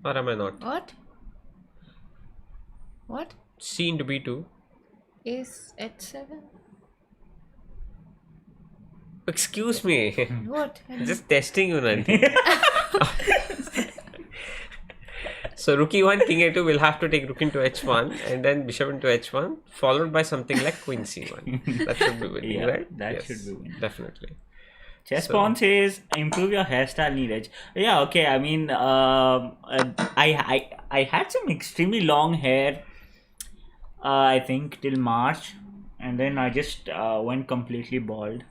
Or am I not? What? C into B2. Is h7? Excuse me. What? Just testing you, Nandi. So Rook E1, King A2 will have to take Rook into H1 and then Bishop into H1 followed by something like Queen C1. That should be winning, Yeah, right? that should be winning. Definitely. Chess Pawn says improve your hairstyle, Neeraj. Yeah, okay. I mean, I had some extremely long hair. I think till March, and then I just went completely bald.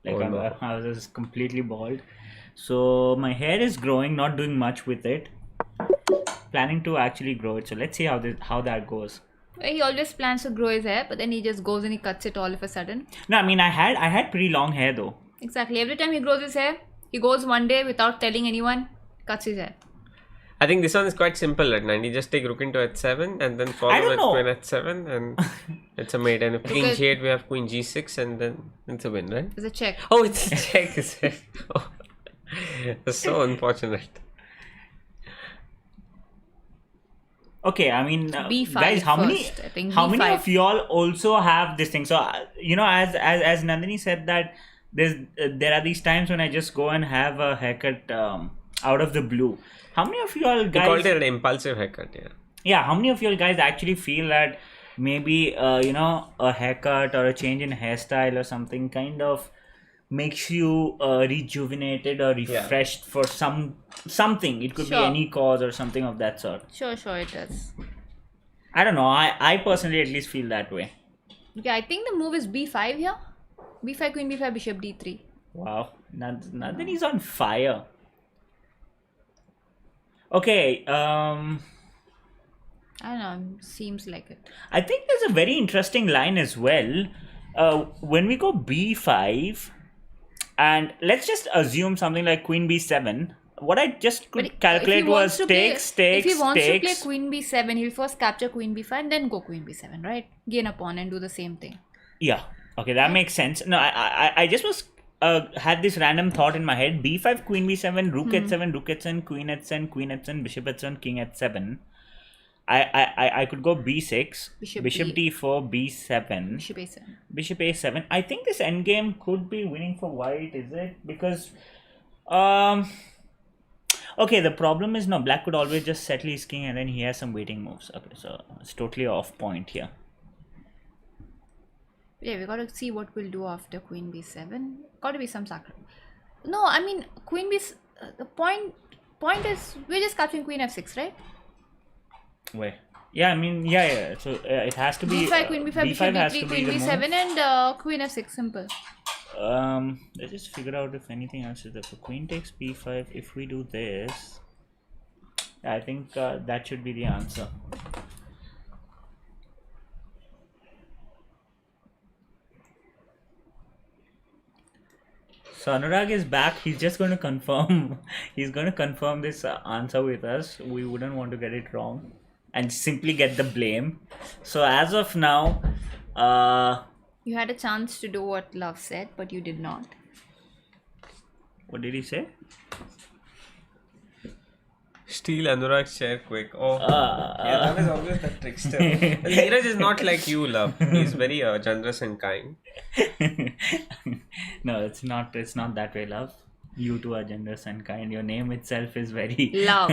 Like Oh, no. I was just completely bald. So my hair is growing, not doing much with it. Planning to actually grow it. So let's see how that goes. He always plans to grow his hair, but then he just goes and he cuts it all of a sudden. No, I mean I had pretty long hair though. Exactly. Every time he grows his hair, he goes one day without telling anyone, cuts his hair. I think this one is quite simple at 9. You just take Rook into H7 and then I follow don't with know. Queen H7 and it's a mate. And if King Because- G8 we have Queen G6 and then it's a win, right? It's a check. Oh, it's a check, is it? Oh. So unfortunate. Okay, I mean, B5 guys, first. I think how many B5. of y'all also have this thing? So as Nandini said that there are these times when I just go and have a haircut out of the blue. How many of y'all You called guys? it an impulsive haircut, yeah. Yeah, how many of y'all guys actually feel that maybe a haircut or a change in hairstyle or something kind of makes you rejuvenated or refreshed for something? It could be Sure. any cause or something of that sort. Sure, it does. I don't know. I personally at least feel that way. Okay, I think the move is B5 here. B5, Queen B5, Bishop D3. Wow, nothing is on fire. Okay, I don't know, seems like it. I think there's a very interesting line as well. When we go b5, and let's just assume something like queen b7. What I just could But calculate was if he wants to play takes. Queen B7, he'll first capture Queen B5 and then go Queen B7, right? Gain a pawn and do the same thing. Yeah. Okay, that makes sense. No, I just was had this random thought in my head. B5, Queen B7, Rook H7, Rook H7, Queen H7, Queen H7, Bishop H7, King H7. I could go B6, Bishop D4, B7, Bishop A7. Bishop A7. I think this endgame could be winning for white. Is it? Because okay, the problem is no, black could always just settle his king and then he has some waiting moves. Okay, so it's totally off point here. Yeah, we gotta see what we'll do after Queen B7. Gotta be some sacrifice. No, I mean Queen B. The point is we're just capturing Queen F6, right? Wait. Yeah, I mean, yeah. So it has to be B5, Queen B5, Bishop has D3, to be Queen the B7, move. and Queen F6. Simple. Let's just figure out if anything else is there. So queen takes b5. If we do this, I think that should be the answer. So Anurag is back. He's just going to confirm. He's going to confirm this answer with us. We wouldn't want to get it wrong and simply get the blame. So as of now, You had a chance to do what Love said, but you did not. what did he say? Steal Anurag's chair quick. Oh, yeah, Love is always the trickster. Well, Neeraj is not like you, Love. He's very generous and kind. No, it's not. It's not that way, love. You two are generous and kind. Your name itself is very Love.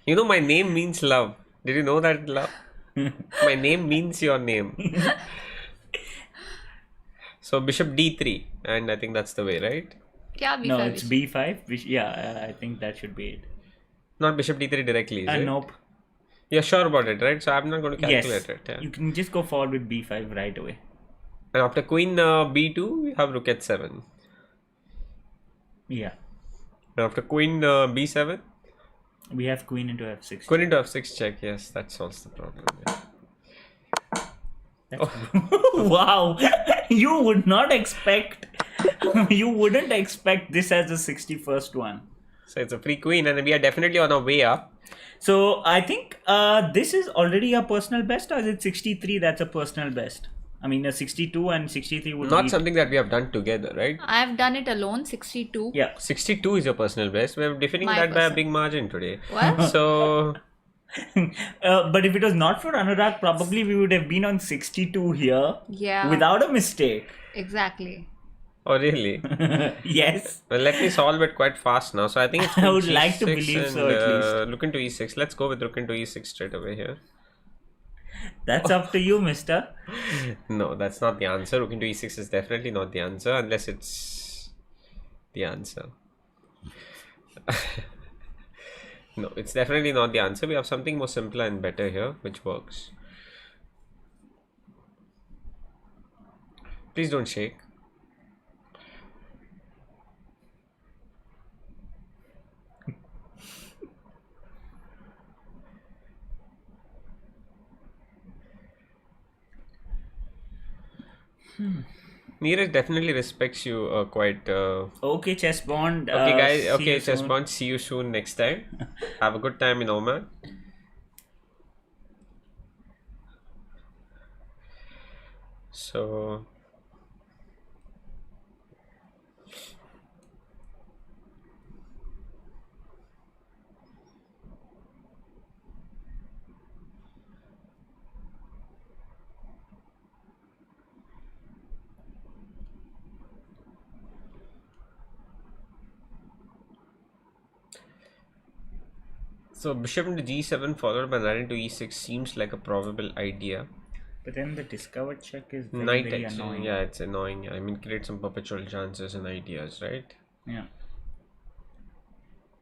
You know, my name means love. Did you know that, Love? My name means your name. So Bishop D3, and I think that's the way, right? Yeah, B5. No, it's b5. Yeah, I think that should be it. Not Bishop D3 directly, is it? Nope. You're sure about it, right? So I'm not going to calculate Yes, it. Yeah. you can just go forward with b5 right away. And after Queen B2, we have Rook H7. Yeah, And after Queen B7, we have queen into f6. Queen into F6 check. Yes, that solves the problem. Yeah. Wow, you would not expect. You wouldn't expect this as the 61st one. So it's a free queen, and we are definitely on our way up. So I think this is already a personal best, or is it 63? That's a personal best. I mean, a 62 and 63 would Not be something that we have done together, right? I've done it alone, 62. Yeah. 62 is your personal best. We're defending My that by a personal. big margin today. What? So But if it was not for Anurag, probably we would have been on 62 here Yeah. without a mistake. Exactly. oh really? Yes. Well, let me solve it quite fast now. So I think it's I would queen like to G6 believe so, and, at least. Rook into E6. Let's go with Rook into E6 straight away here. That's up to you, mister. No, that's not the answer. Rook into E6 is definitely not the answer unless it's the answer. No, it's definitely not the answer. We have something more simpler and better here, which works. Please don't shake. Neeraj definitely respects you quite. Okay, chess bond. Okay, guys. See Okay, you chess soon. bond. See you soon next time. Have a good time in Oman. So. So bishop into g7 followed by knight into e6 seems like a probable idea. But then the discovered check is very, Knight very actually, annoying. yeah, it's annoying. I mean, create some perpetual chances and ideas, right? Yeah.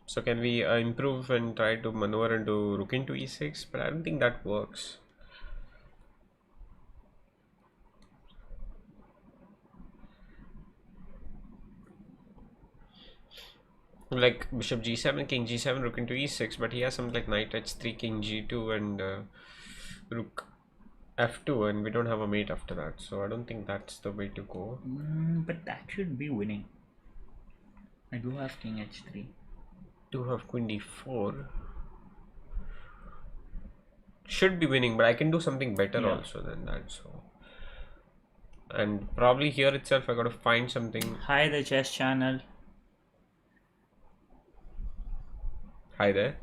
So can we improve and try to maneuver into rook into e6? But I don't think that works. Like bishop g7, king g7, rook into e6, but he has something like knight h3, king g2, and rook f2, and we don't have a mate after that. So I don't think that's the way to go. But that should be winning. I do have king h3. Do have queen d4. Should be winning, but I can do something better also than that. So, and probably here itself I got to find something. Hi, the chess channel. Hi there.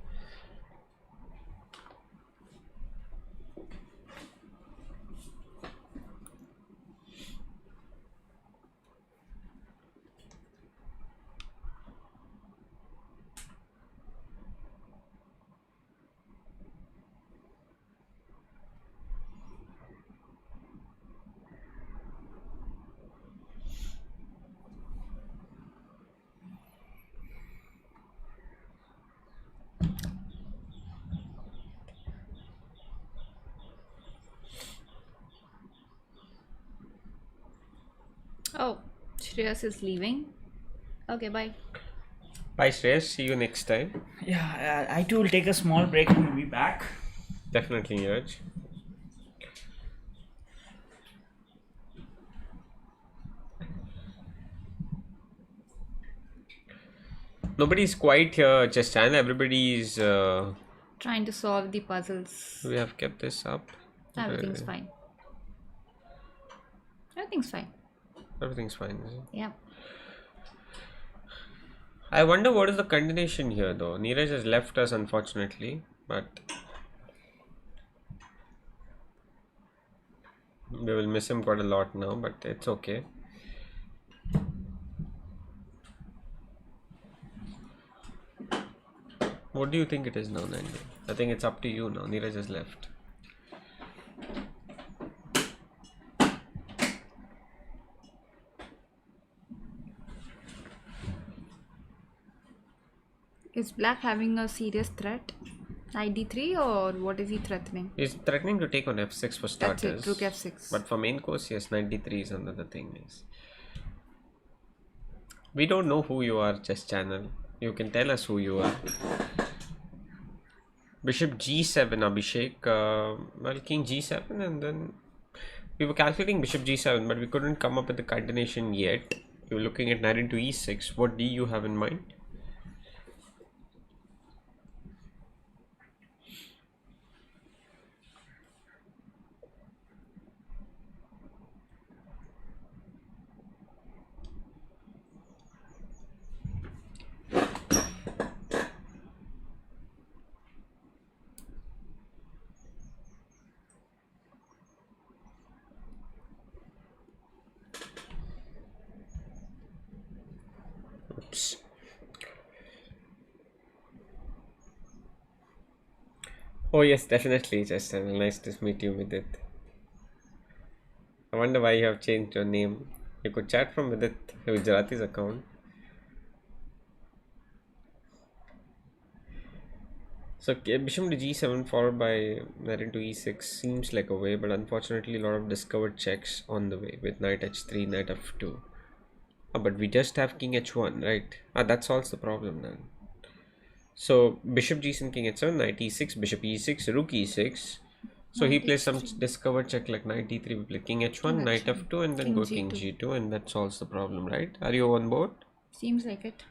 Oh, Shreyas is leaving. Okay, bye. Bye, Shreyas. See you next time. Yeah, I too will take a small break and will be back. Definitely, Neeraj. Nobody's quite here, just channel. Everybody's. Trying to solve the puzzles. We have kept this up. Everything's fine. Everything's fine. Everything's fine. Is it? Yeah. I wonder what is the continuation here, though. Neeraj has left us, unfortunately, but we will miss him quite a lot now. But it's okay. What do you think it is now, Nandi? I think it's up to you now. Neeraj has left. Is Black having a serious threat? Knight d3 or what is he threatening? He's threatening to take on f6 for starters. That's it, rook f6. But for main course, yes, knight d3 is another thing. Yes. We don't know who you are, chess channel. You can tell us who you are. Bishop g7, Abhishek. Well, king g7, and then we were calculating bishop g7, but we couldn't come up with the continuation yet. We were looking at knight into e6. What do you have in mind? Oops. Oh yes, definitely, Justin. Nice to meet you with it. I wonder why you have changed your name. You could chat from Vidit Gujarati's account. So bishop to g7 followed by knight into e6 seems like a way, but unfortunately a lot of discovered checks on the way with knight h3, knight f2. But we just have king h1, right? That solves the problem then. So bishop g7, king h7, knight e6, bishop e6, rook e6. So he plays some discovered check like knight d3, we play king h1, knight f2, and then King go G2. king g2, and that solves the problem, right? Are you on board? Seems like it.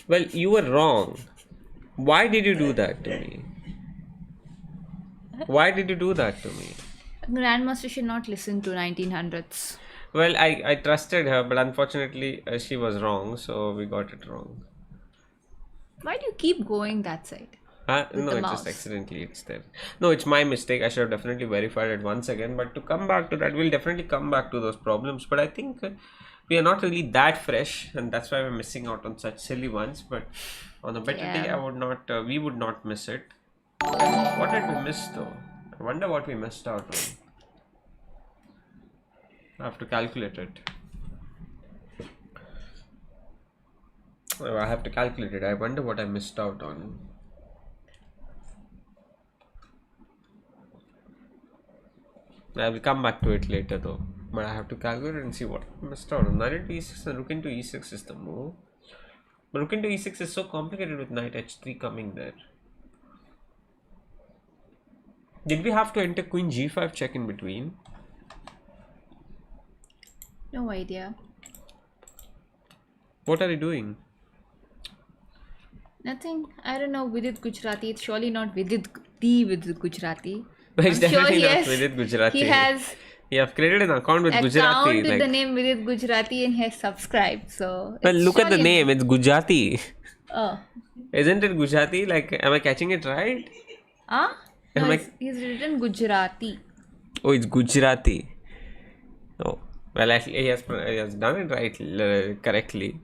Well, you were wrong. Why did you do that to me? Why did you do that to me? Grandmaster should not listen to 1900s. Well, I trusted her, but unfortunately she was wrong, so we got it wrong. Why do you keep going that side? No, the it's mouse. just accidentally it's there. No, it's my mistake. I should have definitely verified it once again. But to come back to that, we'll definitely come back to those problems. But I think we are not really that fresh, and that's why we're missing out on such silly ones. But On a better day, Yeah. I would not. We would not miss it. What did we miss though? I wonder what we missed out on. I have to calculate it. Oh, I have to calculate it. I wonder what I missed out on. I will come back to it later though. But I have to calculate and see what I missed out on. Knight into e6 and rook into e6 is the move. But rook into e6 is so complicated with knight h3 coming there. Did we have to enter queen g5 check in between? No idea. What are you doing? Nothing. I don't know. Vidit Gujarati. It's surely not Vidit Gujarati. It's I'm definitely he not has, Vidit Gujarati. He has You have created an account with account Gujarati. with Like, the name Vidit Gujarati and he has subscribed. So well, it's look at the surely- name. It's Gujarati. Oh. Isn't it Gujarati? Like, am I catching it right? Ah? No, Am I- he's written Gujarati. Oh, it's Gujarati. Oh, well, actually, he has done it right, correctly.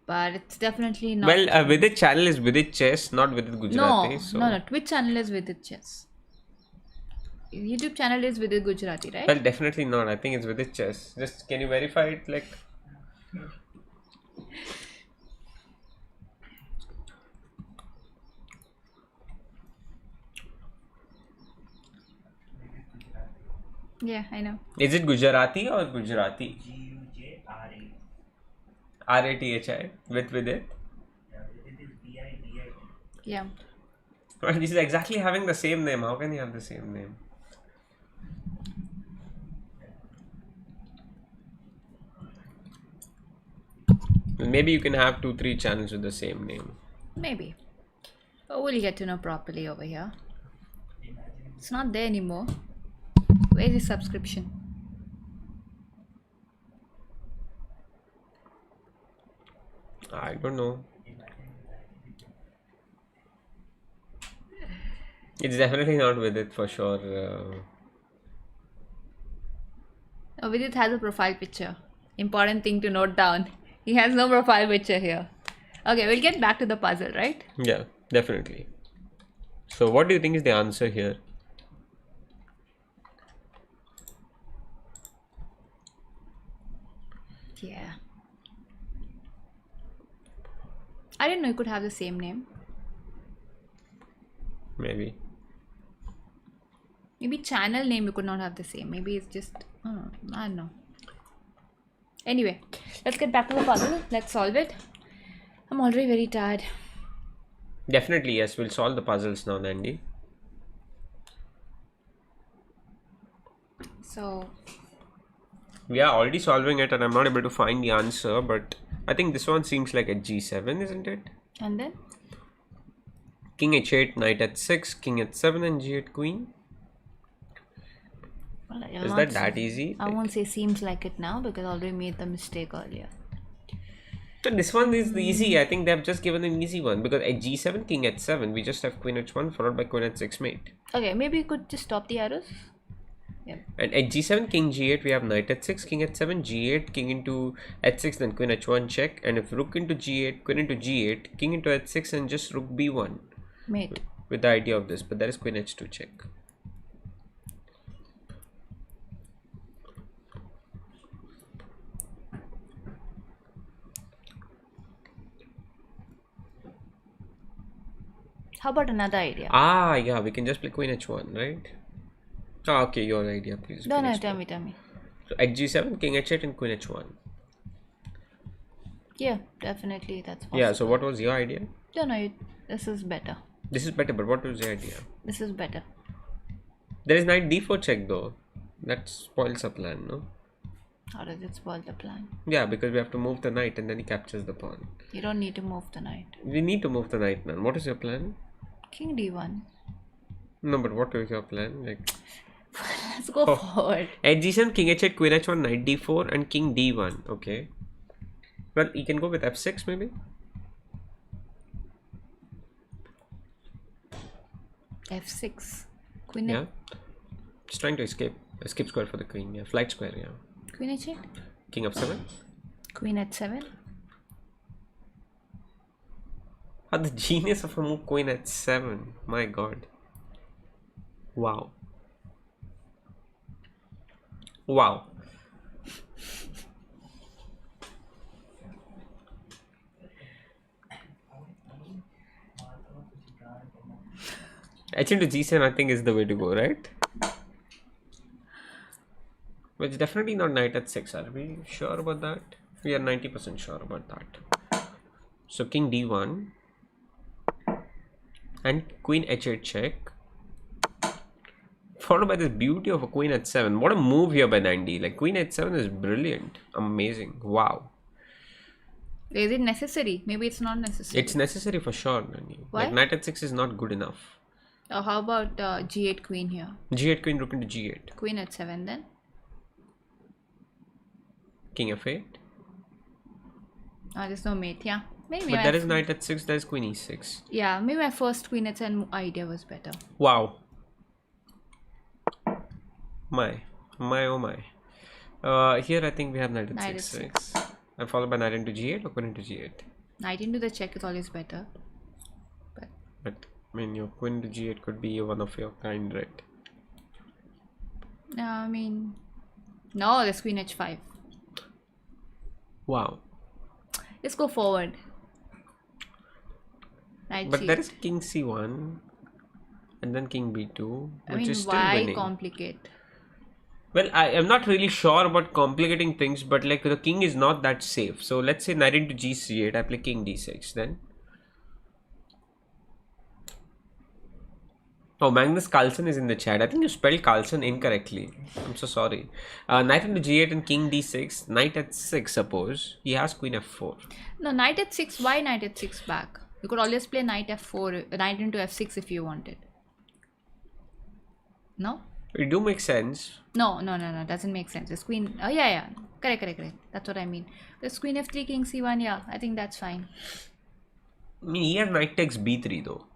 But it's definitely not. Well, Vidit channel is Vidit Chess, not Vidit Gujarati. no, So. no. Twitch channel is Vidit Chess. YouTube channel is Vidit Gujarati, right? Well, definitely not. I think it's Vidit Chess. Just can you verify it? Like, Yeah, I know. is it Gujarati or Gujarati? R-A-T-H-I with Vidit. Yeah. Right, this is exactly having the same name. How can you have the same name? Well, maybe you can have 2-3 channels with the same name. Maybe. But we'll get to know properly over here. It's not there anymore. Where's the subscription? I don't know. It's definitely not with it for sure. Oh, Vidit has a profile picture. Important thing to note down. He has no profile picture here. Okay, we'll get back to the puzzle, right? Yeah, definitely. So, what do you think is the answer here? Yeah. I didn't know you could have the same name. Maybe. Maybe channel name you could not have the same. Maybe it's just, I don't know. Anyway, let's get back to the puzzle. Let's solve it. I'm already very tired. Definitely, yes. We'll solve the puzzles now, Nandi. So, We are already solving it and I'm not able to find the answer, but I think this one seems like a G7, isn't it? and then? King H8, Knight H6, King H7 and G8 Queen. Well, I will Is not that say- easy? I won't say seems like it now because I already made the mistake earlier. So this one is the easy. I think they have just given an easy one because at G7, King H7, we just have Queen H1 followed by Queen H6 mate. Okay, maybe you could just stop the arrows. Yeah. And at G7, King G8, we have Knight H6, King H7, G8, King into H6, then Queen H1 check. And if Rook into G8, Queen into G8, King into H6, and just Rook B1 Mate. with the idea of this. But that is Queen H2 check. How about another idea? Ah, yeah, we can just play Queen H1, right? Ah, okay, your idea, please. No, Queen no, H1. tell me. So at G7, King H8 and Queen H1. Yeah, definitely that's possible. Yeah, so what was your idea? No, this is better. This is better, but what was your idea? This is better. There is Knight D4 check though. That spoils the plan, no? How does it spoil the plan? Yeah, because we have to move the knight and then he captures the pawn. You don't need to move the knight. We need to move the knight now. What is your plan? King d1. No, but what is your plan? Like Let's go forward. at G7, King H8, Queen H1, Knight D4 and King D1. Okay. Well, you can go with F6 maybe? f6. Queen Yeah. Just trying to escape. Escape square for the queen. Yeah. Flight square, yeah. Queen h8. King F7. Queen h7. The genius of a move queen at 7. My god. Wow. Wow. H into G7 I think is the way to go, right? But it's definitely not knight at 6. Are we sure about that? We are 90% sure about that. So king d1 and queen h8 check, followed by this beauty of a queen at 7. What a move here by 9D. Like queen at 7 is brilliant. Amazing. Wow. Is it necessary? Maybe it's not necessary. It's necessary for sure, Nani. Why? Like knight at 6 is not good enough. How about g8 queen here? G8 queen rook into G8. Queen at 7 then? King f8. There's no mate, yeah. Maybe But there is knight at 6, there is queen e6. Yeah, maybe my first queen at 7 idea was better. Wow. My oh my. Here I think we have knight at Knight at 6. And followed by knight into G8 or queen into G8. Knight into the check is always better. But I mean your queen into G8 could be one of your kind, right? I mean, no, there's queen h5. Wow. Let's go forward. Knight But g8. there is king c1 and then king b2, which is still why winning. complicate? Well, I am not really sure about complicating things, but like the king is not that safe. So let's say knight into g8, I play king d6 then. Oh, Magnus Carlsen is in the chat. I think you spelled Carlsen incorrectly. I'm so sorry. Knight into g8 and king d6. Knight at 6, suppose. He has queen f4. No, knight at 6. Why knight at 6 back? You could always play knight f4, knight into f6 if you wanted. No? It do make sense. No, doesn't make sense. It's queen. Oh, yeah. Correct. That's what I mean. There's queen f3, king c1. Yeah, I think that's fine. I mean, here knight takes b3 though.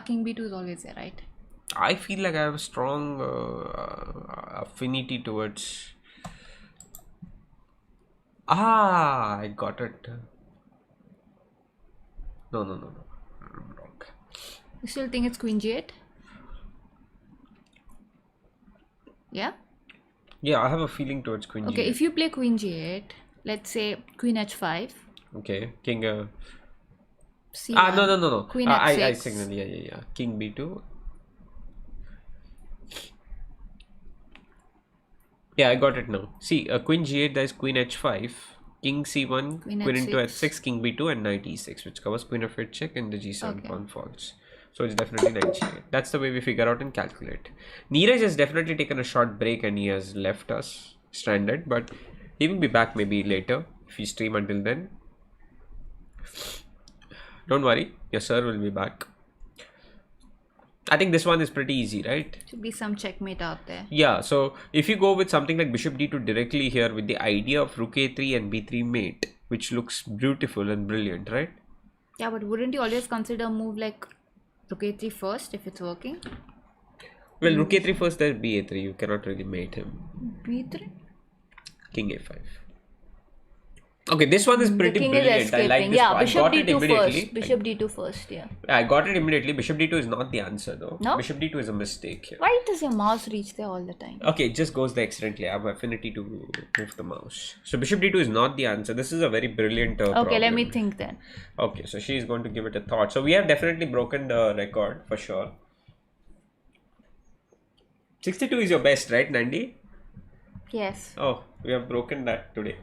King b2 is always there, right? I feel like I have a strong affinity towards. I got it. No. I'm wrong. You still think it's queen g8? Yeah? Yeah, I have a feeling towards queen Okay, g8. if you play queen g8, let's say queen h5. Okay, king. c1, No. Queen I h6. signal. Yeah. King b2. Yeah, I got it now. See, queen g8, there is queen h5, king c1, Queen queen into h6. h6, king b2, and knight e6, which covers queen f8 check and the g7 Okay. pawn falls. So it's definitely knight g8. That's the way we figure out and calculate. Neeraj has definitely taken a short break and he has left us stranded, but he will be back maybe later if you stream until then. Don't worry, your sir will be back. I think this one is pretty easy, right? Should be some checkmate out there. Yeah, so if you go with something like bishop d2 directly here with the idea of rook a3 and b3 mate, which looks beautiful and brilliant, right? Yeah, but wouldn't you always consider a move like rook a3 first if it's working? Well, rook a3 first, there's b a3. You cannot really mate him. b3? King a5. Okay, this one is The pretty king is brilliant. I like escaping. this. Yeah, I bishop got it d2 immediately. first. Bishop d2 first, yeah. I got it immediately. Bishop d2 is not the answer though. No? Bishop d2 is a mistake here. Why does your mouse reach there all the time? Okay, it just goes there accidentally. I have affinity to move the mouse. So bishop d2 is not the answer. This is a very brilliant Okay, problem. let me think then. Okay, so she is going to give it a thought. So we have definitely broken the record for sure. 62 is your best, right, Nandi? Yes. Oh, we have broken that today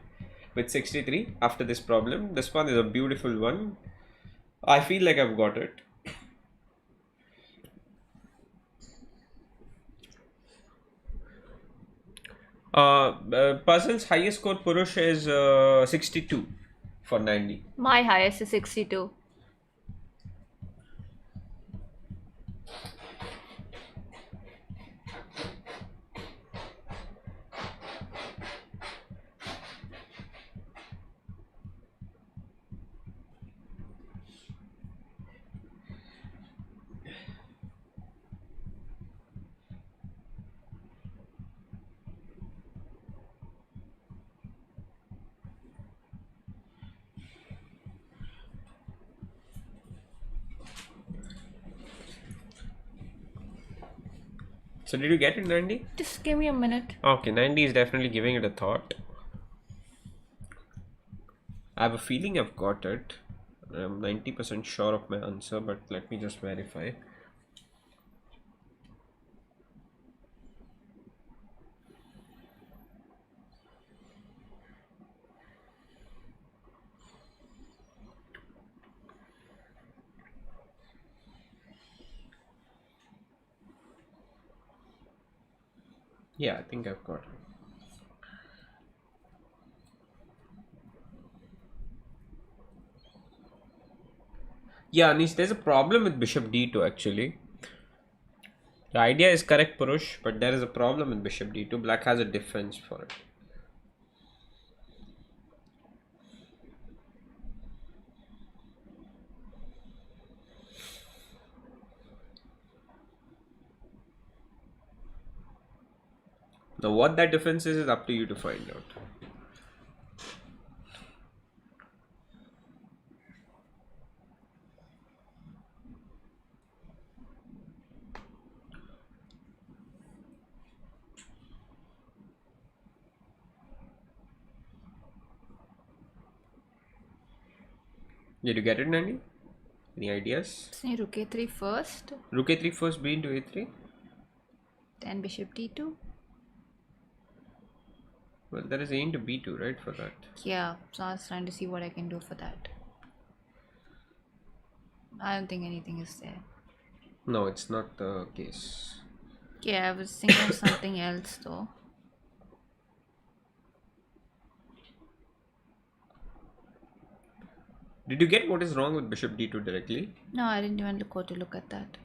with 63 after this problem. This one is a beautiful one. I feel like I've got it. Puzzle's highest score Purush is 62 for 90. My highest is 62. So did you get it, Nandi? Just give me a minute. Okay, Nandi is definitely giving it a thought. I have a feeling I've got it. I'm 90% sure of my answer, but let me just verify. Yeah, I think I've got it. Yeah, Anish, there's a problem with bishop d2 actually. The idea is correct, Purush, but there is a problem with bishop d2. Black has a defense for it. Now, what that defense is up to you to find out. Did you get it, Nandi? Any ideas? Say rook a3 first, Rook a3 first, b into a3. then bishop d2. Well, there is a into b2, right, for that. Yeah, so I was trying to see what I can do for that. I don't think anything is there. No, it's not the case. Yeah, I was thinking of something else though. Did you get what is wrong with bishop d2 directly? No, I didn't even go to look at that.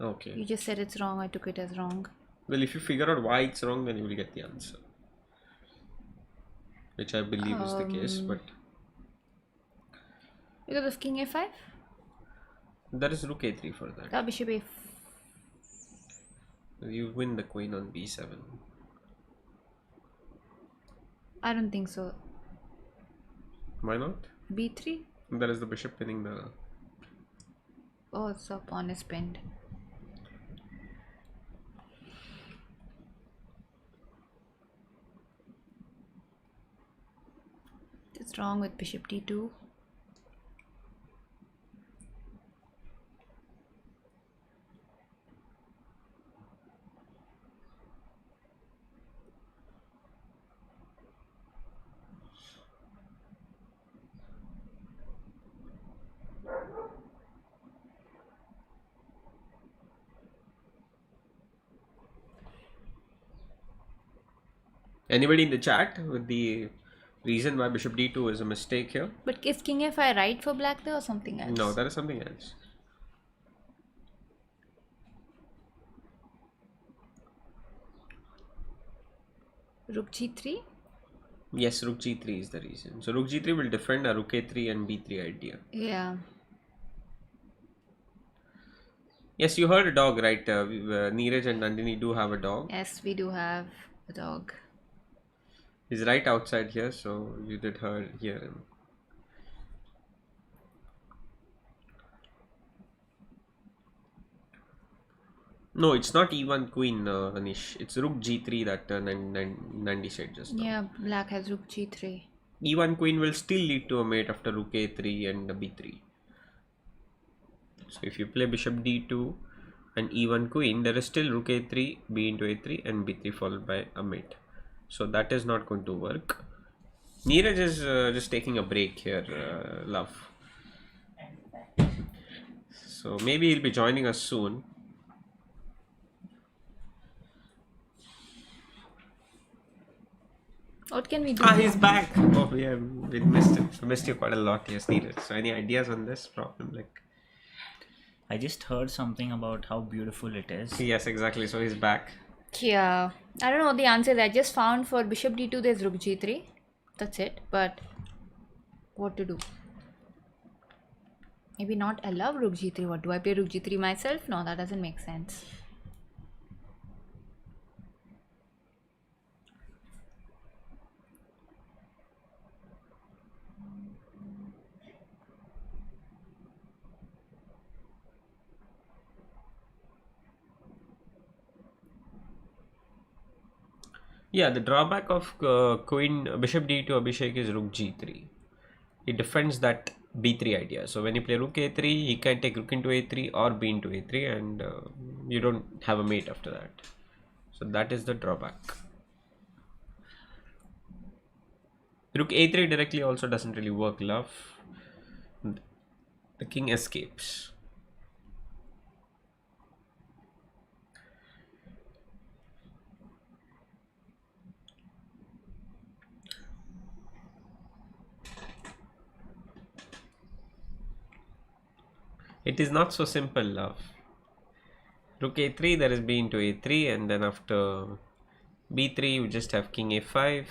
Okay. You just said it's wrong, I took it as wrong. Well, if you figure out why it's wrong, then you will get the answer. Which I believe is the case, but Because of king a5? there is rook a3 for that. Bishop a. You win the queen on b7. I don't think so. Why not? b3? There is the bishop pinning the... Oh, so pawn is pinned. What's wrong with bishop d2? Anybody in the chat with the reason why bishop d2 is a mistake here? But is king a5 right for black there or something else? No, that is something else. Rook g3? Yes, rook g3 is the reason. So rook g3 will defend a rook a3 and b3 idea. Yeah. Yes, you heard a dog, right? Neeraj and Nandini do have a dog. Yes, we do have a dog. He's right outside here, so you did hear him. No, it's not e1 queen, Anish. It's rook g3 that Nandi said just now. Yeah, black has rook g3. e1 queen will still lead to a mate after rook a3 and b3. So if you play bishop d2 and e1 queen, there is still rook a3, b into a3 and b3 followed by a mate. So that is not going to work. Neeraj is just taking a break here, love. So maybe he'll be joining us soon. What can we do? He's back. Oh, yeah, we missed him. We missed you quite a lot. Yes, Neeraj. So any ideas on this problem? Like, I just heard something about how beautiful it is. yes, exactly. So he's back. Yeah, I don't know the answer. I just found for bishop d2 there's rook g3. That's it. But what to do? Maybe not. I love rook g3. What do I play rook g3 myself? No, that doesn't make sense. Yeah, the drawback of queen bishop d2 Abhishek is rook g3. It defends that b3 idea. So when you play rook a3, he can take rook into a3 or b into a3, and you don't have a mate after that. So that is the drawback. Rook a3 directly also doesn't really work, love. The king escapes. It is not so simple, love. Rook a3, there is b into a3, and then after b3 you just have king a5,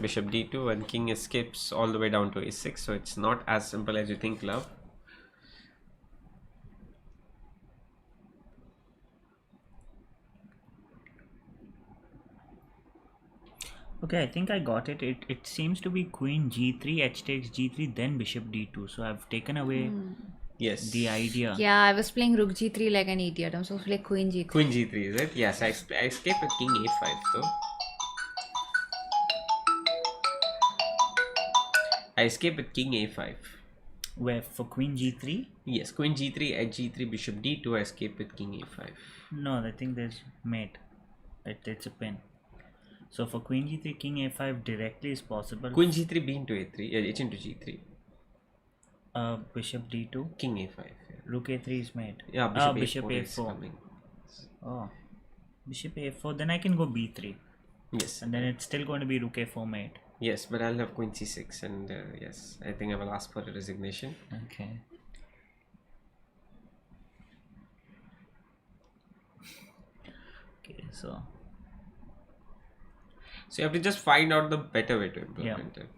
bishop d2, and king escapes all the way down to a6. So it's not as simple as you think, love. Okay, I think I got it. It seems to be queen g3, h takes g3, then bishop d2. So I've taken away Yes. the idea. Yeah, I was playing rook g3 like an idiot. I'm supposed to play queen g3. Queen g3, is it? Yes, I escape with king a5 though. I escape with king a5. Where for queen g3? Yes, queen g3, h g3, bishop d2, I escape with king a5. No, I think there's mate. It's a pin. So for queen g3, king a5 directly is possible. Queen g3, b into a3, h into g3. Bishop d2. King a5. Yeah, Rook a3 is made. yeah, Bishop a4 is a4. coming. Oh, bishop a4. Then I can go b3, Yes. and then it's still going to be rook a4 mate. Yes, but I'll have queen c6, and yes, I think I will ask for a resignation. Okay. Okay, so you have to just find out the better way to implement it.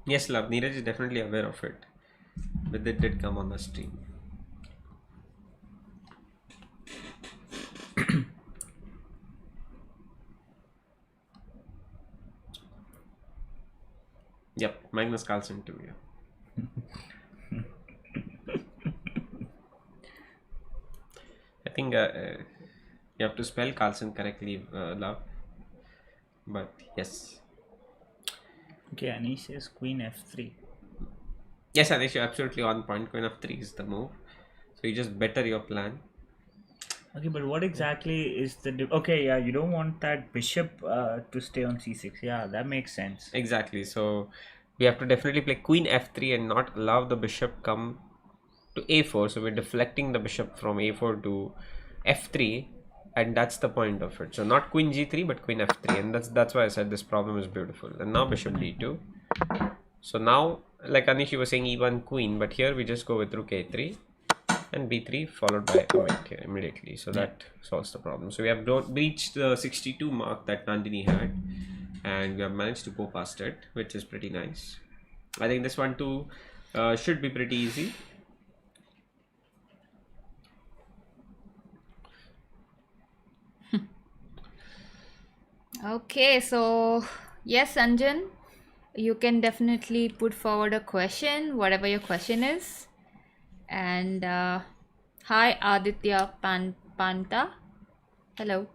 Yes, love. Neeraj is definitely aware of it. But it did come on the stream. Yep, Magnus Carlsen too, yeah. I think you have to spell Carlsen correctly, love. But yes. okay, Anish says queen f3. Yes, Anish, you're absolutely on point. Queen f3 is the move. So you just better your plan. Okay, but what exactly is the okay? Yeah, you don't want that bishop to stay on c6. Yeah, that makes sense. Exactly. So we have to definitely play queen f3 and not allow the bishop come to a4. So we're deflecting the bishop from a4 to f3, and that's the point of it. So not queen g3 but queen f3, and that's why I said this problem is beautiful. And now bishop d2. So now, like Anish was saying, e1 queen, but here we just go with rook a3 and b3 followed by a mate here immediately. So that solves the problem. So we have reached the 62 mark that Nandini had, and we have managed to go past it, which is pretty nice. I think this one too should be pretty easy. Okay, so yes, Anjan, you can definitely put forward a question, whatever your question is. And hi, Aditya Panta. Hello.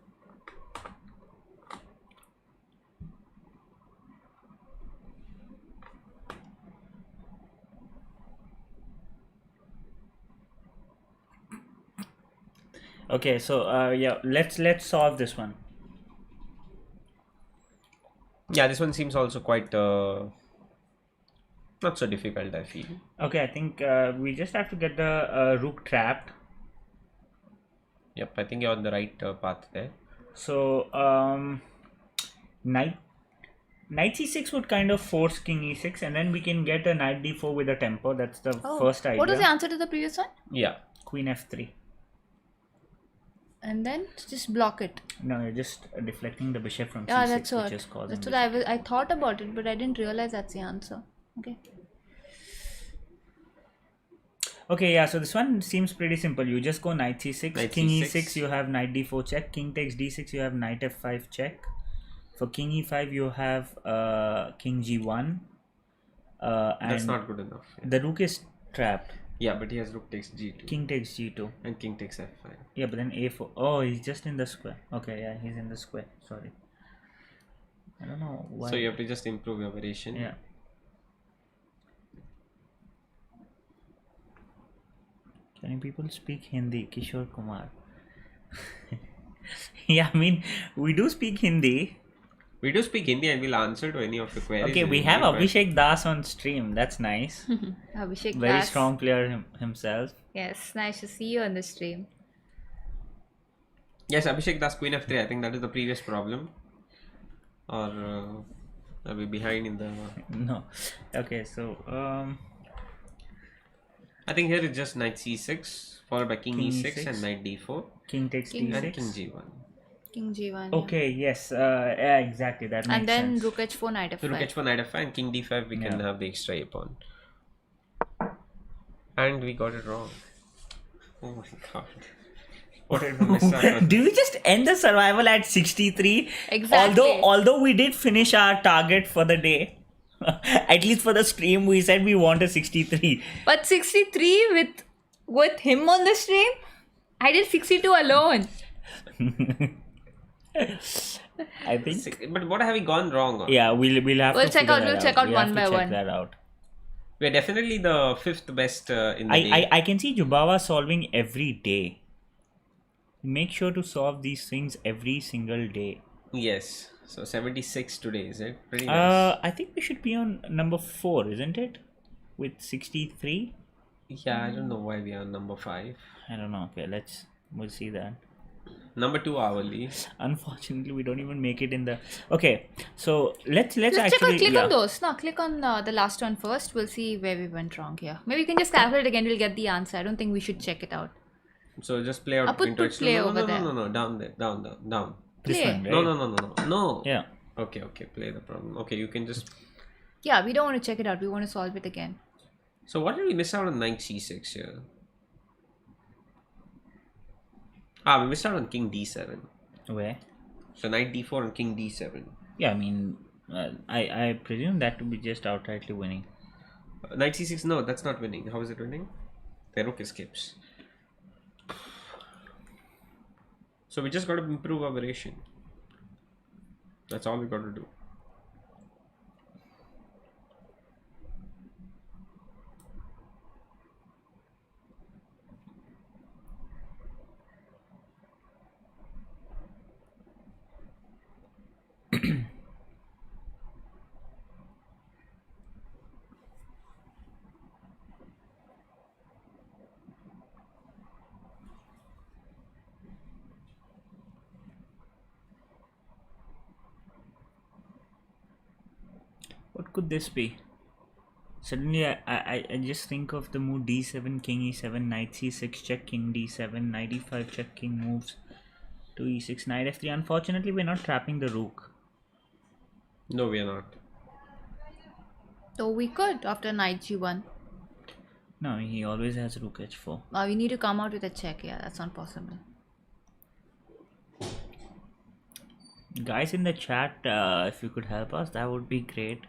Okay, so yeah, let's solve this one. Yeah, this one seems also quite not so difficult, I feel. Okay, I think we just have to get the rook trapped. Yep, I think you're on the right path there. So knight c6 would kind of force king e6, and then we can get a knight d4 with a tempo. That's the first idea. What was the answer to the previous one? Yeah. Queen f3. And then just block it. No, you're just deflecting the bishop from Yeah, c6, that's what. which is causing. That's what bishop. I thought about it, but I didn't realize that's the answer. Okay. Okay, yeah, so this one seems pretty simple. You just go knight c6, Knight king c6. e6, you have knight d4 check, king takes d6, you have knight f5 check. For king e5, you have king g1, That's and not good enough. Yeah. the rook is trapped. Yeah, but he has rook takes g2 King takes g2. and king takes f5. Yeah, but then a4. Oh, he's just in the square. Okay, yeah, he's in the square. Sorry. I don't know why. So you have to just improve your variation. Yeah. Can you people speak Hindi? Kishore Kumar. Yeah, I mean, we do speak Hindi. We do speak Hindi and we'll answer to any of the queries. Okay, in we Hindi, have but- Abhishek Das on stream. That's nice. Abhishek Very Das. strong player himself. Yes, nice to see you on the stream. Yes, Abhishek Das queen f3. I think that is the previous problem. Or are we behind in the? No. Okay, so I think here it's just knight c6 followed by king, King e6 E6. and knight d4 king takes King and d6. king g1. King G1. Okay, yes. Yeah, exactly. That makes And then sense. rook h4, knight So rook f5. h4 knight f5 and king d5 we can Yeah. have the extra a pawn. And we got it wrong. Oh my god. What did we miss out on? Do we just end the survival at 63? Exactly. Although we did finish our target for the day, at least for the stream, we said we want a 63. But 63 with him on the stream? I did 62 alone. I think. But what have we gone wrong on? Yeah, we'll have We'll to check figure out- that we'll check out We one have by to check one. that out. We're definitely the fifth best in the day. I can see Jubawa solving every day. Make sure to solve these things every single day. Yes. So 76 today, is it? Pretty nice. I think we should be on number 4, isn't it? With 63? Yeah, I don't know why we are number 5. I don't know. Okay, we'll see that. Number 2 hourly. Unfortunately, we don't even make it in the. Okay, so let's Let's actually click yeah. on those. No, click on the last one first. We'll see where we went wrong here. Maybe we can just calculate again. We'll get the answer. I don't think we should check it out. So just play out I'll put into play no, over no, there. no, no, no, down there, down. This Play. one, right? No. Yeah. Okay, play the problem. Okay, you can just. Yeah, we don't want to check it out. We want to solve it again. So what did we miss out on knight c6 here? We missed out on king d7. Where? So knight d4 and king d7. Yeah, I mean, I presume that to be just outrightly winning. Knight c6, no, that's not winning. How is it winning? The rook escapes. So we just got to improve our variation. That's all we got to do. What could this be? Suddenly, I just think of the move d7, king e7, knight c6, check, king d7, knight e5, check, king moves to e6, knight f3. Unfortunately, we're not trapping the rook. No, we are not. So we could after knight g1. No, he always has rook h4. We need to come out with a check. Yeah, that's not possible. Guys in the chat, if you could help us, that would be great.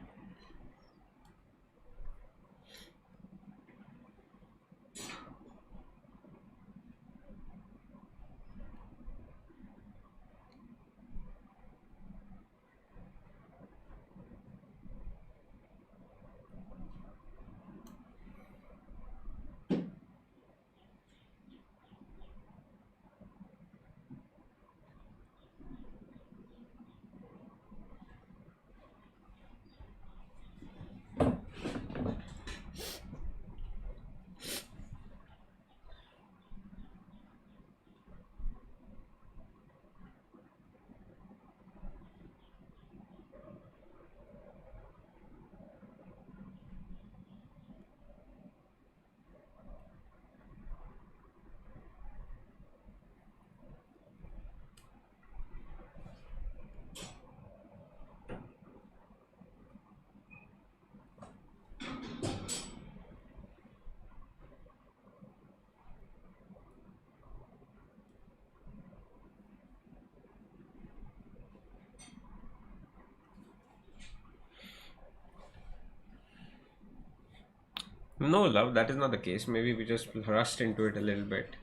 No, love, that is not the case. Maybe we just rushed into it a little bit.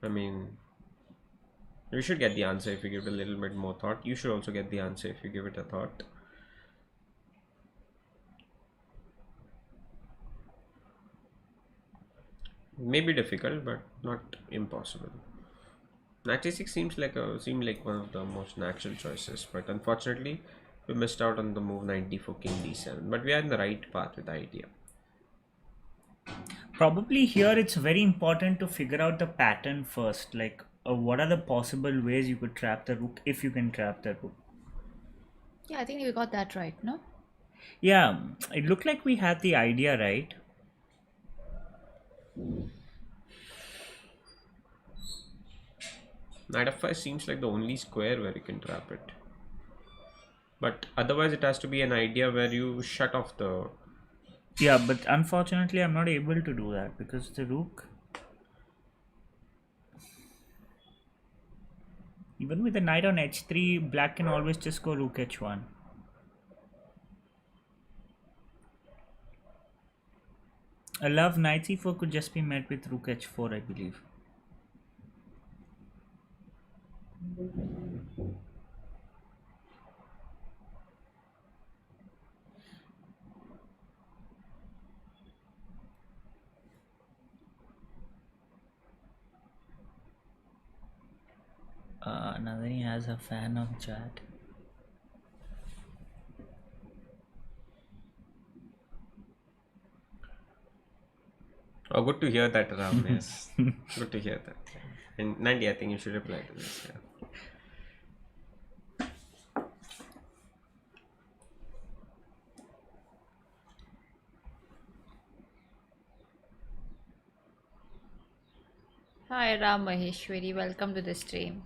I mean, we should get the answer if you give it a little bit more thought. You should also get the answer if you give it a thought. Maybe difficult, but not impossible. Knight c6 seemed like one of the most natural choices, but unfortunately, we missed out on the move knight d4 king d7. But we are in the right path with the idea. Probably here it's very important to figure out the pattern first. Like, what are the possible ways you could trap the rook if you can trap the rook? Yeah, I think you got that right, no? Yeah, it looked like we had the idea right. Knight f5 seems like the only square where you can trap it. But otherwise, it has to be an idea where you shut off the. Yeah, but unfortunately, I'm not able to do that because the rook. Even with the knight on h3, black can always just go rook h1. I love knight c4 could just be met with rook h4, I believe. Nandini has a fan of chat. Oh, good to hear that, Ram. Yes, good to hear that. And Nandi, I think you should reply to this. Yeah. Hi Ram Maheshwari, welcome to the stream.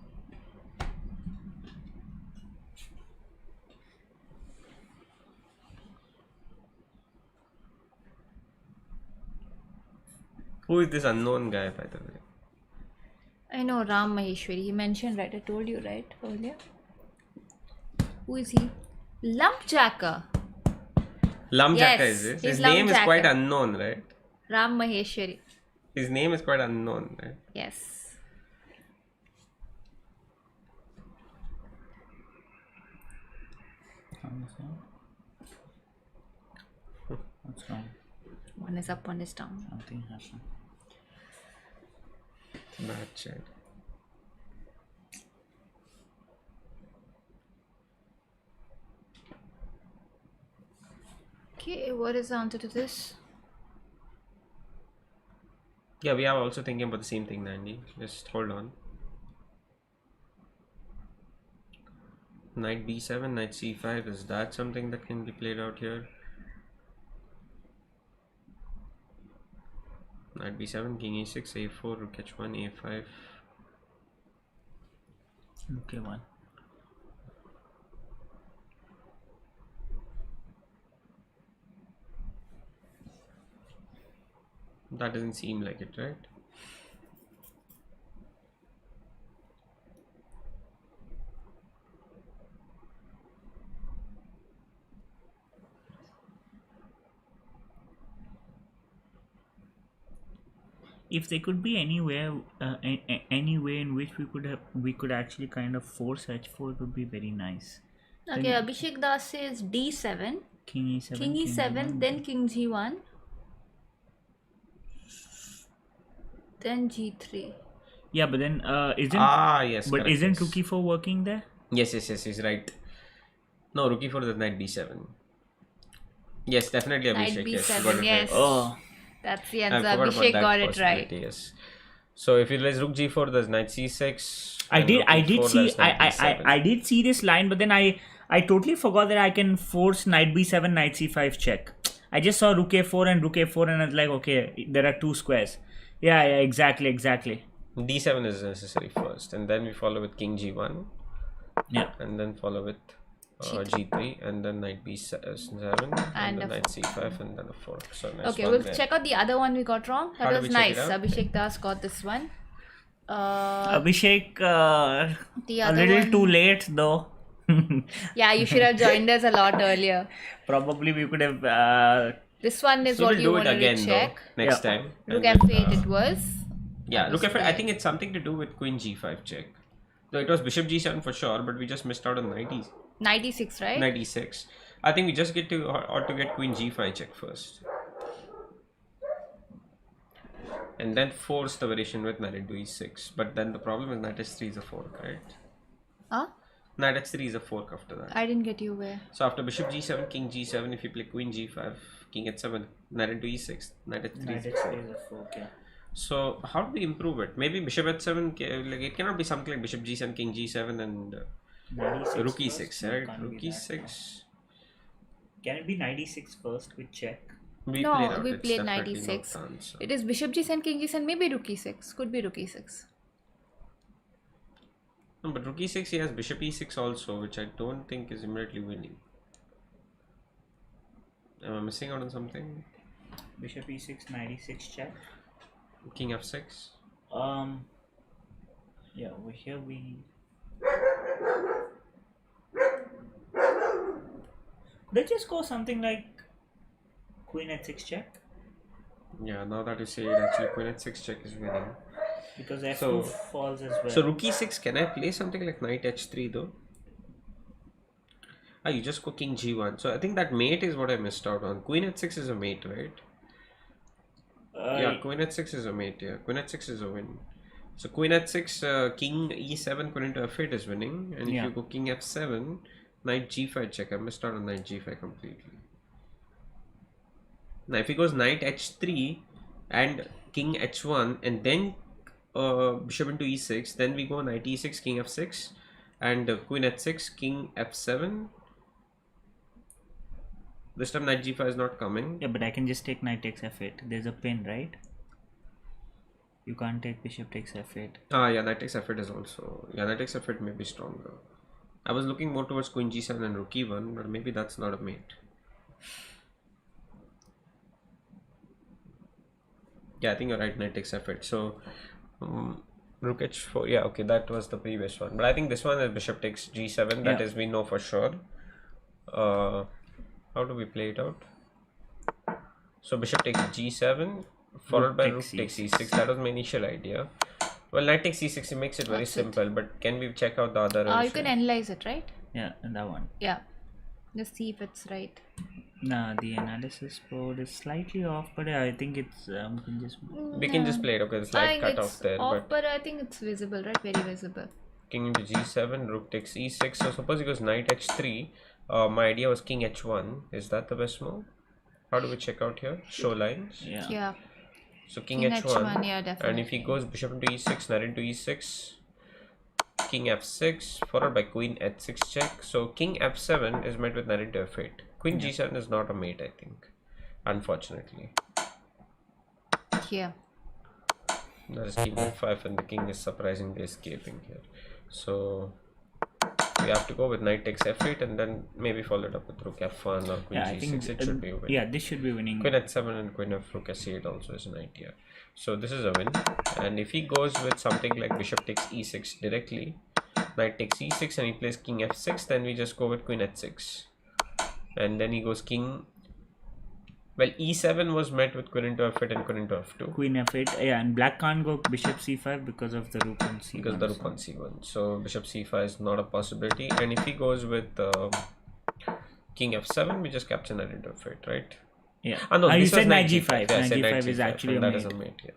Who is this unknown guy, by the way? I know Ram Maheshwari, he mentioned right, I told you right earlier. Who is he? Lumpjacker. Lumjacker Yes, is this? he's His name is quite Lumpjacker. unknown, right? Ram Maheshwari. His name is quite unknown, right? Yes. What's wrong? One is up, one is down. Something happened. Bad chat. Okay, what is the answer to this? Yeah, we are also thinking about the same thing, Nandi. Just hold on. Knight b7, knight c5. Is that something that can be played out here? Knight b7, king e6, a4, rook h1, a5. Okay, one. That doesn't seem like it, right? If there could be anywhere, any way in which we could actually kind of force h4, it would be very nice. Okay, Abhishek Das says d7, King e7, king e7, then king g1, then g3. Yeah, but then isn't Yes. but correct, isn't yes. rook e4 working there? Yes, he's right. No, rook e4 is knight b7. Yes, definitely Knight Abhishek. Yes, you b7, got it yes. right. Oh, That's the I answer. forgot about Abhishek that got it right. possibility, yes. So if you raise rook g4, there's knight c6. I and did rook I did e4, see there's knight b7. I did see this line, but then I totally forgot that I can force knight b7, knight c5 check. I just saw rook a4 and rook a4, and I was like, okay, there are two squares. Yeah, exactly. d7 is necessary first, and then we follow with king g1, Yeah. and then follow with g3, and then knight b7, and then knight c5, and then a fork. So nice Okay, one we'll there. check out the other one we got wrong. How That did was we check it nice. out? Abhishek Das got this one. Abhishek, The a other little one. too late though. Yeah, you should have joined us a lot earlier. Probably we could have This one is So what we'll you do it wanted again to though check. next Yeah. time. Rook And F8 then, it was. yeah, That Rook was F8. I fair. think it's something to do with Queen G5 check. Though it was Bishop G7 for sure, but we just missed out on 96, right? 96. I think we just get to ought to get Queen G5 check first, and then force the variation with Knight into E6. But then the problem is Knight H3 is a fork, right? Huh? Knight H3 is a fork after that. I didn't get you where. So after Bishop G7, King G7, if you play Queen G5, King H7, Knight into E6, Knight H3 Knight is a H3 fork. is a fork, yeah. So how do we improve it? Maybe Bishop H7, like it cannot be something like Bishop G7, King G7, and Knight E6 Rook first? E6, No, right? can't Rook be that. E6. Can it be Knight E6 first with check? We No, played out. we It's played definitely 96. not the answer. It is Bishop G7, King G7, maybe Rook E6. Could be Rook E6. No, but Rook E6 he has Bishop E6 also, which I don't think is immediately winning. Am I missing out on something? Bishop E6, Knight E6 check. King F6. Yeah, over here we. Could I just go something like Queen H6 check? Yeah, now that you say it, actually Queen H6 check is winning. Because F2 So- falls as well. So Rook E6, can I play something like Knight H3 though? Ah, you just go King G1. So I think that mate is what I missed out on. Queen H6 is a mate, right? Yeah, Queen H6 is a mate. Yeah, Queen H6 is a win. So Queen H6, King E7, Queen into F8 is winning, and if Yeah. you go King F7, Knight G5 check. I missed out on Knight G5 completely. Now if he goes Knight H3 and King H1 and then Bishop into E6, then we go Knight E6, King F6, and Queen H6, King F7. This time Knight G5 is not coming. Yeah, but I can just take Knight takes F8. There's a pin, right? You can't take Bishop takes F8. Ah, yeah, Knight takes F8 is also. Yeah, Knight takes F8 may be stronger. I was looking more towards Queen G7 and Rook E1, but maybe that's not a mate. Yeah, I think you're right. Knight takes F8. So, Rook H4. Yeah, okay, that was the previous one. But I think this one is Bishop takes G7. That Yeah. is, we know for sure. How do we play it out? So Bishop takes G7, followed by Rook takes E6. That was my initial idea. Well, Knight takes E6. It makes it very That's it. simple. But can we check out the other? You version? can analyze it, right? Yeah, and that one. Yeah. Just see if it's right. Nah, the analysis board is slightly off, but I think it's we can just. We can just play it. Okay, the I slide think cut it's off there. off, But but I think it's visible, right? Very visible. King into G7, Rook takes E6. So suppose he goes Knight H3. My idea was King H1. Is that the best move? How do we check out here? Show lines. Yeah. Yeah. So King King H1. H1, yeah, definitely. And if he goes Bishop into E6, Knight into E6, King F6, followed by Queen H6 check. So King F7 is met with Knight into F8. Queen G7 is not a mate, I think. Unfortunately. Here. That is King F5 and the king is surprisingly escaping here. So we have to go with Knight takes F8 and then maybe follow it up with Rook F1 or Queen Yeah, I G6. think It should be a win. yeah, this should be winning. Queen H7 and Queen F Rook S8 also is an idea. So this is a win. And if he goes with something like Bishop takes E6 directly, Knight takes E6 and he plays King F6, then we just go with Queen H6. And then he goes King. Well, E7 was met with Queen into F8 and Queen into F2. Queen F8. Yeah, and black can't go Bishop C5 because of the Rook on C1. Because the Rook on C1. So Bishop C5 is not a possibility. And if he goes with King F7, we just capture Knight into F8, right? Yeah. Ah, no, You this was said Knight G5. G5. Yeah, I Knight said G5 is G5, actually a and that mate. is a mate, yeah.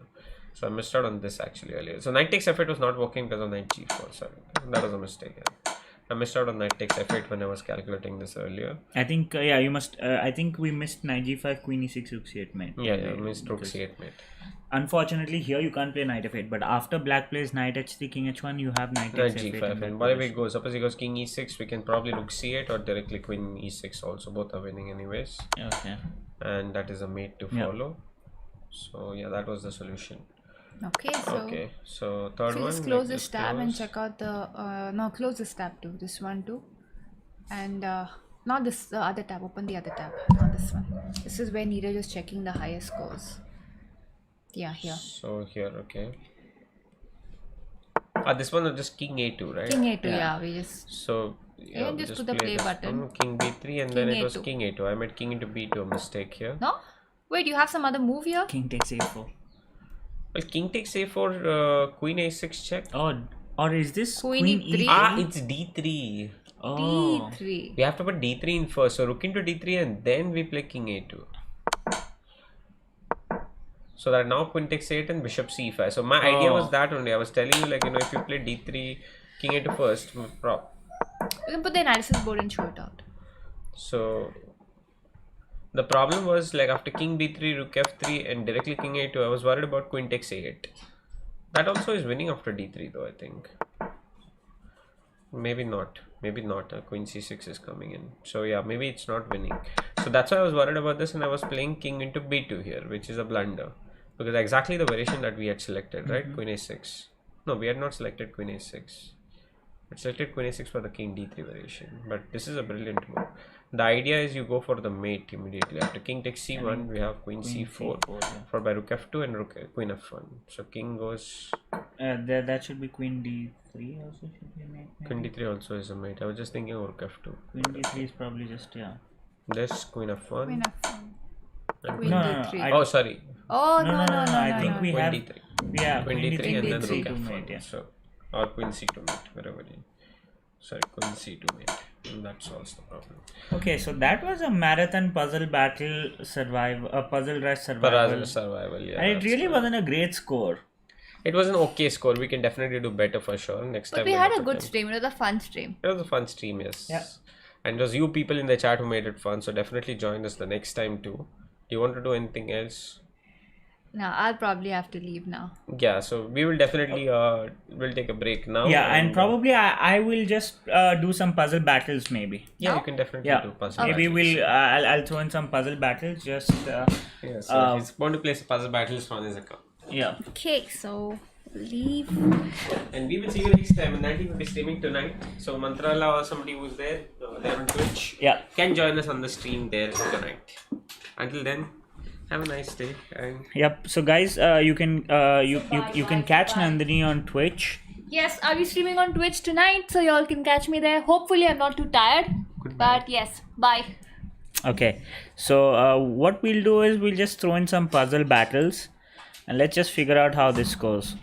So I missed out on this actually earlier. So Knight takes F8 was not working because of Knight G4. Sorry, that was a mistake. Yeah. I missed out on Knight takes F8 when I was calculating this earlier. I think yeah, you must. I think we missed Knight G5, Queen E6, Rook C8 mate. Yeah, missed Rook C8 mate. Unfortunately, here you can't play Knight F8. But after black plays Knight H3, King H1, you have Knight Knight takes F8. G5 and whatever he goes, suppose he goes King E6, we can probably Rook C8 or directly Queen E6 also. Both are winning anyways. Okay. And that is a mate to Yeah. follow. So yeah, that was the solution. Okay, so Okay, so third so one. just close like this tab and close. check out the no, close this tab too. This one too, and not this the other tab. Open the other tab, not this one. This is where Neeraj is checking the highest scores. Yeah, here. So here, okay. This one is just King A2, right? King A2, Yeah. yeah. We just So Yeah, just just put the play this button. one, king b3, and then King it was a2. king a2. I made king into b2, a mistake here. No? Wait, you have some other move here? King takes a4. Well, king takes a4, queen a6 check. Or is this Queen queen E3? Ah, it's d3. Oh. D3. We have to put d3 in first. So rook into d3 and then we play king a2. So that now queen takes a8 and bishop c5. So my idea was that only. I was telling you, like, if you play d3, king a2 first, prop. You can put the analysis board and show it out. So the problem was, like, after king b3, rook f3 and directly king a2, I was worried about queen takes a8. That also is winning after d3 though, I think. Maybe not. Maybe not. Queen c6 is coming in. So yeah, maybe it's not winning. So that's why I was worried about this, and I was playing king into b2 here, which is a blunder. Because exactly the variation that we had selected, right? Queen a6. No, we had not selected queen a6. We selected queen a6 for the king d3 variation. But this is a brilliant move. The idea is you go for the mate immediately. After king takes c1, we have queen c4 followed by rook f2 and queen f1. So king goes... that should be queen d3 also should be mate. Queen d3 also is a mate. I was just thinking of rook f2. Queen d3 is probably just, yeah. This queen f1. Queen f1. and Queen d3. Oh, sorry. Oh, no. I think we Queen have... d3. Yeah, Queen d3 and then rook c2 f1. mate, yeah. So, or queen c2 mate, wherever you... Sorry, queen c2 mate. And that solves the problem. Okay, so that was a marathon puzzle battle puzzle rush survival. Survival, yeah. And it really wasn't a great score. It was an okay score. We can definitely do better for sure. Next time. But we had a good stream. It was a fun stream. It was a fun stream, yes. Yeah. And it was you people in the chat who made it fun. So definitely join us the next time too. Do you want to do anything else? No, I'll probably have to leave now. Yeah, so we will definitely we'll take a break now. Yeah, and probably I will just do some puzzle battles maybe. Yeah, No? you can definitely Yeah, do puzzle maybe battles. we'll I'll throw in some puzzle battles. Just Yeah, so he's going to play some puzzle battles on his account. yeah. Okay, so leave. And we will see you next time. And 90 will be streaming tonight. So Mantrala or somebody who's there on Twitch, Yeah. can join us on the stream there tonight. Until then, have a nice day. And Yep. So guys, you can you can catch Nandini on Twitch. Yes, I'll be streaming on Twitch tonight, so y'all can catch me there. Hopefully, I'm not too tired. But yes, bye. Okay. So what we'll do is we'll just throw in some puzzle battles, and let's just figure out how this goes.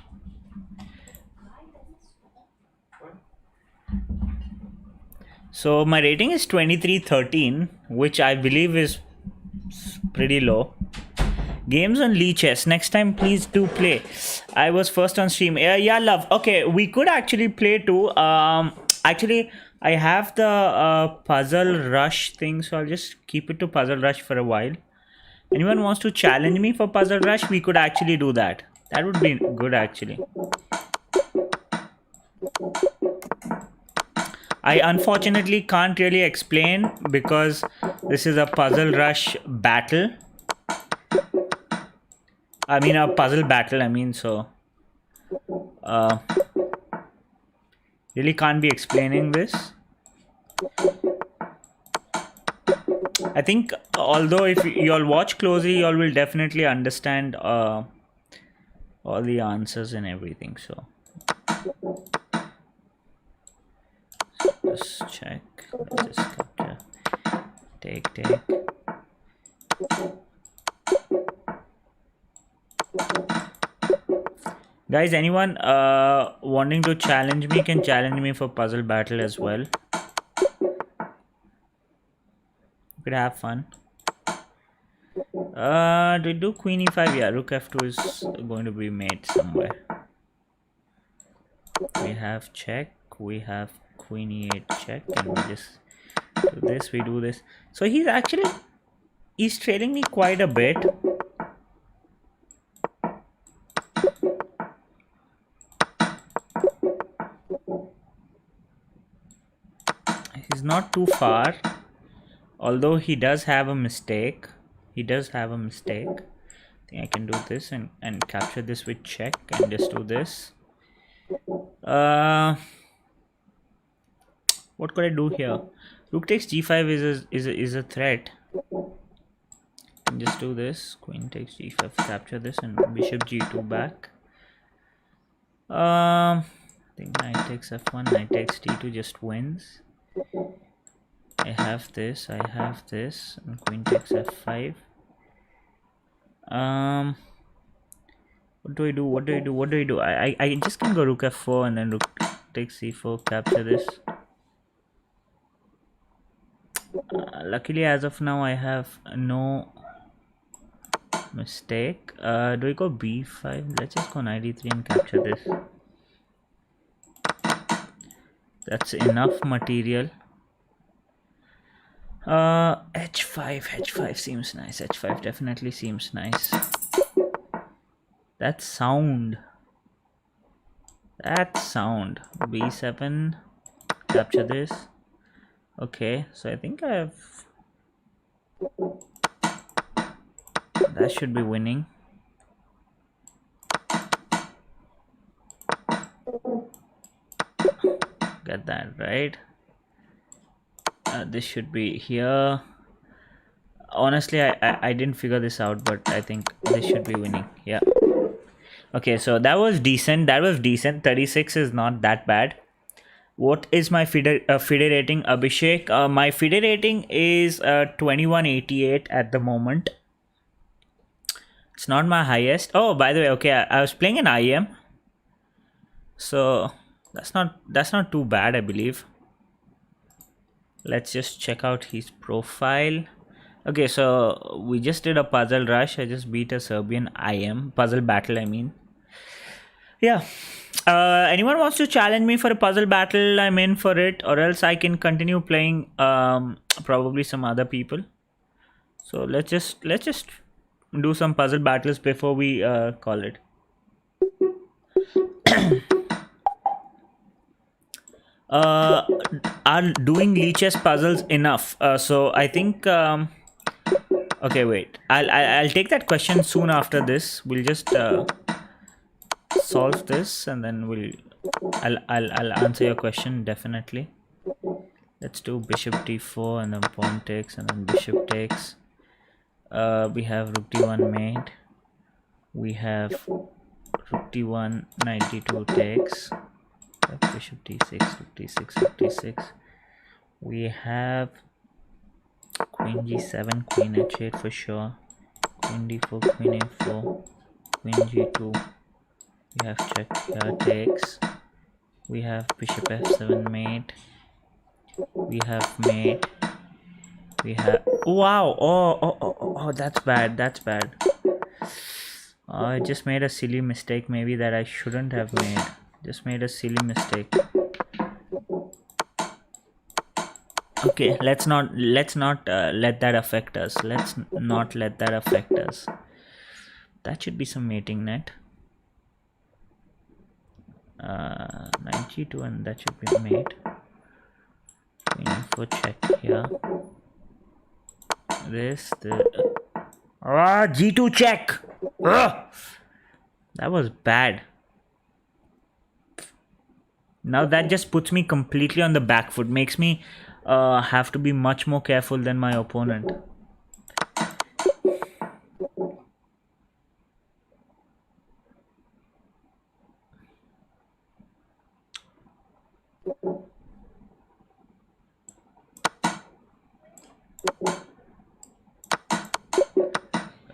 So my rating is 2313, which I believe is pretty low. Games on Lee Chess. Next time, please do play. I was first on stream. Yeah, love. Okay, we could actually play too. Actually, I have the Puzzle Rush thing, so I'll just keep it to Puzzle Rush for a while. Anyone wants to challenge me for Puzzle Rush? We could actually do that. That would be good, actually. I unfortunately can't really explain because this is a Puzzle Rush battle. I mean a puzzle battle, so really can't be explaining this. I think although if you all watch closely, you all will definitely understand all the answers and everything. So let's check. Let's just capture. Take. Guys, anyone wanting to challenge me can challenge me for puzzle battle as well. We could have fun. Do we do queen e5? Yeah, rook f2 is going to be made somewhere. We have check. We have queen e8 check, and we just do this. We do this. So he's trailing me quite a bit. He's not too far, although he does have a mistake. I think I can do this and capture this with check and just do this. What could I do here? Rook takes g5 is a threat. And just do this. Queen takes g5, capture this, and bishop g2 back. I think knight takes f1, knight takes d2 just wins. I have this, and queen takes f5. What do I do? I just can go rook f4 and then rook takes c4, capture this. Luckily, as of now, I have no mistake. Do I go b5? Let's just go knight e3 and capture this. That's enough material. H5 seems nice. H5 definitely seems nice. That's sound. B7, capture this. Okay, so I think I have. That should be winning. Get that right. This should be here. Honestly, I didn't figure this out, but I think this should be winning. Yeah. Okay, so that was decent. 36 is not that bad. What is my FIDE rating, Abhishek? My FIDE rating is 2188 at the moment. It's not my highest. Oh, by the way, okay, I was playing an IM, so that's not too bad, I believe. Let's just check out his profile. Okay, so we just did a puzzle rush. I just beat a Serbian IM puzzle battle, I mean. Yeah. Anyone wants to challenge me for a puzzle battle, I'm in for it, or else I can continue playing probably some other people. So let's just do some puzzle battles before we call it. Are doing leeches puzzles enough? So I think okay, wait, I'll take that question soon after this. We'll just solve this and then I'll answer your question definitely. Let's do bishop d4 and then pawn takes and then bishop takes. We have rook d1 mate. We have rook d1, knight d2 takes. Bishop d6, rook d6, rook d6. We have queen g7, queen h8 for sure. Queen d4, queen a4, queen g2. We have check takes. We have bishop f7 mate. We have mate. We have wow. Oh, that's bad. I just made a silly mistake, maybe, that I shouldn't have made. Just made a silly mistake. Okay, let's not let that affect us. Let's not let that affect us. That should be some mating net. Knight g2 and that should be mate. Queen for check here. G2 check. That was bad. Now that just puts me completely on the back foot. Makes me have to be much more careful than my opponent.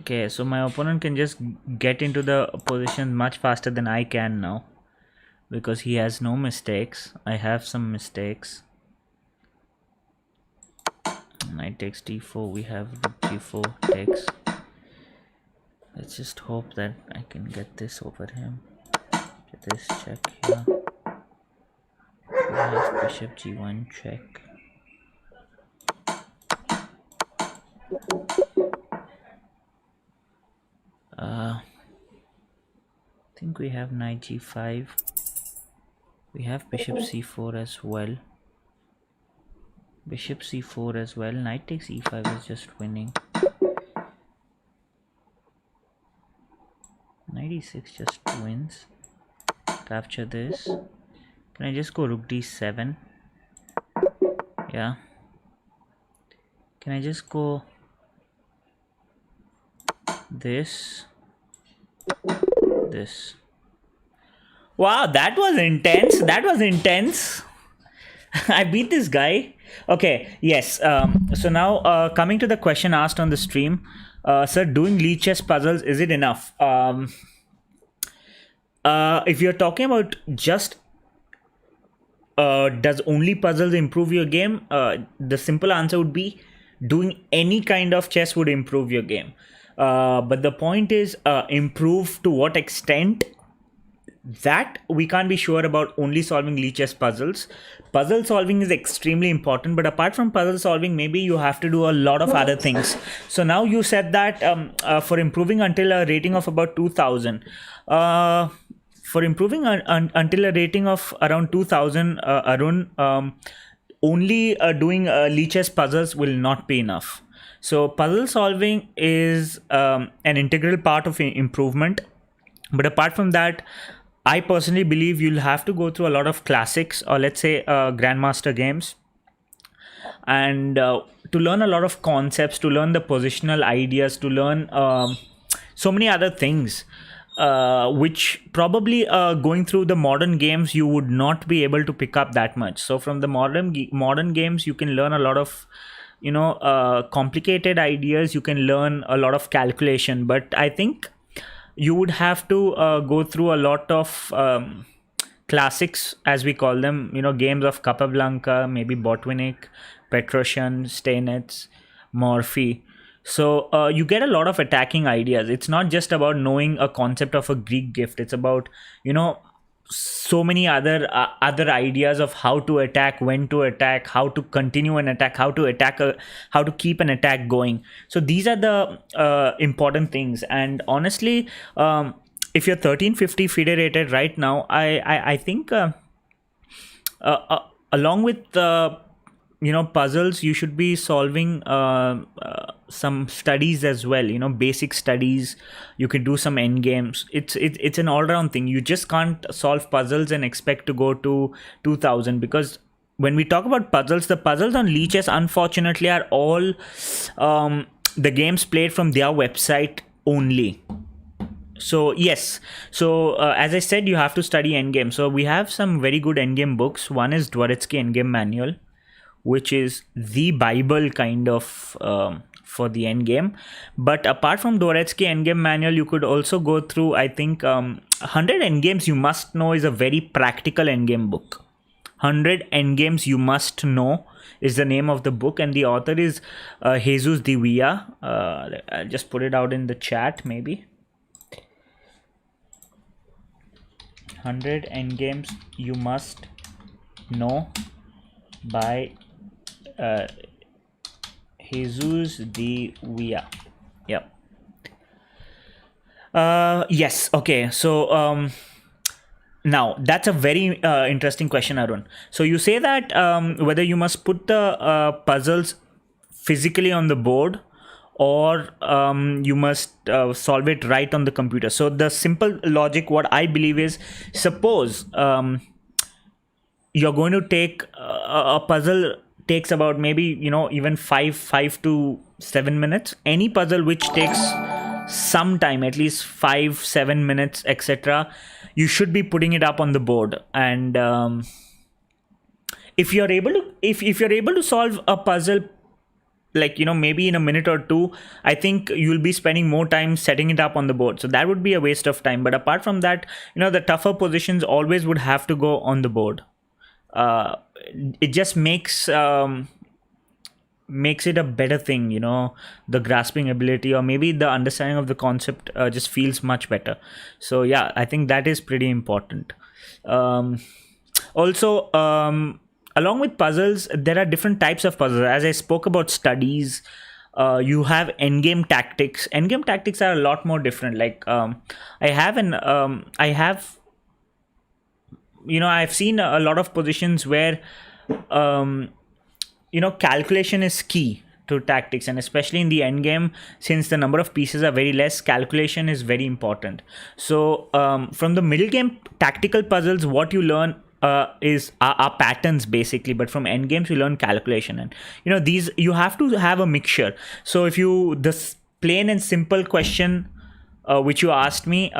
Okay, so my opponent can just get into the position much faster than I can now, because he has no mistakes. I have some mistakes. Knight takes d4. We have rook g4 takes. Let's just hope that I can get this over him. Get this check here. We have bishop g1 check. I think we have knight g5. We have bishop c4 as well. Bishop c4 as well. Knight takes e5 is just winning. Knight e6 just wins. Capture this. Can I just go rook d7? Yeah. Can I just go this? Wow, that was intense. I beat this guy. Okay, yes. So now, coming to the question asked on the stream, sir, doing lead chess puzzles, is it enough? If you're talking about just does only puzzles improve your game? The simple answer would be doing any kind of chess would improve your game. But the point is, improve to what extent? That we can't be sure about only solving lead chess puzzles. Puzzle solving is extremely important, but apart from puzzle solving, maybe you have to do a lot of other things. So now you said that for improving until a rating of about 2000, for improving until a rating of around 2000, Arun, only doing lead chess puzzles will not be enough. So puzzle solving is an integral part of improvement, but apart from that, I personally believe you'll have to go through a lot of classics, or let's say grandmaster games, and to learn a lot of concepts, to learn the positional ideas, to learn so many other things, which probably going through the modern games you would not be able to pick up that much. So from the modern games, you can learn a lot of complicated ideas. You can learn a lot of calculation, but I think you would have to go through a lot of classics, as we call them, games of Capablanca, maybe Botvinnik, Petrosian, Steinitz, Morphy. So you get a lot of attacking ideas. It's not just about knowing a concept of a Greek gift. It's about, so many other ideas of how to attack, when to attack, how to continue an attack, how to attack how to keep an attack going. So these are the important things. And honestly, if you're 1350 FIDE rated right now, I think along with the puzzles, you should be solving some studies as well, basic studies. You can do some end games. It's an all-round thing. You just can't solve puzzles and expect to go to 2000, because when we talk about puzzles, the puzzles on lead chess unfortunately are all the games played from their website only. So yes, so as I said, you have to study endgame. So we have some very good endgame books. One is Dvoretsky Endgame Manual, which is the Bible kind of for the endgame. But apart from Dvoretsky Endgame Manual, you could also go through, I think, 100 Endgames You Must Know is a very practical endgame book. 100 Endgames You Must Know is the name of the book, and the author is Jesus de Villa. I'll just put it out in the chat, maybe. 100 Endgames You Must Know by Jesus de Villa. Yeah. Yes. Okay. So now that's a very interesting question, Arun. So you say that whether you must put the puzzles physically on the board, or you must solve it right on the computer. So the simple logic, what I believe is, suppose you're going to take a puzzle takes about maybe even 5 to 7 minutes. Any puzzle which takes some time, at least 5-7 minutes, etc., you should be putting it up on the board. And if you're able to solve a puzzle, like maybe in a minute or two, I think you'll be spending more time setting it up on the board. So that would be a waste of time. But apart from that, the tougher positions always would have to go on the board. It just makes it a better thing, the grasping ability, or maybe the understanding of the concept just feels much better. So yeah, I think that is pretty important. Also, along with puzzles, there are different types of puzzles. As I spoke about studies, you have endgame tactics. Endgame tactics are a lot more different. Like I've seen a lot of positions where calculation is key to tactics, and especially in the end game, since the number of pieces are very less, calculation is very important. So from the middle game tactical puzzles, what you learn are patterns basically, but from end games you learn calculation. And these, you have to have a mixture. So if you, this plain and simple question which you asked me,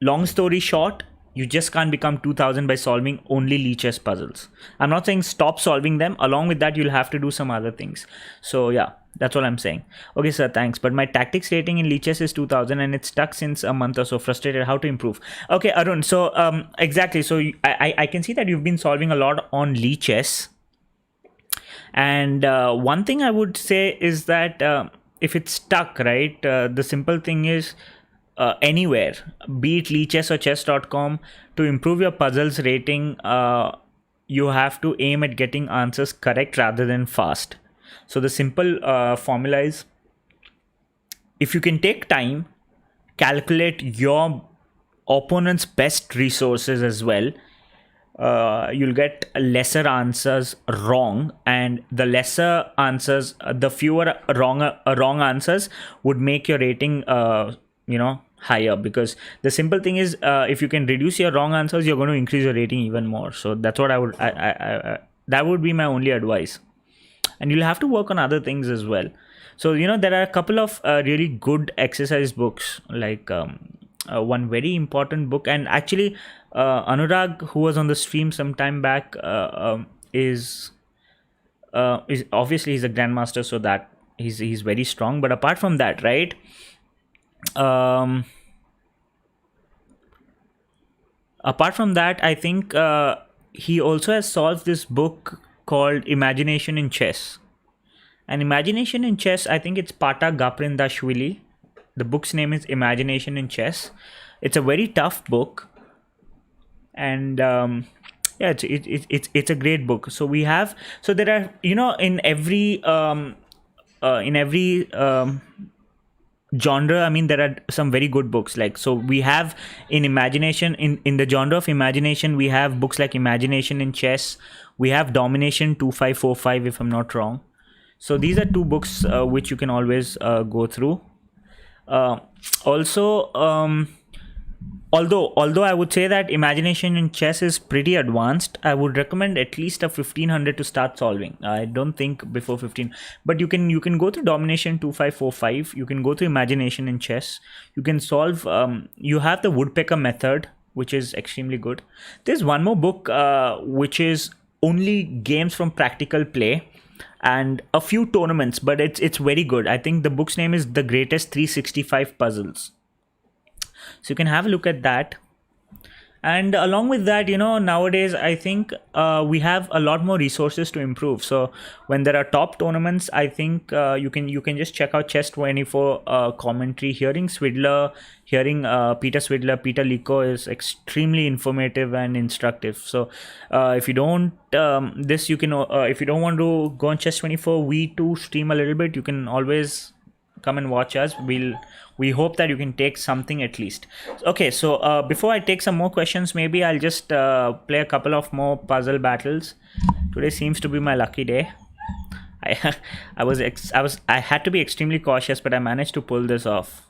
long story short, You just can't become 2000 by solving only leeches puzzles. I'm not saying stop solving them. Along with that, you'll have to do some other things. So yeah, that's what I'm saying. Okay, sir, thanks. But my tactics rating in leeches is 2000 and it's stuck since a month or so. Frustrated. How to improve? Okay, Arun. So exactly. So I can see that you've been solving a lot on leeches. And one thing I would say is that if it's stuck, right, the simple thing is anywhere, be it leeches or chess.com, to improve your puzzles rating, you have to aim at getting answers correct rather than fast. So the simple formula is, if you can take time, calculate your opponent's best resources as well, you'll get lesser answers wrong, and the lesser answers, the fewer wrong answers would make your rating higher, because the simple thing is, if you can reduce your wrong answers, you're going to increase your rating even more. So that's what I that would be my only advice. And you'll have to work on other things as well. So there are a couple of really good exercise books, like one very important book, and actually Anurag, who was on the stream some time back, is obviously he's a grandmaster, so that he's very strong. But apart from that, right, apart from that, I think he also has solved this book called Imagination in Chess. And Imagination in Chess, I think it's Pata Gaprindashvili. The book's name is Imagination in Chess. It's a very tough book, and yeah, it's a great book. So there are, in every genre, I mean, there are some very good books. Like, so we have in imagination, in the genre of imagination, we have books like Imagination in Chess. We have Domination 2545, if I'm not wrong. So these are two books which you can always go through. Also, although I would say that Imagination in Chess is pretty advanced, I would recommend at least a 1500 to start solving. I don't think before 15, but you can go through Domination 2545. You can go through Imagination in Chess. You can solve. You have the Woodpecker method, which is extremely good. There's one more book which is only games from practical play and a few tournaments, but it's very good. I think the book's name is The Greatest 365 Puzzles. So you can have a look at that. And along with that, nowadays I think we have a lot more resources to improve. So when there are top tournaments, I think you can just check out Chess 24 commentary. Hearing Peter Swidler, Peter Lico is extremely informative and instructive. So if you don't if you don't want to go on Chess 24, we too stream a little bit. You can always come and watch us. We hope that you can take something at least. Okay, so before I take some more questions, maybe I'll just play a couple of more puzzle battles. Today seems to be my lucky day. I had to be extremely cautious, but I managed to pull this off.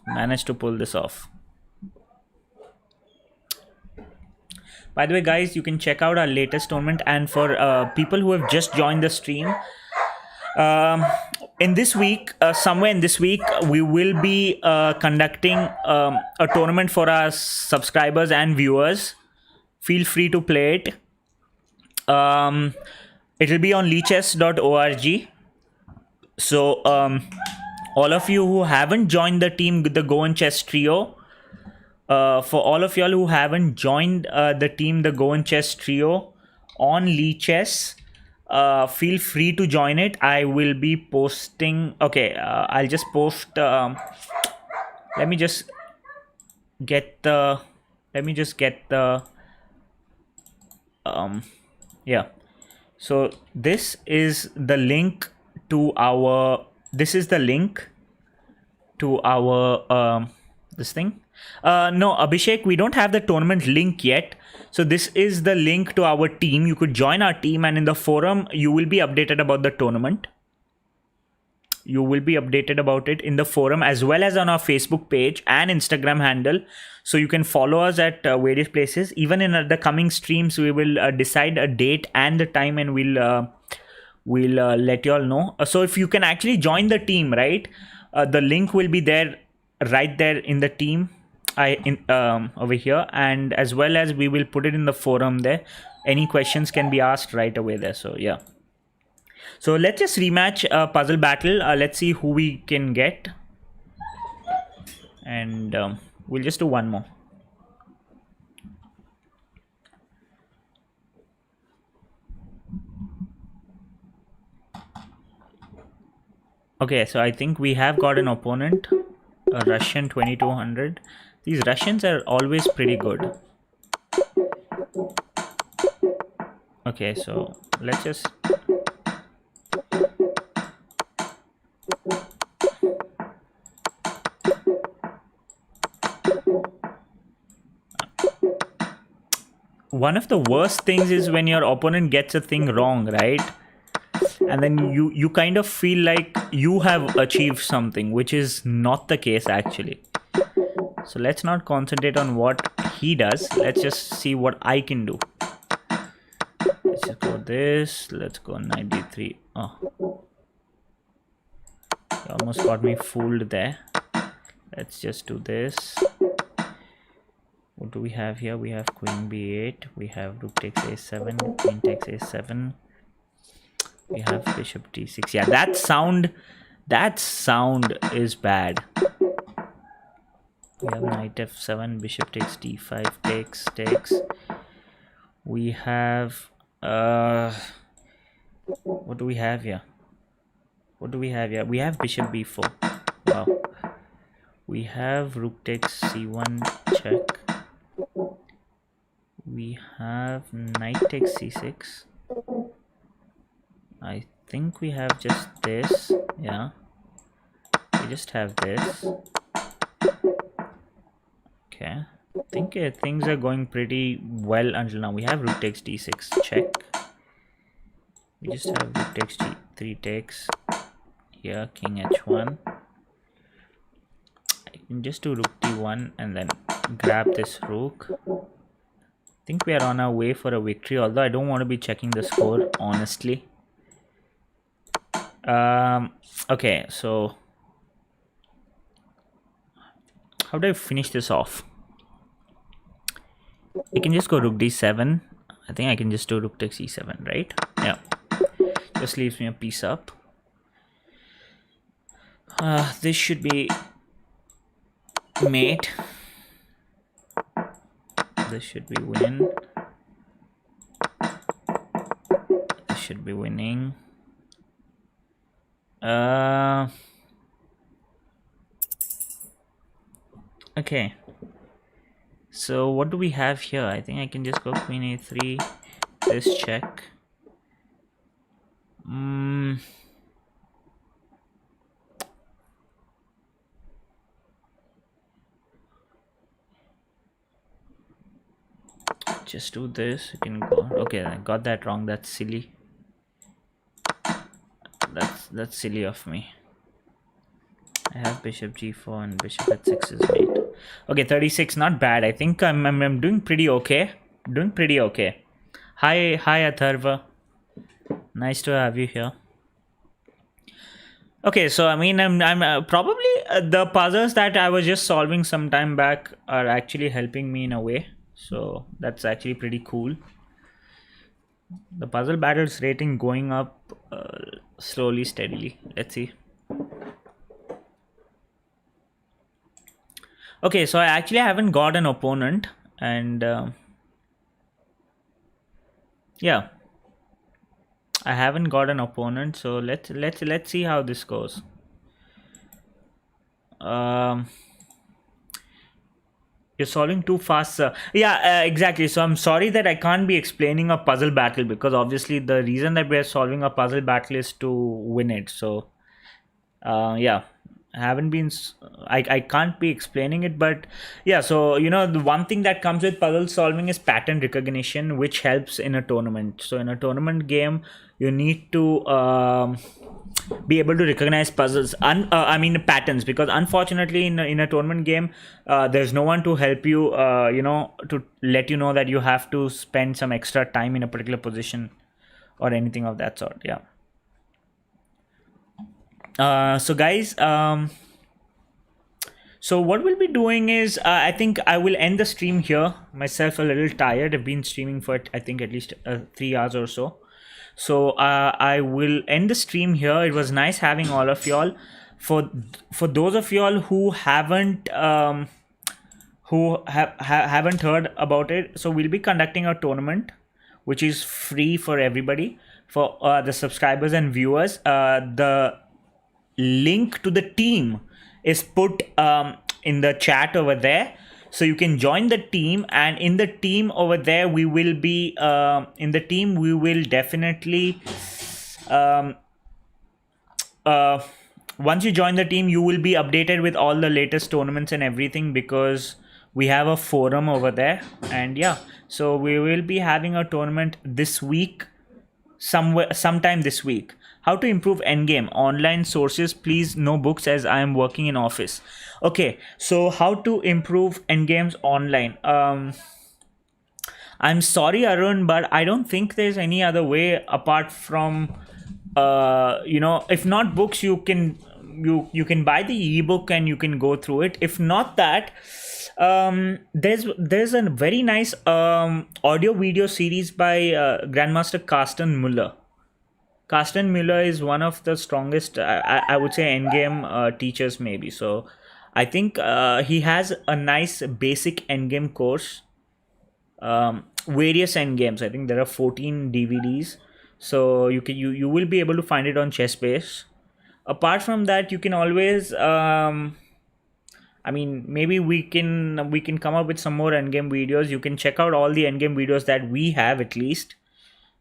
By the way, guys, you can check out our latest tournament, and for people who have just joined the stream, in this week, somewhere in this week, we will be conducting a tournament for our subscribers and viewers. Feel free to play it. It will be on leechess.org. So all of you who haven't joined the team, the Go and Chess Trio, for all of y'all who haven't joined the team, the Go and Chess Trio on Leechess, feel free to join it. I will be posting. Okay, I'll just post. Let me just get the. Yeah. So this is the link to our. This is the link to our this thing. No, Abhishek, we don't have the tournament link yet. So this is the link to our team. You could join our team, and in the forum, you will be updated about the tournament. You will be updated about it in the forum, as well as on our Facebook page and Instagram handle. So you can follow us at various places. Even in the coming streams, we will decide a date and the time, and we'll let you all know. So if you can actually join the team, right? The link will be there, right there in the team. over here, and as well as we will put it in the forum there. Any questions can be asked right away there. So yeah. So let's just rematch puzzle battle. Let's see who we can get, and we'll just do one more. Okay, so I think we have got an opponent, a Russian 2200. These Russians are always pretty good. Okay, so let's just... One of the worst things is when your opponent gets a thing wrong, right? And then you kind of feel like you have achieved something, which is not the case actually. So let's not concentrate on what he does. Let's just see what I can do. Let's just go this. Let's go 93. Oh, he almost got me fooled there. Let's just do this. What do we have here? We have queen b8. We have rook takes a7. Queen takes a7. We have bishop d6. Yeah, that sound is bad. We have knight f7. Bishop takes d5. Takes. We have what do we have here? We have bishop b4. Wow. We have rook takes c1. Check. We have knight takes c6. I think we have just this. Yeah, we just have this. Okay, I think things are going pretty well until now. We have rook takes d6. Check. We just have rook takes g3 takes. Here, king h1. I can just do rook d1 and then grab this rook. I think we are on our way for a victory, although I don't want to be checking the score, honestly. Okay, so how do I finish this off? I can just go rook d7. I think I can just do rook takes e7, right? Yeah, just leaves me a piece up. This should be mate. This should be win. This should be winning. Okay. So what do we have here? I think I can just go queen a3. This check. Just do this. You can go. Okay, I got that wrong. That's silly. That's silly of me. I have bishop g4 and bishop h6 is mate. Okay, 36, not bad. I think I'm doing pretty okay. Hi Atharva. Nice to have you here. Okay, so I mean, I'm probably the puzzles that I was just solving some time back are actually helping me in a way. So that's actually pretty cool. The puzzle battles rating going up slowly, steadily. Let's see. Okay, so I actually haven't got an opponent, and yeah, I haven't got an opponent. So let's see how this goes. You're solving too fast, sir. Yeah, exactly. So I'm sorry that I can't be explaining a puzzle battle, because obviously the reason that we're solving a puzzle battle is to win it. So yeah, I haven't been I can't be explaining it, but yeah, so the one thing that comes with puzzle solving is pattern recognition, which helps in a tournament. So in a tournament game, you need to be able to recognize puzzles, I mean patterns, because unfortunately in a tournament game, there's no one to help you, to let you know that you have to spend some extra time in a particular position or anything of that sort. Yeah. So guys, So what we'll be doing is, I think I will end the stream here. Myself a little tired. I've been streaming for I think at least 3 hours or so. So I will end the stream here. It was nice having all of y'all. For those of y'all who haven't haven't heard about it, so we'll be conducting a tournament which is free for everybody, for the subscribers and viewers. The link to the team is put in the chat over there, so you can join the team. And in the team over there, we will be we will definitely once you join the team, you will be updated with all the latest tournaments and everything, because we have a forum over there. And yeah, so we will be having a tournament this week, sometime this week. How to improve Endgame? Online sources, please. No books, as I am working in office. Okay, so how to improve Endgames online? I'm sorry, Arun, but I don't think there's any other way apart from if not books, you can buy the ebook and you can go through it. If not that, there's a very nice audio video series by Grandmaster Carsten Muller. Carsten Muller is one of the strongest, I would say, endgame teachers, maybe. So I think he has a nice basic endgame course. Various endgames. I think there are 14 DVDs. So you will be able to find it on ChessBase. Apart from that, you can always maybe we can come up with some more endgame videos. You can check out all the endgame videos that we have, at least.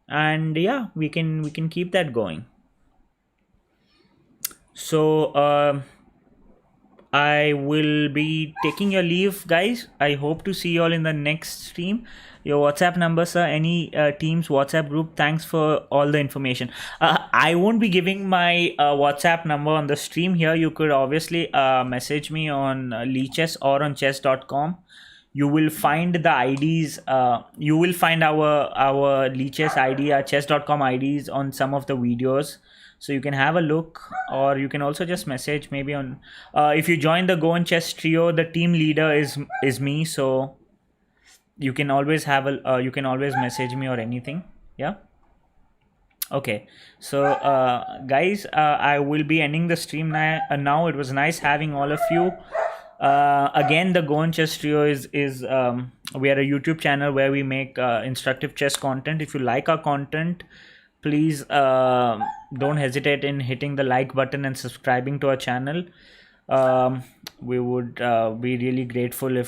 And yeah, we can keep that going. So I will be taking your leave, guys. I hope to see you all in the next stream. Your WhatsApp number, sir, any team's WhatsApp group. Thanks for all the information. I won't be giving my WhatsApp number on the stream here. You could obviously message me on Leechess or on chess.com. You will find the IDs. You will find our Leechess ID, our chess.com IDs on some of the videos. So you can have a look, or you can also just message maybe on. If you join the Go and Chess Trio, the team leader is me. So you can always you can always message me or anything. Yeah. Okay. So guys, I will be ending the stream now. It was nice having all of you. Again, the Go and Chess Trio is we are a YouTube channel where we make instructive chess content. If you like our content, please don't hesitate in hitting the like button and subscribing to our channel. We would be really grateful if